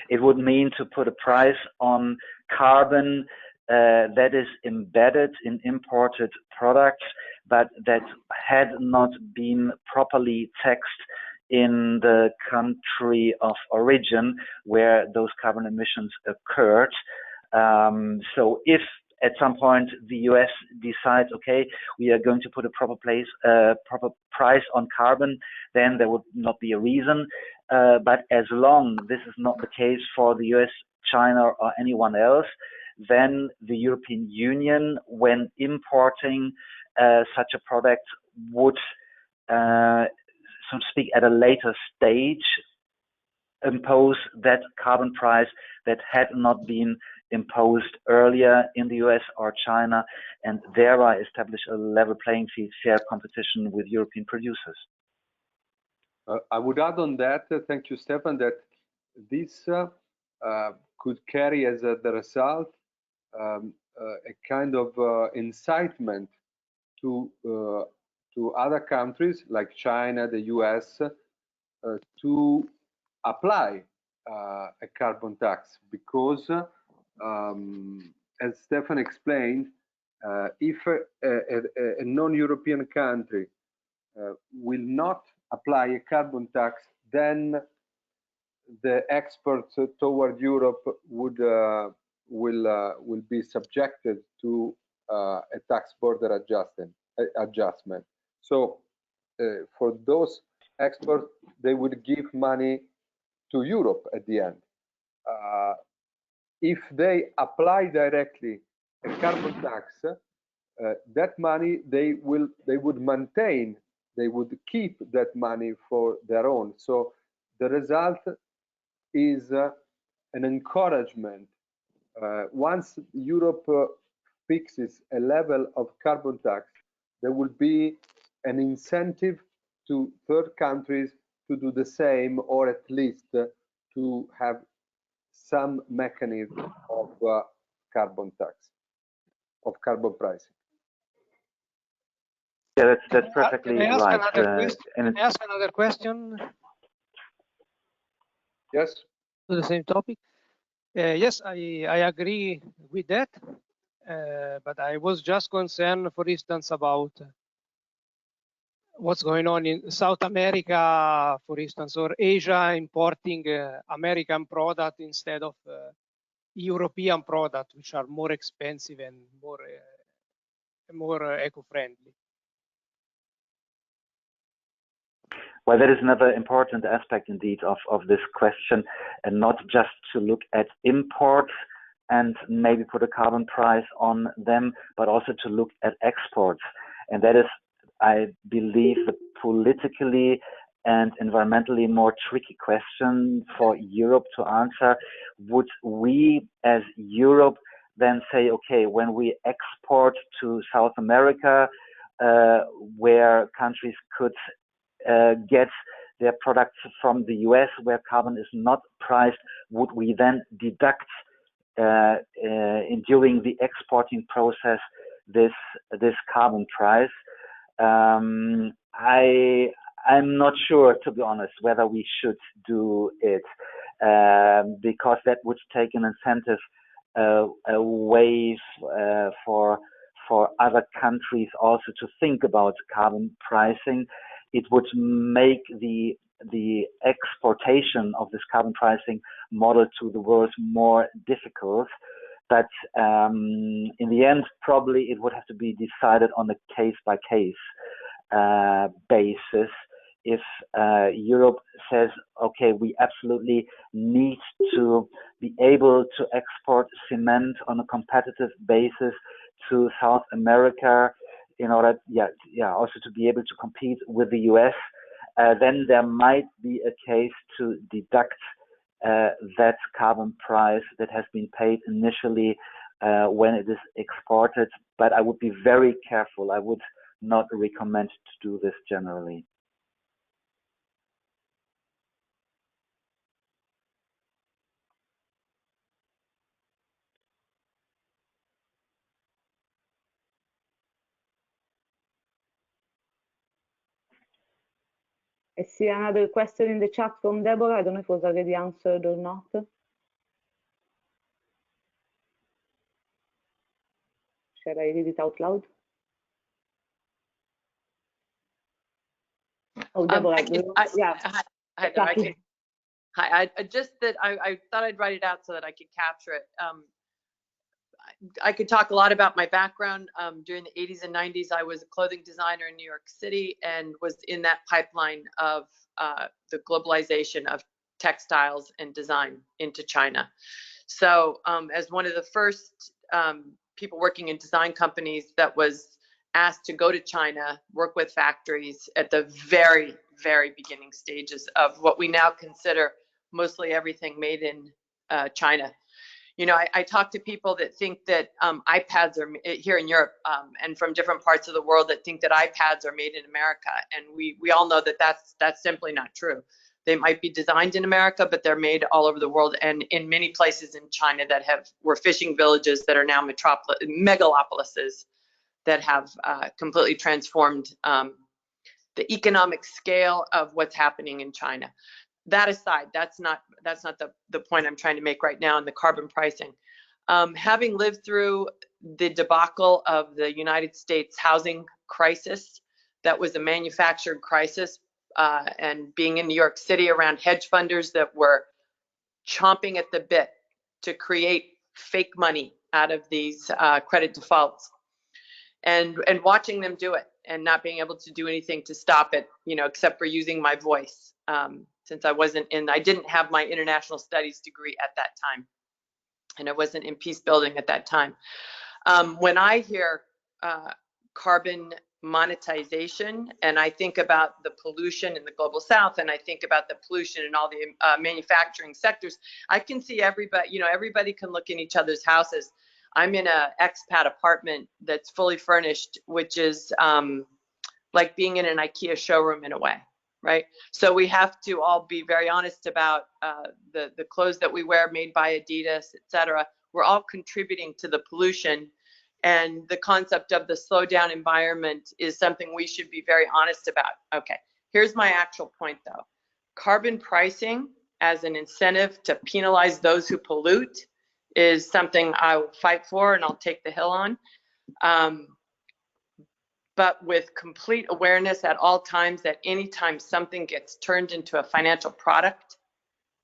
it would mean to put a price on carbon that is embedded in imported products, but that had not been properly taxed in the country of origin where those carbon emissions occurred. So if at some point the US decides, okay, we are going to put a proper price on carbon, then there would not be a reason. But as long this is not the case for the US, China, or anyone else, then the European Union, when importing such a product, would, so to speak, at a later stage, impose that carbon price that had not been imposed earlier in the US or China, and thereby establish a level playing field, fair competition with European producers. I would add on that, thank you, Stefan, that this could carry as the result a kind of incitement to other countries like China, the US, to apply a carbon tax, because as Stefan explained, if a non-European country will not apply a carbon tax, then the exports toward Europe will be subjected to a tax border adjustment. So for those exports, they would give money to Europe at the end. If they apply directly a carbon tax, that money they would maintain, they would keep that money for their own. So the result is an encouragement. Once Europe fixes a level of carbon tax, there will be an incentive to third countries to do the same, or at least to have some mechanism of carbon tax, of carbon pricing. Yeah, that's perfectly Can I ask right. Can I ask another question? Yes. To the same topic. Yes, I agree with that, but I was just concerned, for instance, about what's going on in South America, for instance, or Asia importing American product instead of European product, which are more expensive and more eco-friendly. Well, that is another important aspect indeed of this question, and not just to look at imports and maybe put a carbon price on them, but also to look at exports. And that is, I believe, the politically and environmentally more tricky question for Europe to answer. Would we as Europe then say, okay, when we export to South America, where countries could get their products from the US where carbon is not priced, would we then deduct during the exporting process this carbon price? I'm not sure, to be honest, whether we should do it, because that would take an incentive away for other countries also to think about carbon pricing. It would make the exportation of this carbon pricing model to the world more difficult. But in the end, probably it would have to be decided on a case-by-case basis. If Europe says, okay, we absolutely need to be able to export cement on a competitive basis to South America in order, also to be able to compete with the US, then there might be a case to deduct that carbon price that has been paid initially when it is exported. But I would be very careful. I would not recommend to do this generally. I see another question in the chat from Deborah. I don't know if it was already answered or not. Shall I read it out loud? Oh, Deborah, I just that I thought I'd write it out so that I could capture it. I could talk a lot about my background. During the 80s and 90s, I was a clothing designer in New York City and was in that pipeline of the globalization of textiles and design into China. So as one of the first people working in design companies that was asked to go to China, work with factories at the very, very beginning stages of what we now consider mostly everything made in China. You know, I talk to people that think that iPads are here in Europe and from different parts of the world that think that iPads are made in America. And we all know that that's simply not true. They might be designed in America, but they're made all over the world and in many places in China that were fishing villages that are now megalopolises that have completely transformed the economic scale of what's happening in China. That aside, that's not the point I'm trying to make right now in the carbon pricing. Having lived through the debacle of the United States housing crisis, that was a manufactured crisis, and being in New York City around hedge funders that were chomping at the bit to create fake money out of these credit defaults, and watching them do it and not being able to do anything to stop it, you know, except for using my voice. Since I didn't have my international studies degree at that time, and I wasn't in peace building at that time. When I hear carbon monetization, and I think about the pollution in the global south, and I think about the pollution in all the manufacturing sectors, I can see everybody, you know, everybody can look in each other's houses. I'm in a expat apartment that's fully furnished, which is like being in an IKEA showroom in a way, right? So we have to all be very honest about the clothes that we wear made by Adidas, etc. We're all contributing to the pollution, and the concept of the slow down environment is something we should be very honest about. Okay, here's my actual point though. Carbon pricing as an incentive to penalize those who pollute is something I will fight for and I'll take the hill on. But with complete awareness at all times that anytime something gets turned into a financial product,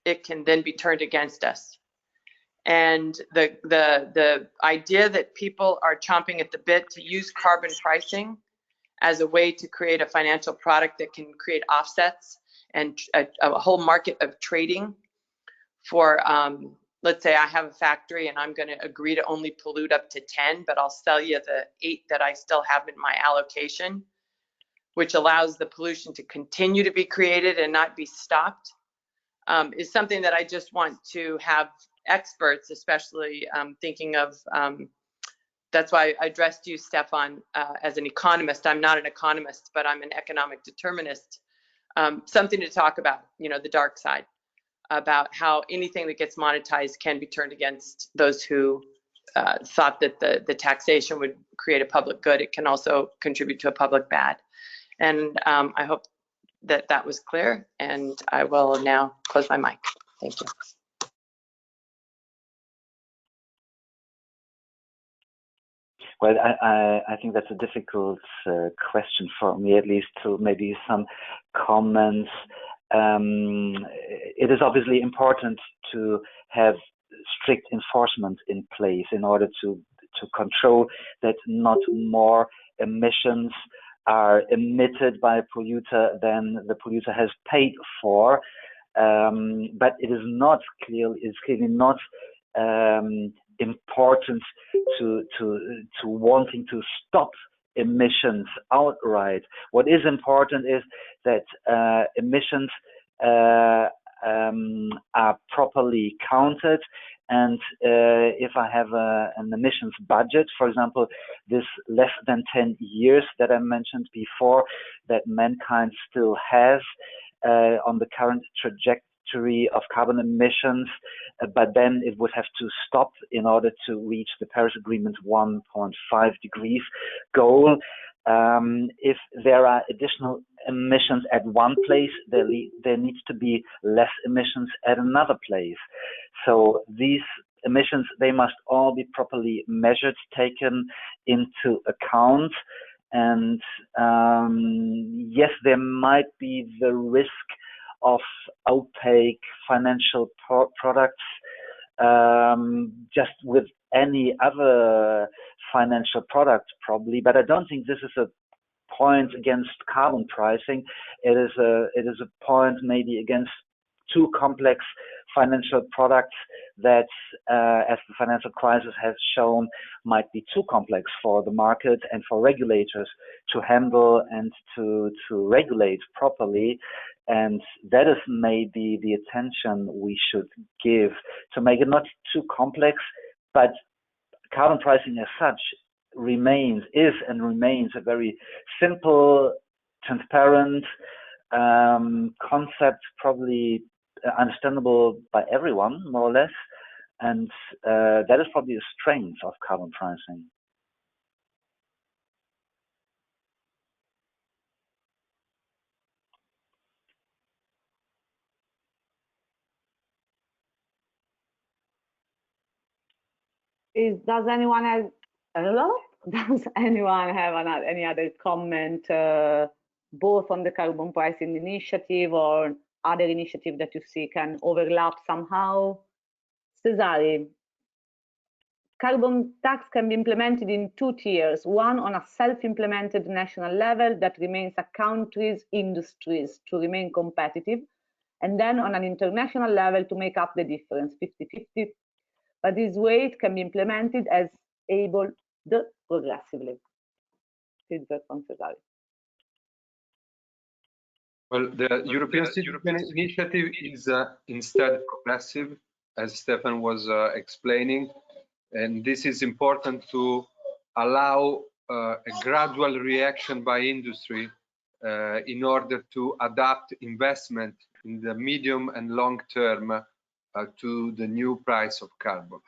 it can then be turned against us. And the idea that people are chomping at the bit to use carbon pricing as a way to create a financial product that can create offsets and a whole market of trading for, let's say I have a factory and I'm going to agree to only pollute up to 10, but I'll sell you the 8 that I still have in my allocation, which allows the pollution to continue to be created and not be stopped, is something that I just want to have experts, especially thinking of, that's why I addressed you, Stefan, as an economist. I'm not an economist, but I'm an economic determinist. Something to talk about, you know, the dark side, about how anything that gets monetized can be turned against those who thought that the taxation would create a public good. It can also contribute to a public bad. And I hope that that was clear, and I will now close my mic. Thank you. Well, I think that's a difficult question for me, at least, to maybe some comments. It is obviously important to have strict enforcement in place in order to control that not more emissions are emitted by a polluter than the polluter has paid for. But it is not clearly not important to wanting to stop emissions outright. What is important is that emissions are properly counted, and if I have an emissions budget, for example, this less than 10 years that I mentioned before that mankind still has on the current trajectory of carbon emissions, but then it would have to stop in order to reach the Paris Agreement's 1.5 degrees goal. If there are additional emissions at one place, there needs to be less emissions at another place. So these emissions, they must all be properly measured, taken into account. And yes, there might be the risk of opaque financial products, just with any other financial product probably, but I don't think this is a point against carbon pricing. It is a point maybe against too complex financial products that, as the financial crisis has shown, might be too complex for the market and for regulators to handle and to regulate properly. And that is maybe the attention we should give, to make it not too complex, but carbon pricing as such is and remains a very simple, transparent concept, probably understandable by everyone, more or less. And that is probably a strength of carbon pricing. Does anyone have any other comment, both on the carbon pricing initiative or other initiative that you see can overlap somehow? Cesare, carbon tax can be implemented in 2 tiers. One on a self-implemented national level that remains a country's industries to remain competitive, and then on an international level to make up the difference, 50-50. But this way it can be implemented as able progressively. Feedback from Cesare. Well, the European Citizen Initiative is instead progressive, as Stefan was explaining, and this is important to allow a gradual reaction by industry in order to adapt investment in the medium and long term to the new price of carbon.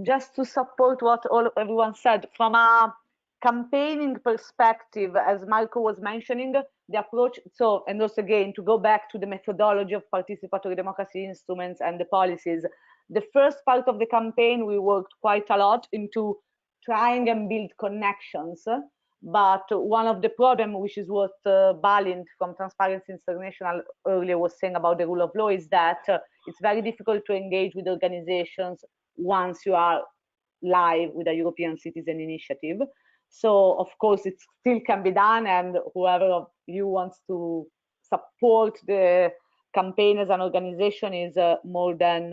Just to support what everyone said, from a campaigning perspective, as Marco was mentioning, the approach, and also again, to go back to the methodology of participatory democracy instruments and the policies, the first part of the campaign, we worked quite a lot into trying and build connections. But one of the problems, which is what Balint from Transparency International earlier was saying about the rule of law, is that it's very difficult to engage with organizations once you are live with a European Citizen Initiative. So of course it still can be done, and whoever of you wants to support the campaign as an organization is more than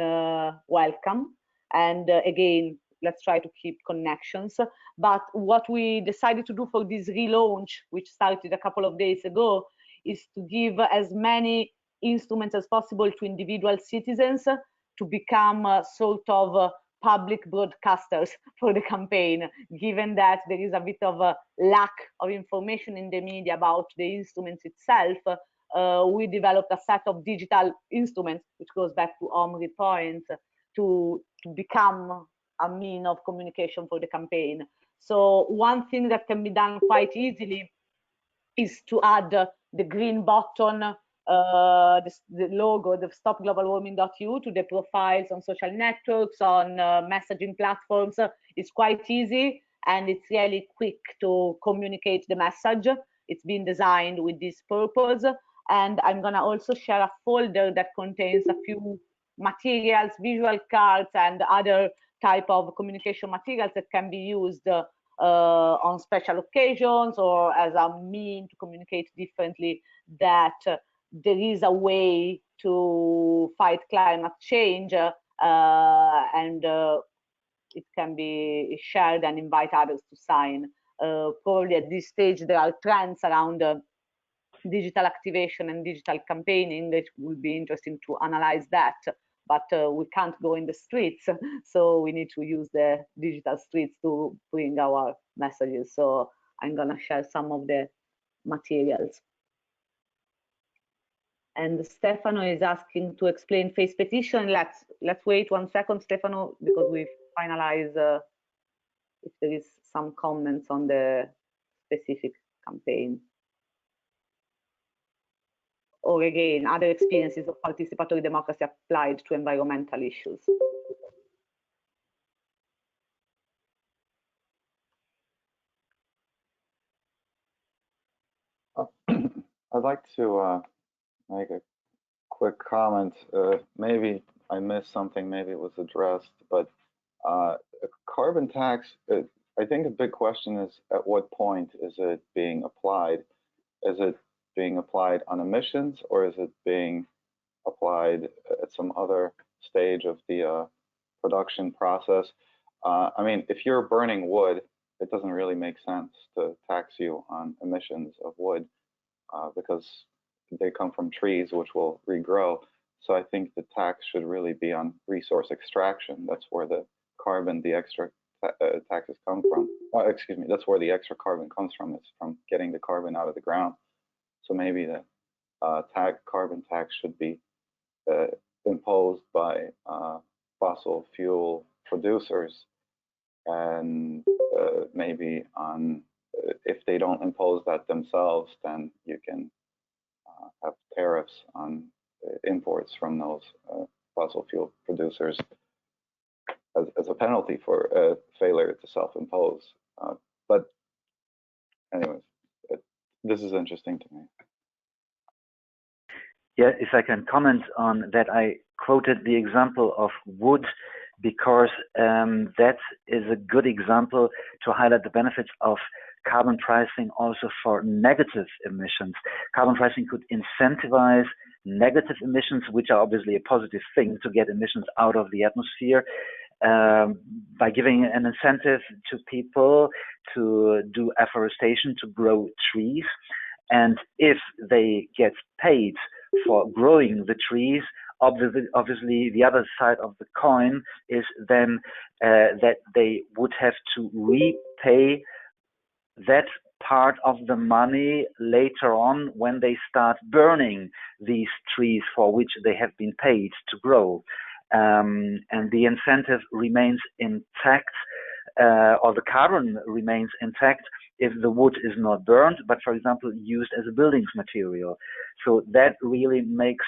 welcome. And again, let's try to keep connections. But what we decided to do for this relaunch, which started a couple of days ago, is to give as many instruments as possible to individual citizens to become sort of public broadcasters for the campaign, given that there is a bit of a lack of information in the media about the instruments itself. We developed a set of digital instruments, which goes back to Omri's point, to become a mean of communication for the campaign. So one thing that can be done quite easily is to add the green button, the logo, the stopglobalwarming.eu, to the profiles on social networks, on messaging platforms. It's quite easy, and it's really quick to communicate the message. It's been designed with this purpose. And I'm gonna also share a folder that contains a few materials, visual cards, and other type of communication materials that can be used on special occasions or as a mean to communicate differently, that there is a way to fight climate change, and it can be shared and invite others to sign. Probably at this stage there are trends around digital activation and digital campaigning. It would be interesting to analyze that, but we can't go in the streets, so we need to use the digital streets to bring our messages. So I'm gonna share some of the materials. And Stefano is asking to explain phase petition. Let's wait 1 second, Stefano, because we finalize if there is some comments on the specific campaign. Or again, other experiences of participatory democracy applied to environmental issues. I'd like to make a quick comment. Maybe I missed something, maybe it was addressed, but a carbon tax, I think a big question is at what point is it being applied? Is it being applied on emissions, or is it being applied at some other stage of the production process? I mean, if you're burning wood, it doesn't really make sense to tax you on emissions of wood because they come from trees which will regrow. So I think the tax should really be on resource extraction. That's where the carbon, the extra taxes come from. Excuse me, that's where the extra carbon comes from. It's from getting the carbon out of the ground. So maybe the carbon tax should be imposed by fossil fuel producers, and maybe on if they don't impose that themselves, then you can have tariffs on imports from those fossil fuel producers as a penalty for failure to self-impose. But anyways, this is interesting to me. Yeah, if I can comment on that, I quoted the example of wood because that is a good example to highlight the benefits of carbon pricing also for negative emissions. Carbon pricing could incentivize negative emissions, which are obviously a positive thing to get emissions out of the atmosphere, by giving an incentive to people to do afforestation, to grow trees. And if they get paid for growing the trees, obviously the other side of the coin is then that they would have to repay that part of the money later on when they start burning these trees for which they have been paid to grow. And the incentive remains intact, or the carbon remains intact if the wood is not burned, but for example, used as a buildings material. So that really makes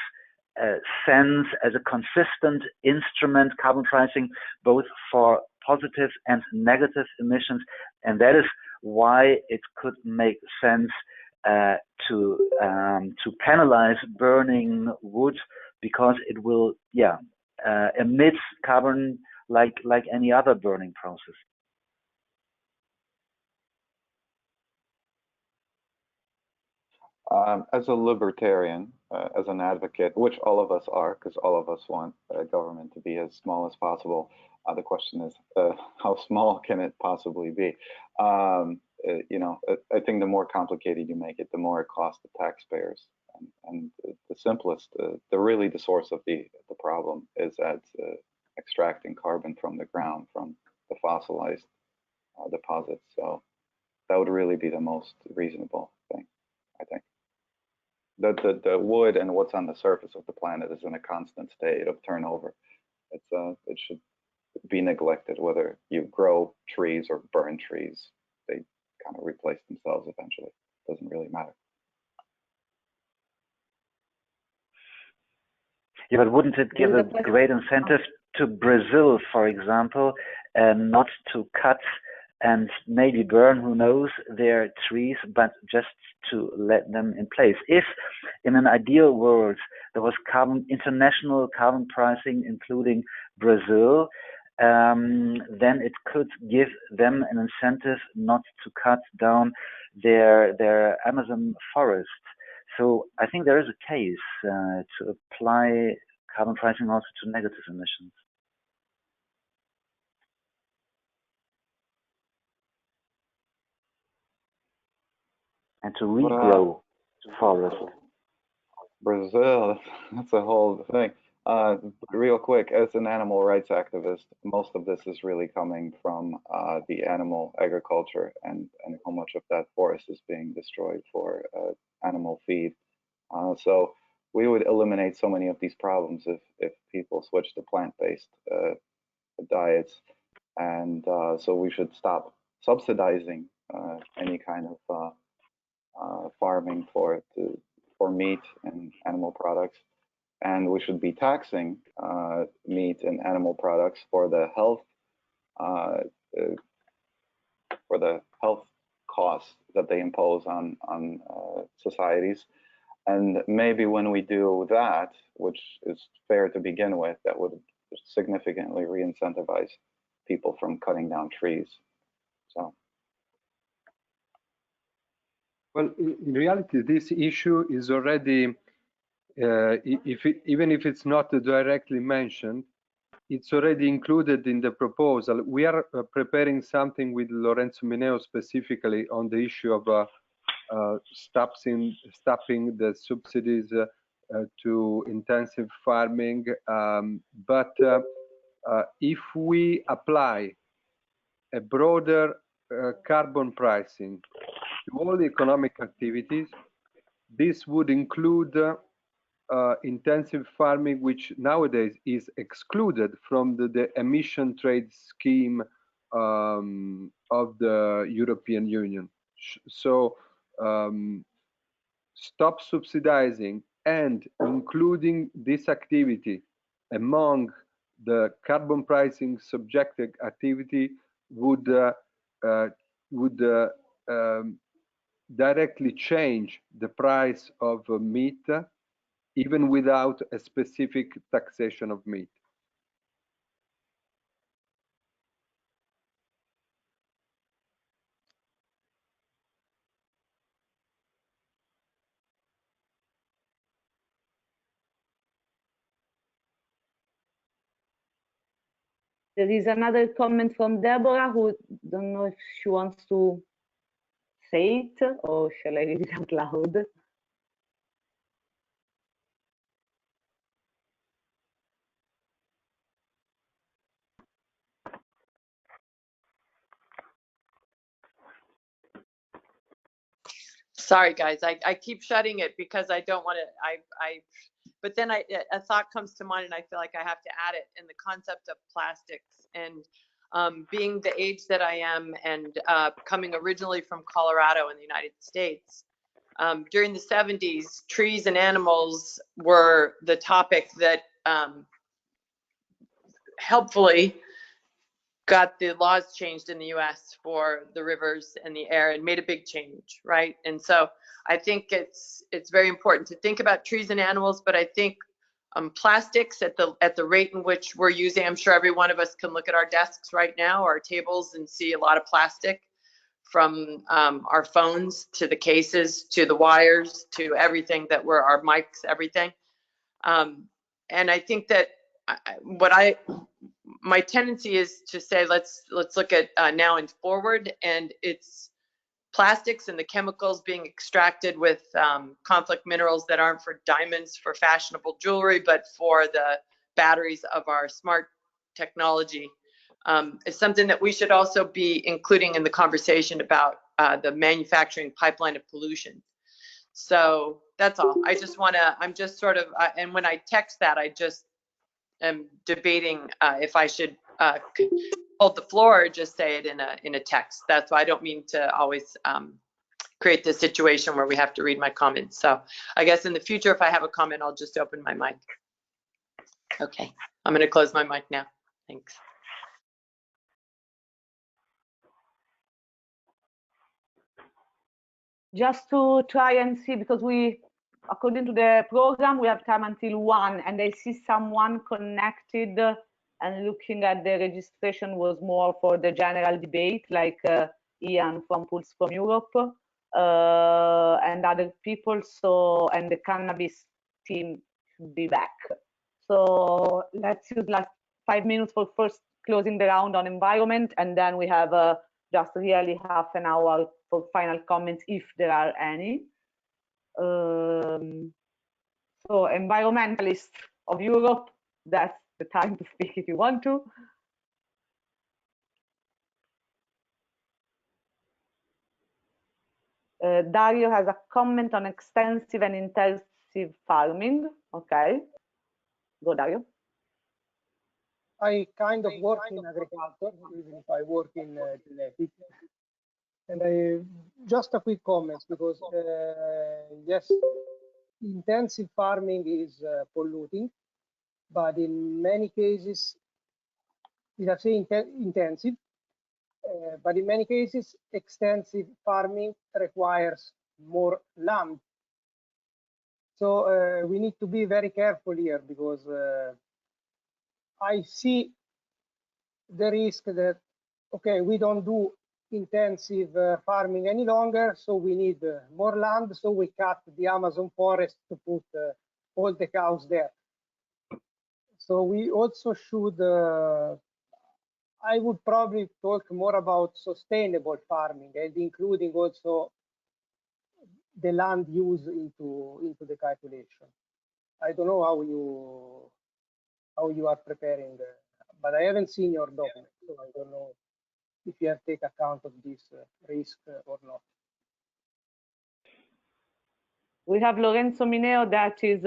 sense as a consistent instrument, carbon pricing, both for positive and negative emissions. And that is why it could make sense to penalize burning wood, because it will, emit carbon like any other burning process. As a libertarian, as an advocate, which all of us are, because all of us want government to be as small as possible. The question is, how small can it possibly be? You know, I think the more complicated you make it, the more it costs the taxpayers. And the simplest, really the source of the problem is at extracting carbon from the ground, from the fossilized deposits. So that would really be the most reasonable thing, I think. The wood and what's on the surface of the planet is in a constant state of turnover. It should be neglected, whether you grow trees or burn trees. They kind of replace themselves eventually. It doesn't really matter. Yeah, but wouldn't it give a great incentive to Brazil, for example, not to cut and maybe burn, who knows, their trees, but just to let them in place? If in an ideal world there was international carbon pricing, including Brazil, then it could give them an incentive not to cut down their Amazon forest. So I think there is a case to apply carbon pricing also to negative emissions. And to regrow forests. Brazil, that's a whole thing. Real quick, as an animal rights activist, most of this is really coming from the animal agriculture and how much of that forest is being destroyed for animal feed. So we would eliminate so many of these problems if people switch to plant-based diets. And so we should stop subsidizing any kind of farming for meat and animal products, and we should be taxing meat and animal products for the health costs that they impose on societies. And maybe when we do that, which is fair to begin with, that would significantly re-incentivize people from cutting down trees. So. Well, in reality, this issue is already, even if it's not directly mentioned, it's already included in the proposal. We are preparing something with Lorenzo Mineo specifically on the issue of stopping the subsidies to intensive farming. But if we apply a broader carbon pricing to all the economic activities, this would include intensive farming, which nowadays is excluded from the emission trade scheme of the European Union. So stop subsidizing and including this activity among the carbon pricing subjected activity would directly change the price of meat, even without a specific taxation of meat. There is another comment from Deborah, who don't know if she wants to say it, or shall I read it out loud? Sorry, guys, I keep shutting it because I don't want to, but then a thought comes to mind and I feel like I have to add it in the concept of plastics. And being the age that I am and coming originally from Colorado in the United States, during the 70s, trees and animals were the topic that helpfully got the laws changed in the US for the rivers and the air and made a big change, right? And so I think it's very important to think about trees and animals, but I think plastics at the rate in which we're using, I'm sure every one of us can look at our desks right now, our tables, and see a lot of plastic, from our phones to the cases to the wires to everything that were our mics, everything. And I think that my tendency is to say let's look at now and forward, and it's plastics and the chemicals being extracted with conflict minerals that aren't for diamonds for fashionable jewelry, but for the batteries of our smart technology. Is something that we should also be including in the conversation about the manufacturing pipeline of pollution. So that's all. I just want to, I'm just sort of, and when I text that, I just am debating if I should hold the floor or just say it in a text. That's why I don't mean to always create this situation where we have to read my comments. So I guess in the future, if I have a comment, I'll just open my mic. Okay, I'm going to close my mic now. Thanks. Just to try and see, because we, according to the program, we have time until 1, and I see someone connected and looking at the registration was more for the general debate, like Ian from Pulse from Europe and other people. So, and the cannabis team should be back. So let's use last 5 minutes for first closing the round on environment, and then we have just really half an hour for final comments, if there are any. So environmentalists of Europe, that's the time to speak if you want to. Dario has a comment on extensive and intense intensive farming. Okay, go Dario. I kind of work in agriculture, even if I work in genetics. And just a quick comment, because yes, intensive farming is polluting, but in many cases, I say intensive, but in many cases, extensive farming requires more land. So we need to be very careful here, because I see the risk that, okay, we don't do intensive farming any longer, so we need more land, so we cut the Amazon forest to put all the cows there. So we also should, I would probably talk more about sustainable farming and including also the land use into the calculation. I don't know how you are preparing, but I haven't seen your document, so I don't know if you have taken account of this risk or not. We have Lorenzo Mineo that is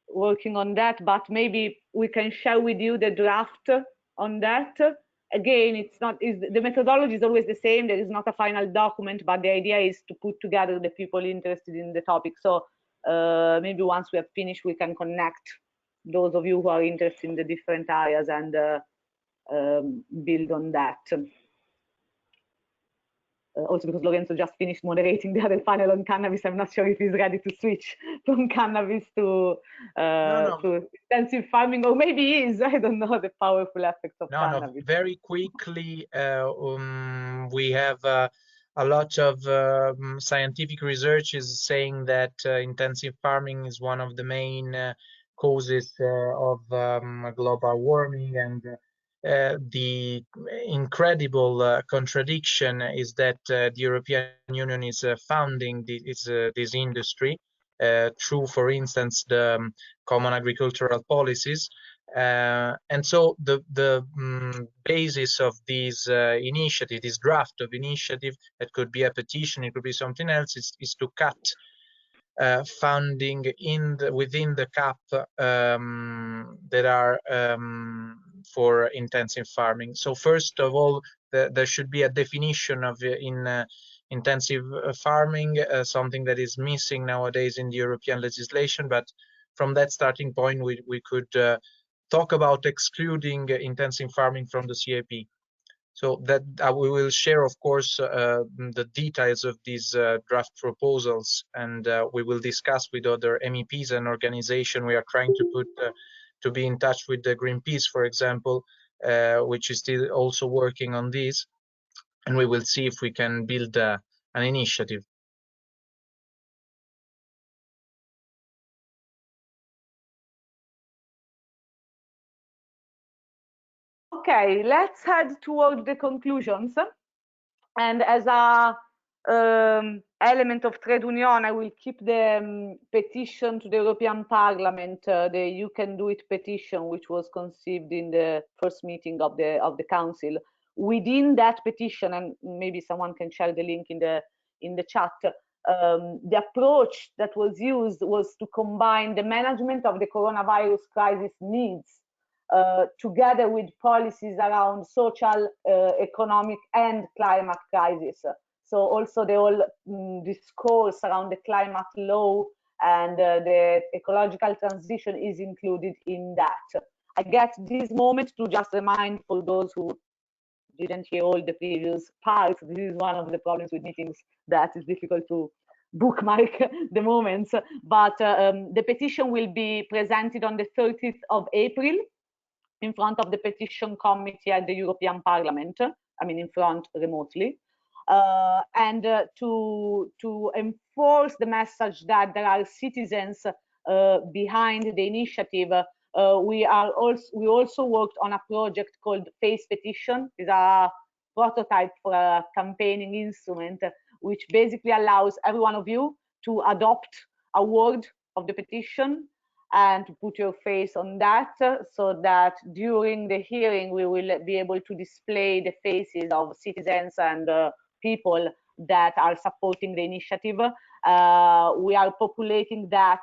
working on that, but maybe we can share with you the draft on that. Again, the methodology is always the same. There is not a final document, but the idea is to put together the people interested in the topic. So maybe once we have finished, we can connect those of you who are interested in the different areas and build on that. Also because Lorenzo just finished moderating the other panel on cannabis, I'm not sure if he's ready to switch from cannabis to intensive farming, or maybe he is. I don't know the powerful effects of cannabis. No, very quickly, we have a lot of scientific research is saying that intensive farming is one of the main causes of global warming, and the incredible contradiction is that the European Union is funding this industry through, for instance, the common agricultural policies. And so the basis of this initiative, this draft of initiative, that could be a petition, it could be something else, is to cut funding within the cap that are for intensive farming. So first of all, there should be a definition of intensive farming, something that is missing nowadays in the European legislation. But from that starting point, we could talk about excluding intensive farming from the CAP. So that we will share, of course, the details of these draft proposals, and we will discuss with other MEPs and organizations. We are trying to put to be in touch with the Greenpeace, for example, which is still also working on this, and we will see if we can build an initiative. Okay, let's head toward the conclusions. And as a element of trade union, I will keep the petition to the European Parliament, the "You Can Do It" petition, which was conceived in the first meeting of the Council. Within that petition, and maybe someone can share the link in the chat, the approach that was used was to combine the management of the coronavirus crisis needs together with policies around social, economic, and climate crisis. So also the whole discourse around the climate law and the ecological transition is included in that. I get this moment to just remind, for those who didn't hear all the previous parts, this is one of the problems with meetings, that it's difficult to bookmark the moments. But the petition will be presented on the 30th of April in front of the petition committee at the European Parliament, I mean in front remotely, and to enforce the message that there are citizens behind the initiative. We also worked on a project called Face Petition. It's a prototype for a campaigning instrument, which basically allows every one of you to adopt a word of the petition and to put your face on that, so that during the hearing we will be able to display the faces of citizens and people that are supporting the initiative. We are populating that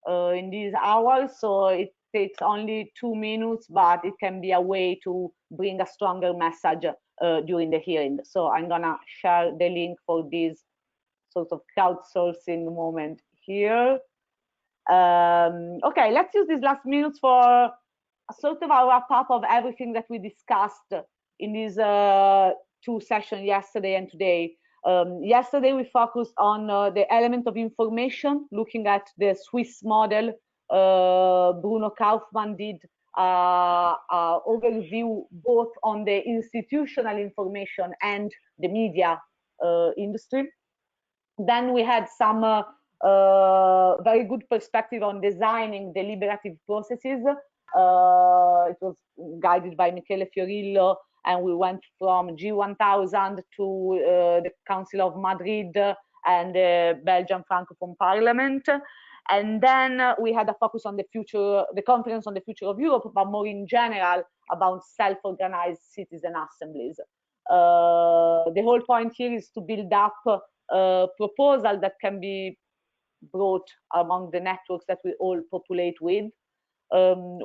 in these hours, so it takes only 2 minutes, but it can be a way to bring a stronger message during the hearing. So I'm gonna share the link for this sort of crowdsourcing moment here. Okay, let's use these last minutes for a sort of a wrap up of everything that we discussed in these 2 sessions, yesterday and today. Yesterday we focused on the element of information, looking at the Swiss model. Bruno Kaufmann did overview both on the institutional information and the media industry. Then we had some very good perspective on designing deliberative processes. It was guided by Michele Fiorillo, and we went from G1000 to the Council of Madrid and the Belgian Francophone Parliament. And then we had a focus on the future, the conference on the future of Europe, but more in general about self-organized citizen assemblies. The whole point here is to build up a proposal that can be brought among the networks that we all populate with.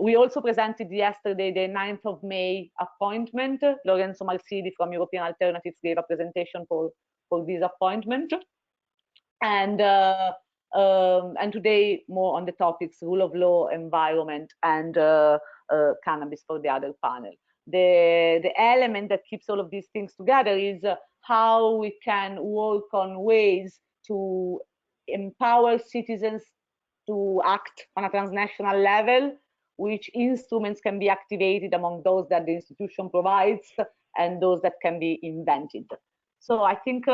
We also presented yesterday the 9th of May appointment. Lorenzo Marsidi from European Alternatives gave a presentation for this appointment. And today more on the topics rule of law, environment, and cannabis for the other panel. The element that keeps all of these things together is how we can work on ways to empower citizens to act on a transnational level, which instruments can be activated among those that the institution provides and those that can be invented. So I think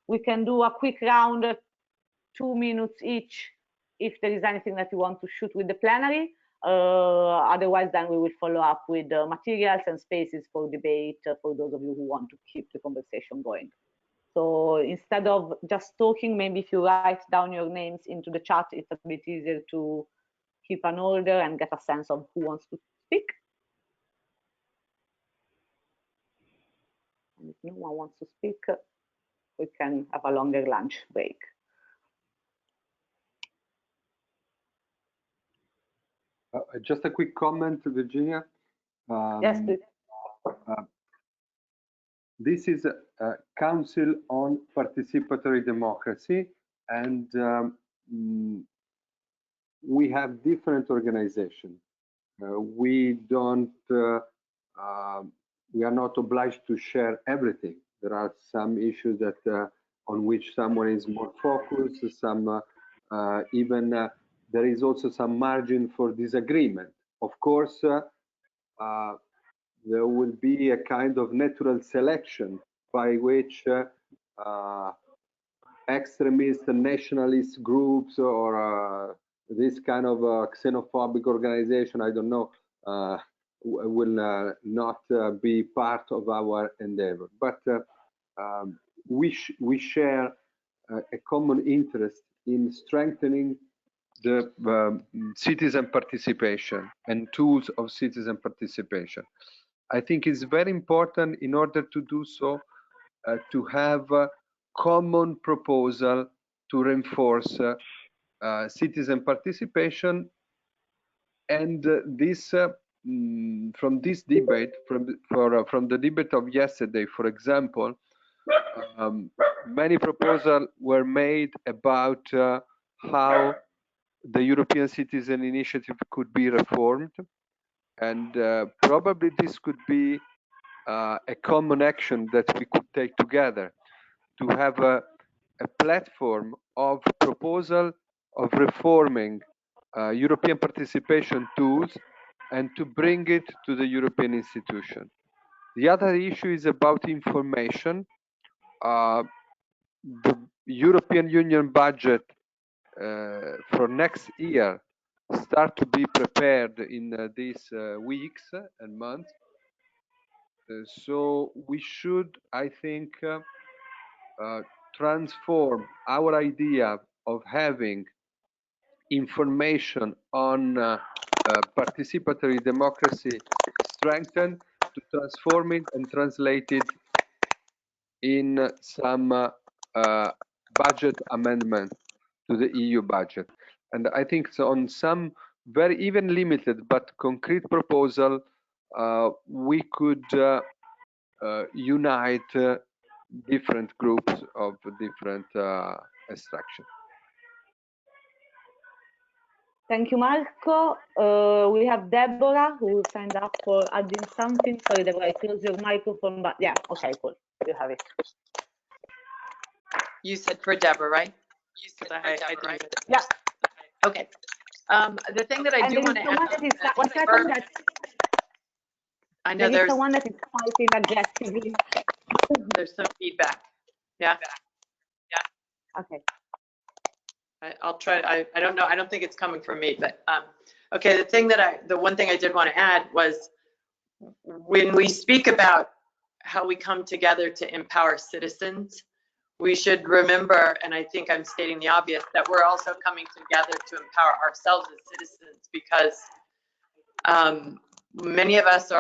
we can do a quick round, 2 minutes each, if there is anything that you want to shoot with the plenary. Otherwise, then we will follow up with materials and spaces for debate for those of you who want to keep the conversation going. So instead of just talking, maybe if you write down your names into the chat, it's a bit easier to keep an order and get a sense of who wants to speak. And if no one wants to speak, we can have a longer lunch break. Just a quick comment, Virginia. Yes, please. This is a Council on Participatory Democracy, and we have different organizations. We are not obliged to share everything. There are some issues that on which someone is more focused. Some there is also some margin for disagreement. Of course, there will be a kind of natural selection by which extremist and nationalist groups or this kind of xenophobic organization, I don't know, will not be part of our endeavor. But we share a common interest in strengthening the citizen participation and tools of citizen participation. I think it's very important in order to do so to have a common proposal to reinforce citizen participation. And this from this debate, from the debate of yesterday, for example, many proposals were made about how the European Citizen Initiative could be reformed, and probably this could be a common action that we could take together to have a platform of proposal of reforming European participation tools and to bring it to the European institution. The other issue is about information. The European Union budget for next year start to be prepared in these weeks and months. So we should, I think, transform our idea of having information on participatory democracy strengthened, to transform it and translate it in some budget amendment to the EU budget. And I think so on some very even limited but concrete proposal, we could unite different groups of different extraction. Thank you, Marco. We have Deborah who signed up for adding something. Sorry, Deborah, I closed your microphone, but yeah, okay, cool. You have it. You said for Deborah, right? You said I didn't. Yeah. Okay. The thing that I do want to add. One second, that I know there is someone that is fighting aggressively. There's some feedback. Yeah. Okay. I'll try. I don't know. I don't think it's coming from me, but okay. The one thing I did want to add was when we speak about how we come together to empower citizens, we should remember, and I think I'm stating the obvious, that we're also coming together to empower ourselves as citizens, because many of us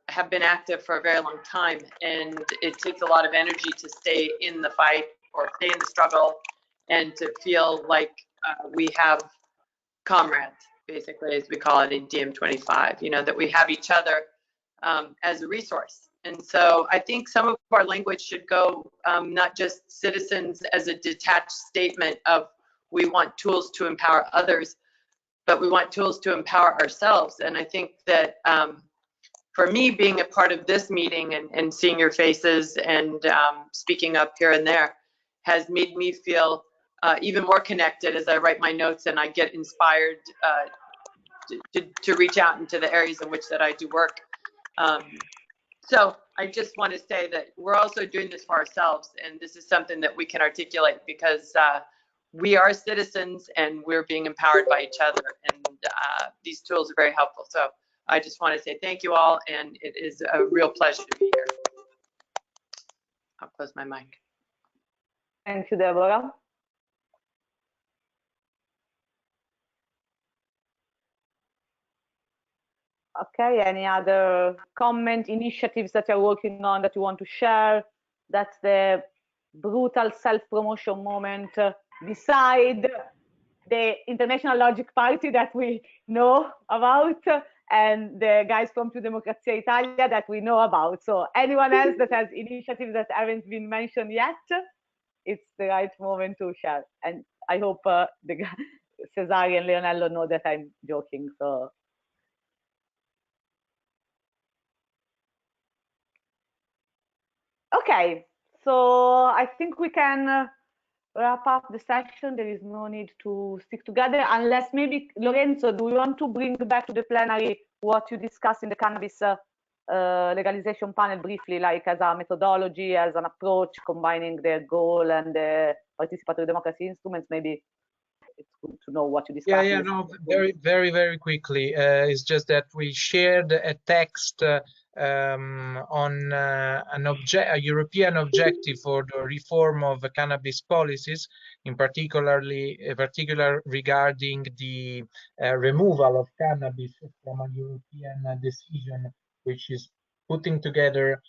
have been active for a very long time, and it takes a lot of energy to stay in the fight or stay in the struggle and to feel like we have comrades, basically, as we call it in DM25, you know, that we have each other as a resource. And so I think some of our language should go not just citizens as a detached statement of we want tools to empower others, but we want tools to empower ourselves. And I think that for me, being a part of this meeting and seeing your faces and speaking up here and there has made me feel even more connected as I write my notes and I get inspired to reach out into the areas in which that I do work. So I just want to say that we're also doing this for ourselves, and this is something that we can articulate because we are citizens and we're being empowered by each other, and these tools are very helpful. So I just want to say thank you all, and it is a real pleasure to be here. I'll close my mic. Thank you, Deborah. Okay, any other comment, initiatives that you're working on that you want to share? That's the brutal self-promotion moment beside the International Logic Party that we know about and the guys from Più Democrazia Italia that we know about. So anyone else that has initiatives that haven't been mentioned yet, it's the right moment to share. And I hope Cesare and Leonello know that I'm joking. So. Okay, so I think we can wrap up the session. There is no need to stick together unless maybe, Lorenzo, do you want to bring back to the plenary what you discussed in the cannabis legalization panel briefly, like as a methodology, as an approach, combining the goal and the participatory democracy instruments? Maybe it's good to know what you discussed. Yeah, no, very quickly. It's just that we shared a text on a European objective for the reform of cannabis policies, in particular regarding the removal of cannabis from a European decision, which is putting together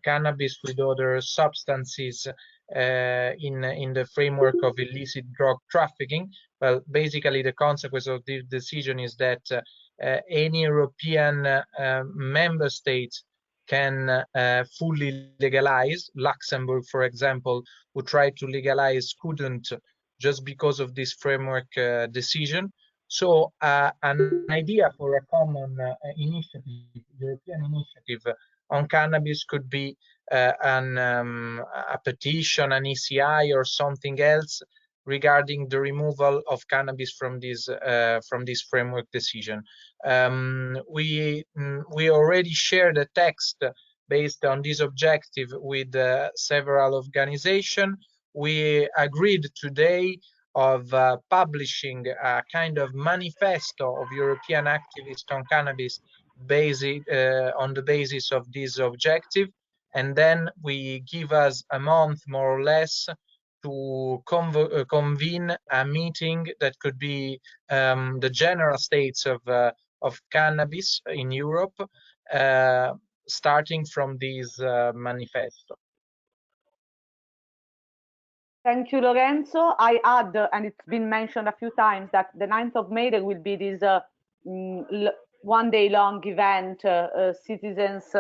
cannabis with other substances in the framework of illicit drug trafficking. Well, basically the consequence of this decision is that any European member state can fully legalize. Luxembourg, for example, who tried to legalize, couldn't, just because of this framework decision. So an idea for a common initiative, European initiative on cannabis could be a petition, an ECI, or something else regarding the removal of cannabis from this framework decision. We already shared a text based on this objective with several organizations. We agreed today of publishing a kind of manifesto of European activists on cannabis on the basis of this objective, and then we give us a month more or less to convene a meeting that could be the general states of cannabis in Europe, starting from this manifesto. Thank you, Lorenzo. I add, and it's been mentioned a few times, that the 9th of May there will be this one-day-long event, citizens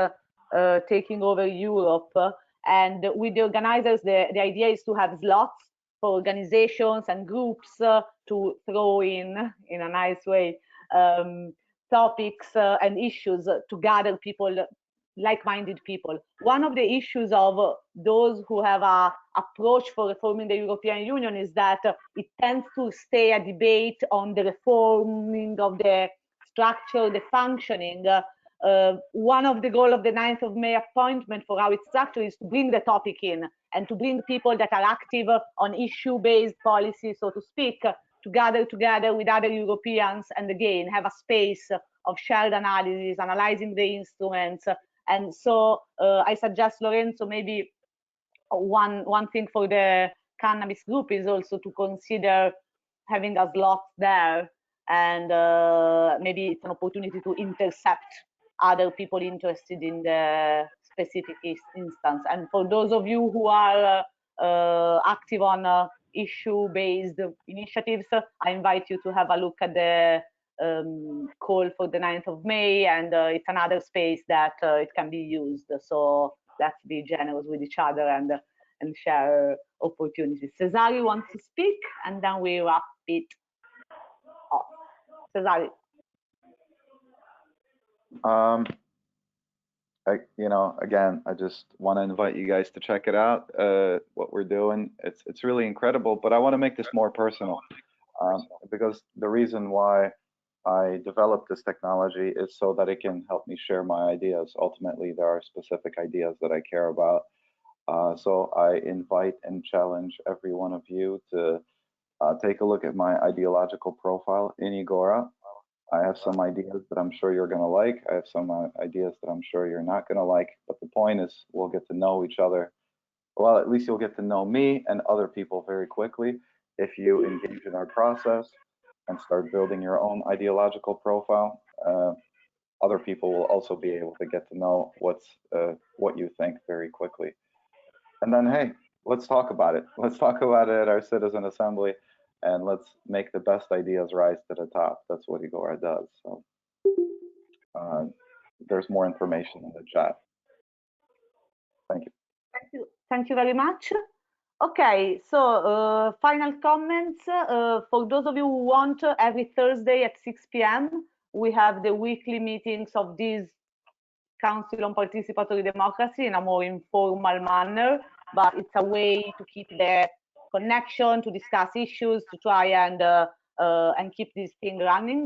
taking over Europe. And with the organizers, the idea is to have slots for organizations and groups to throw in a nice way, topics and issues to gather people, like-minded people. One of the issues of those who have an approach for reforming the European Union is that it tends to stay a debate on the reforming of the structure, the functioning. One of the goals of the 9th of May appointment for how it's structured is to bring the topic in and to bring people that are active on issue-based policy, so to speak, to gather together with other Europeans and again have a space of shared analysis, analyzing the instruments. And so I suggest, Lorenzo, maybe one thing for the cannabis group is also to consider having a slot there, and maybe it's an opportunity to intercept other people interested in the specific instance. And for those of you who are active on issue-based initiatives, I invite you to have a look at the call for the 9th of May, and it's another space that it can be used. So let's be generous with each other and share opportunities. Cesare wants to speak, and then we wrap it up. Cesare. Again, I just want to invite you guys to check it out. What we're doing, it's really incredible. But I want to make this more personal, because the reason why I developed this technology is so that it can help me share my ideas. Ultimately, there are specific ideas that I care about. So I invite and challenge every one of you to take a look at my ideological profile in Agora. I have some ideas that I'm sure you're going to like. I have some ideas that I'm sure you're not going to like. But the point is, we'll get to know each other. Well, at least you'll get to know me and other people very quickly if you engage in our process and start building your own ideological profile. Other people will also be able to get to know what you think very quickly. And then, hey, let's talk about it. Let's talk about it at our citizen assembly, and let's make the best ideas rise to the top. That's what Agora does. So there's more information in the chat. Thank you. Thank you very much. Okay, so final comments. For those of you who want, every Thursday at 6 p.m., we have the weekly meetings of this Council on Participatory Democracy in a more informal manner, but it's a way to keep the connection, to discuss issues, to try and keep this thing running.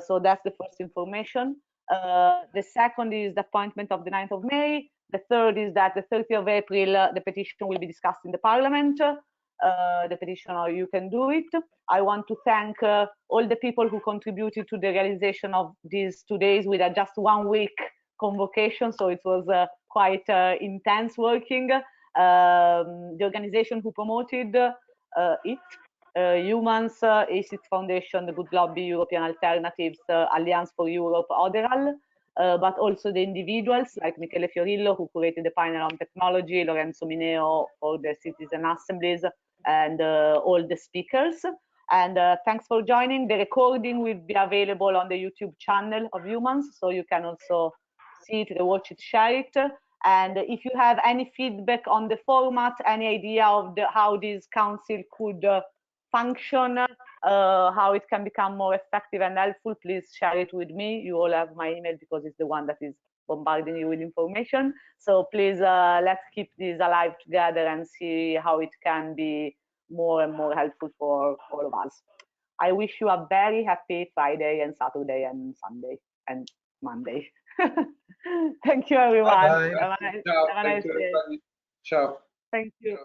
So that's the first information. The second is the appointment of the 9th of May. The third is that the 30th of April, the petition will be discussed in the Parliament. The petition, or you can do it. I want to thank all the people who contributed to the realization of these 2 days with just 1 week convocation. So it was quite intense working. The organization who promoted it, Humans, ACID Foundation, the Good Lobby, European Alternatives, Alliance for Europe, Oderal, but also the individuals like Michele Fiorillo, who curated the panel on technology, Lorenzo Mineo for the citizen assemblies, and all the speakers. And thanks for joining. The recording will be available on the YouTube channel of Humans, so you can also see it, watch it, share it. And if you have any feedback on the format, any idea of how this council could function, how it can become more effective and helpful, please share it with me. You all have my email because it's the one that is bombarding you with information. So please, let's keep this alive together and see how it can be more and more helpful for all of us. I wish you a very happy Friday and Saturday and Sunday and Monday. Thank you, everyone. Bye. Have a nice day. Ciao. Thank you. Ciao.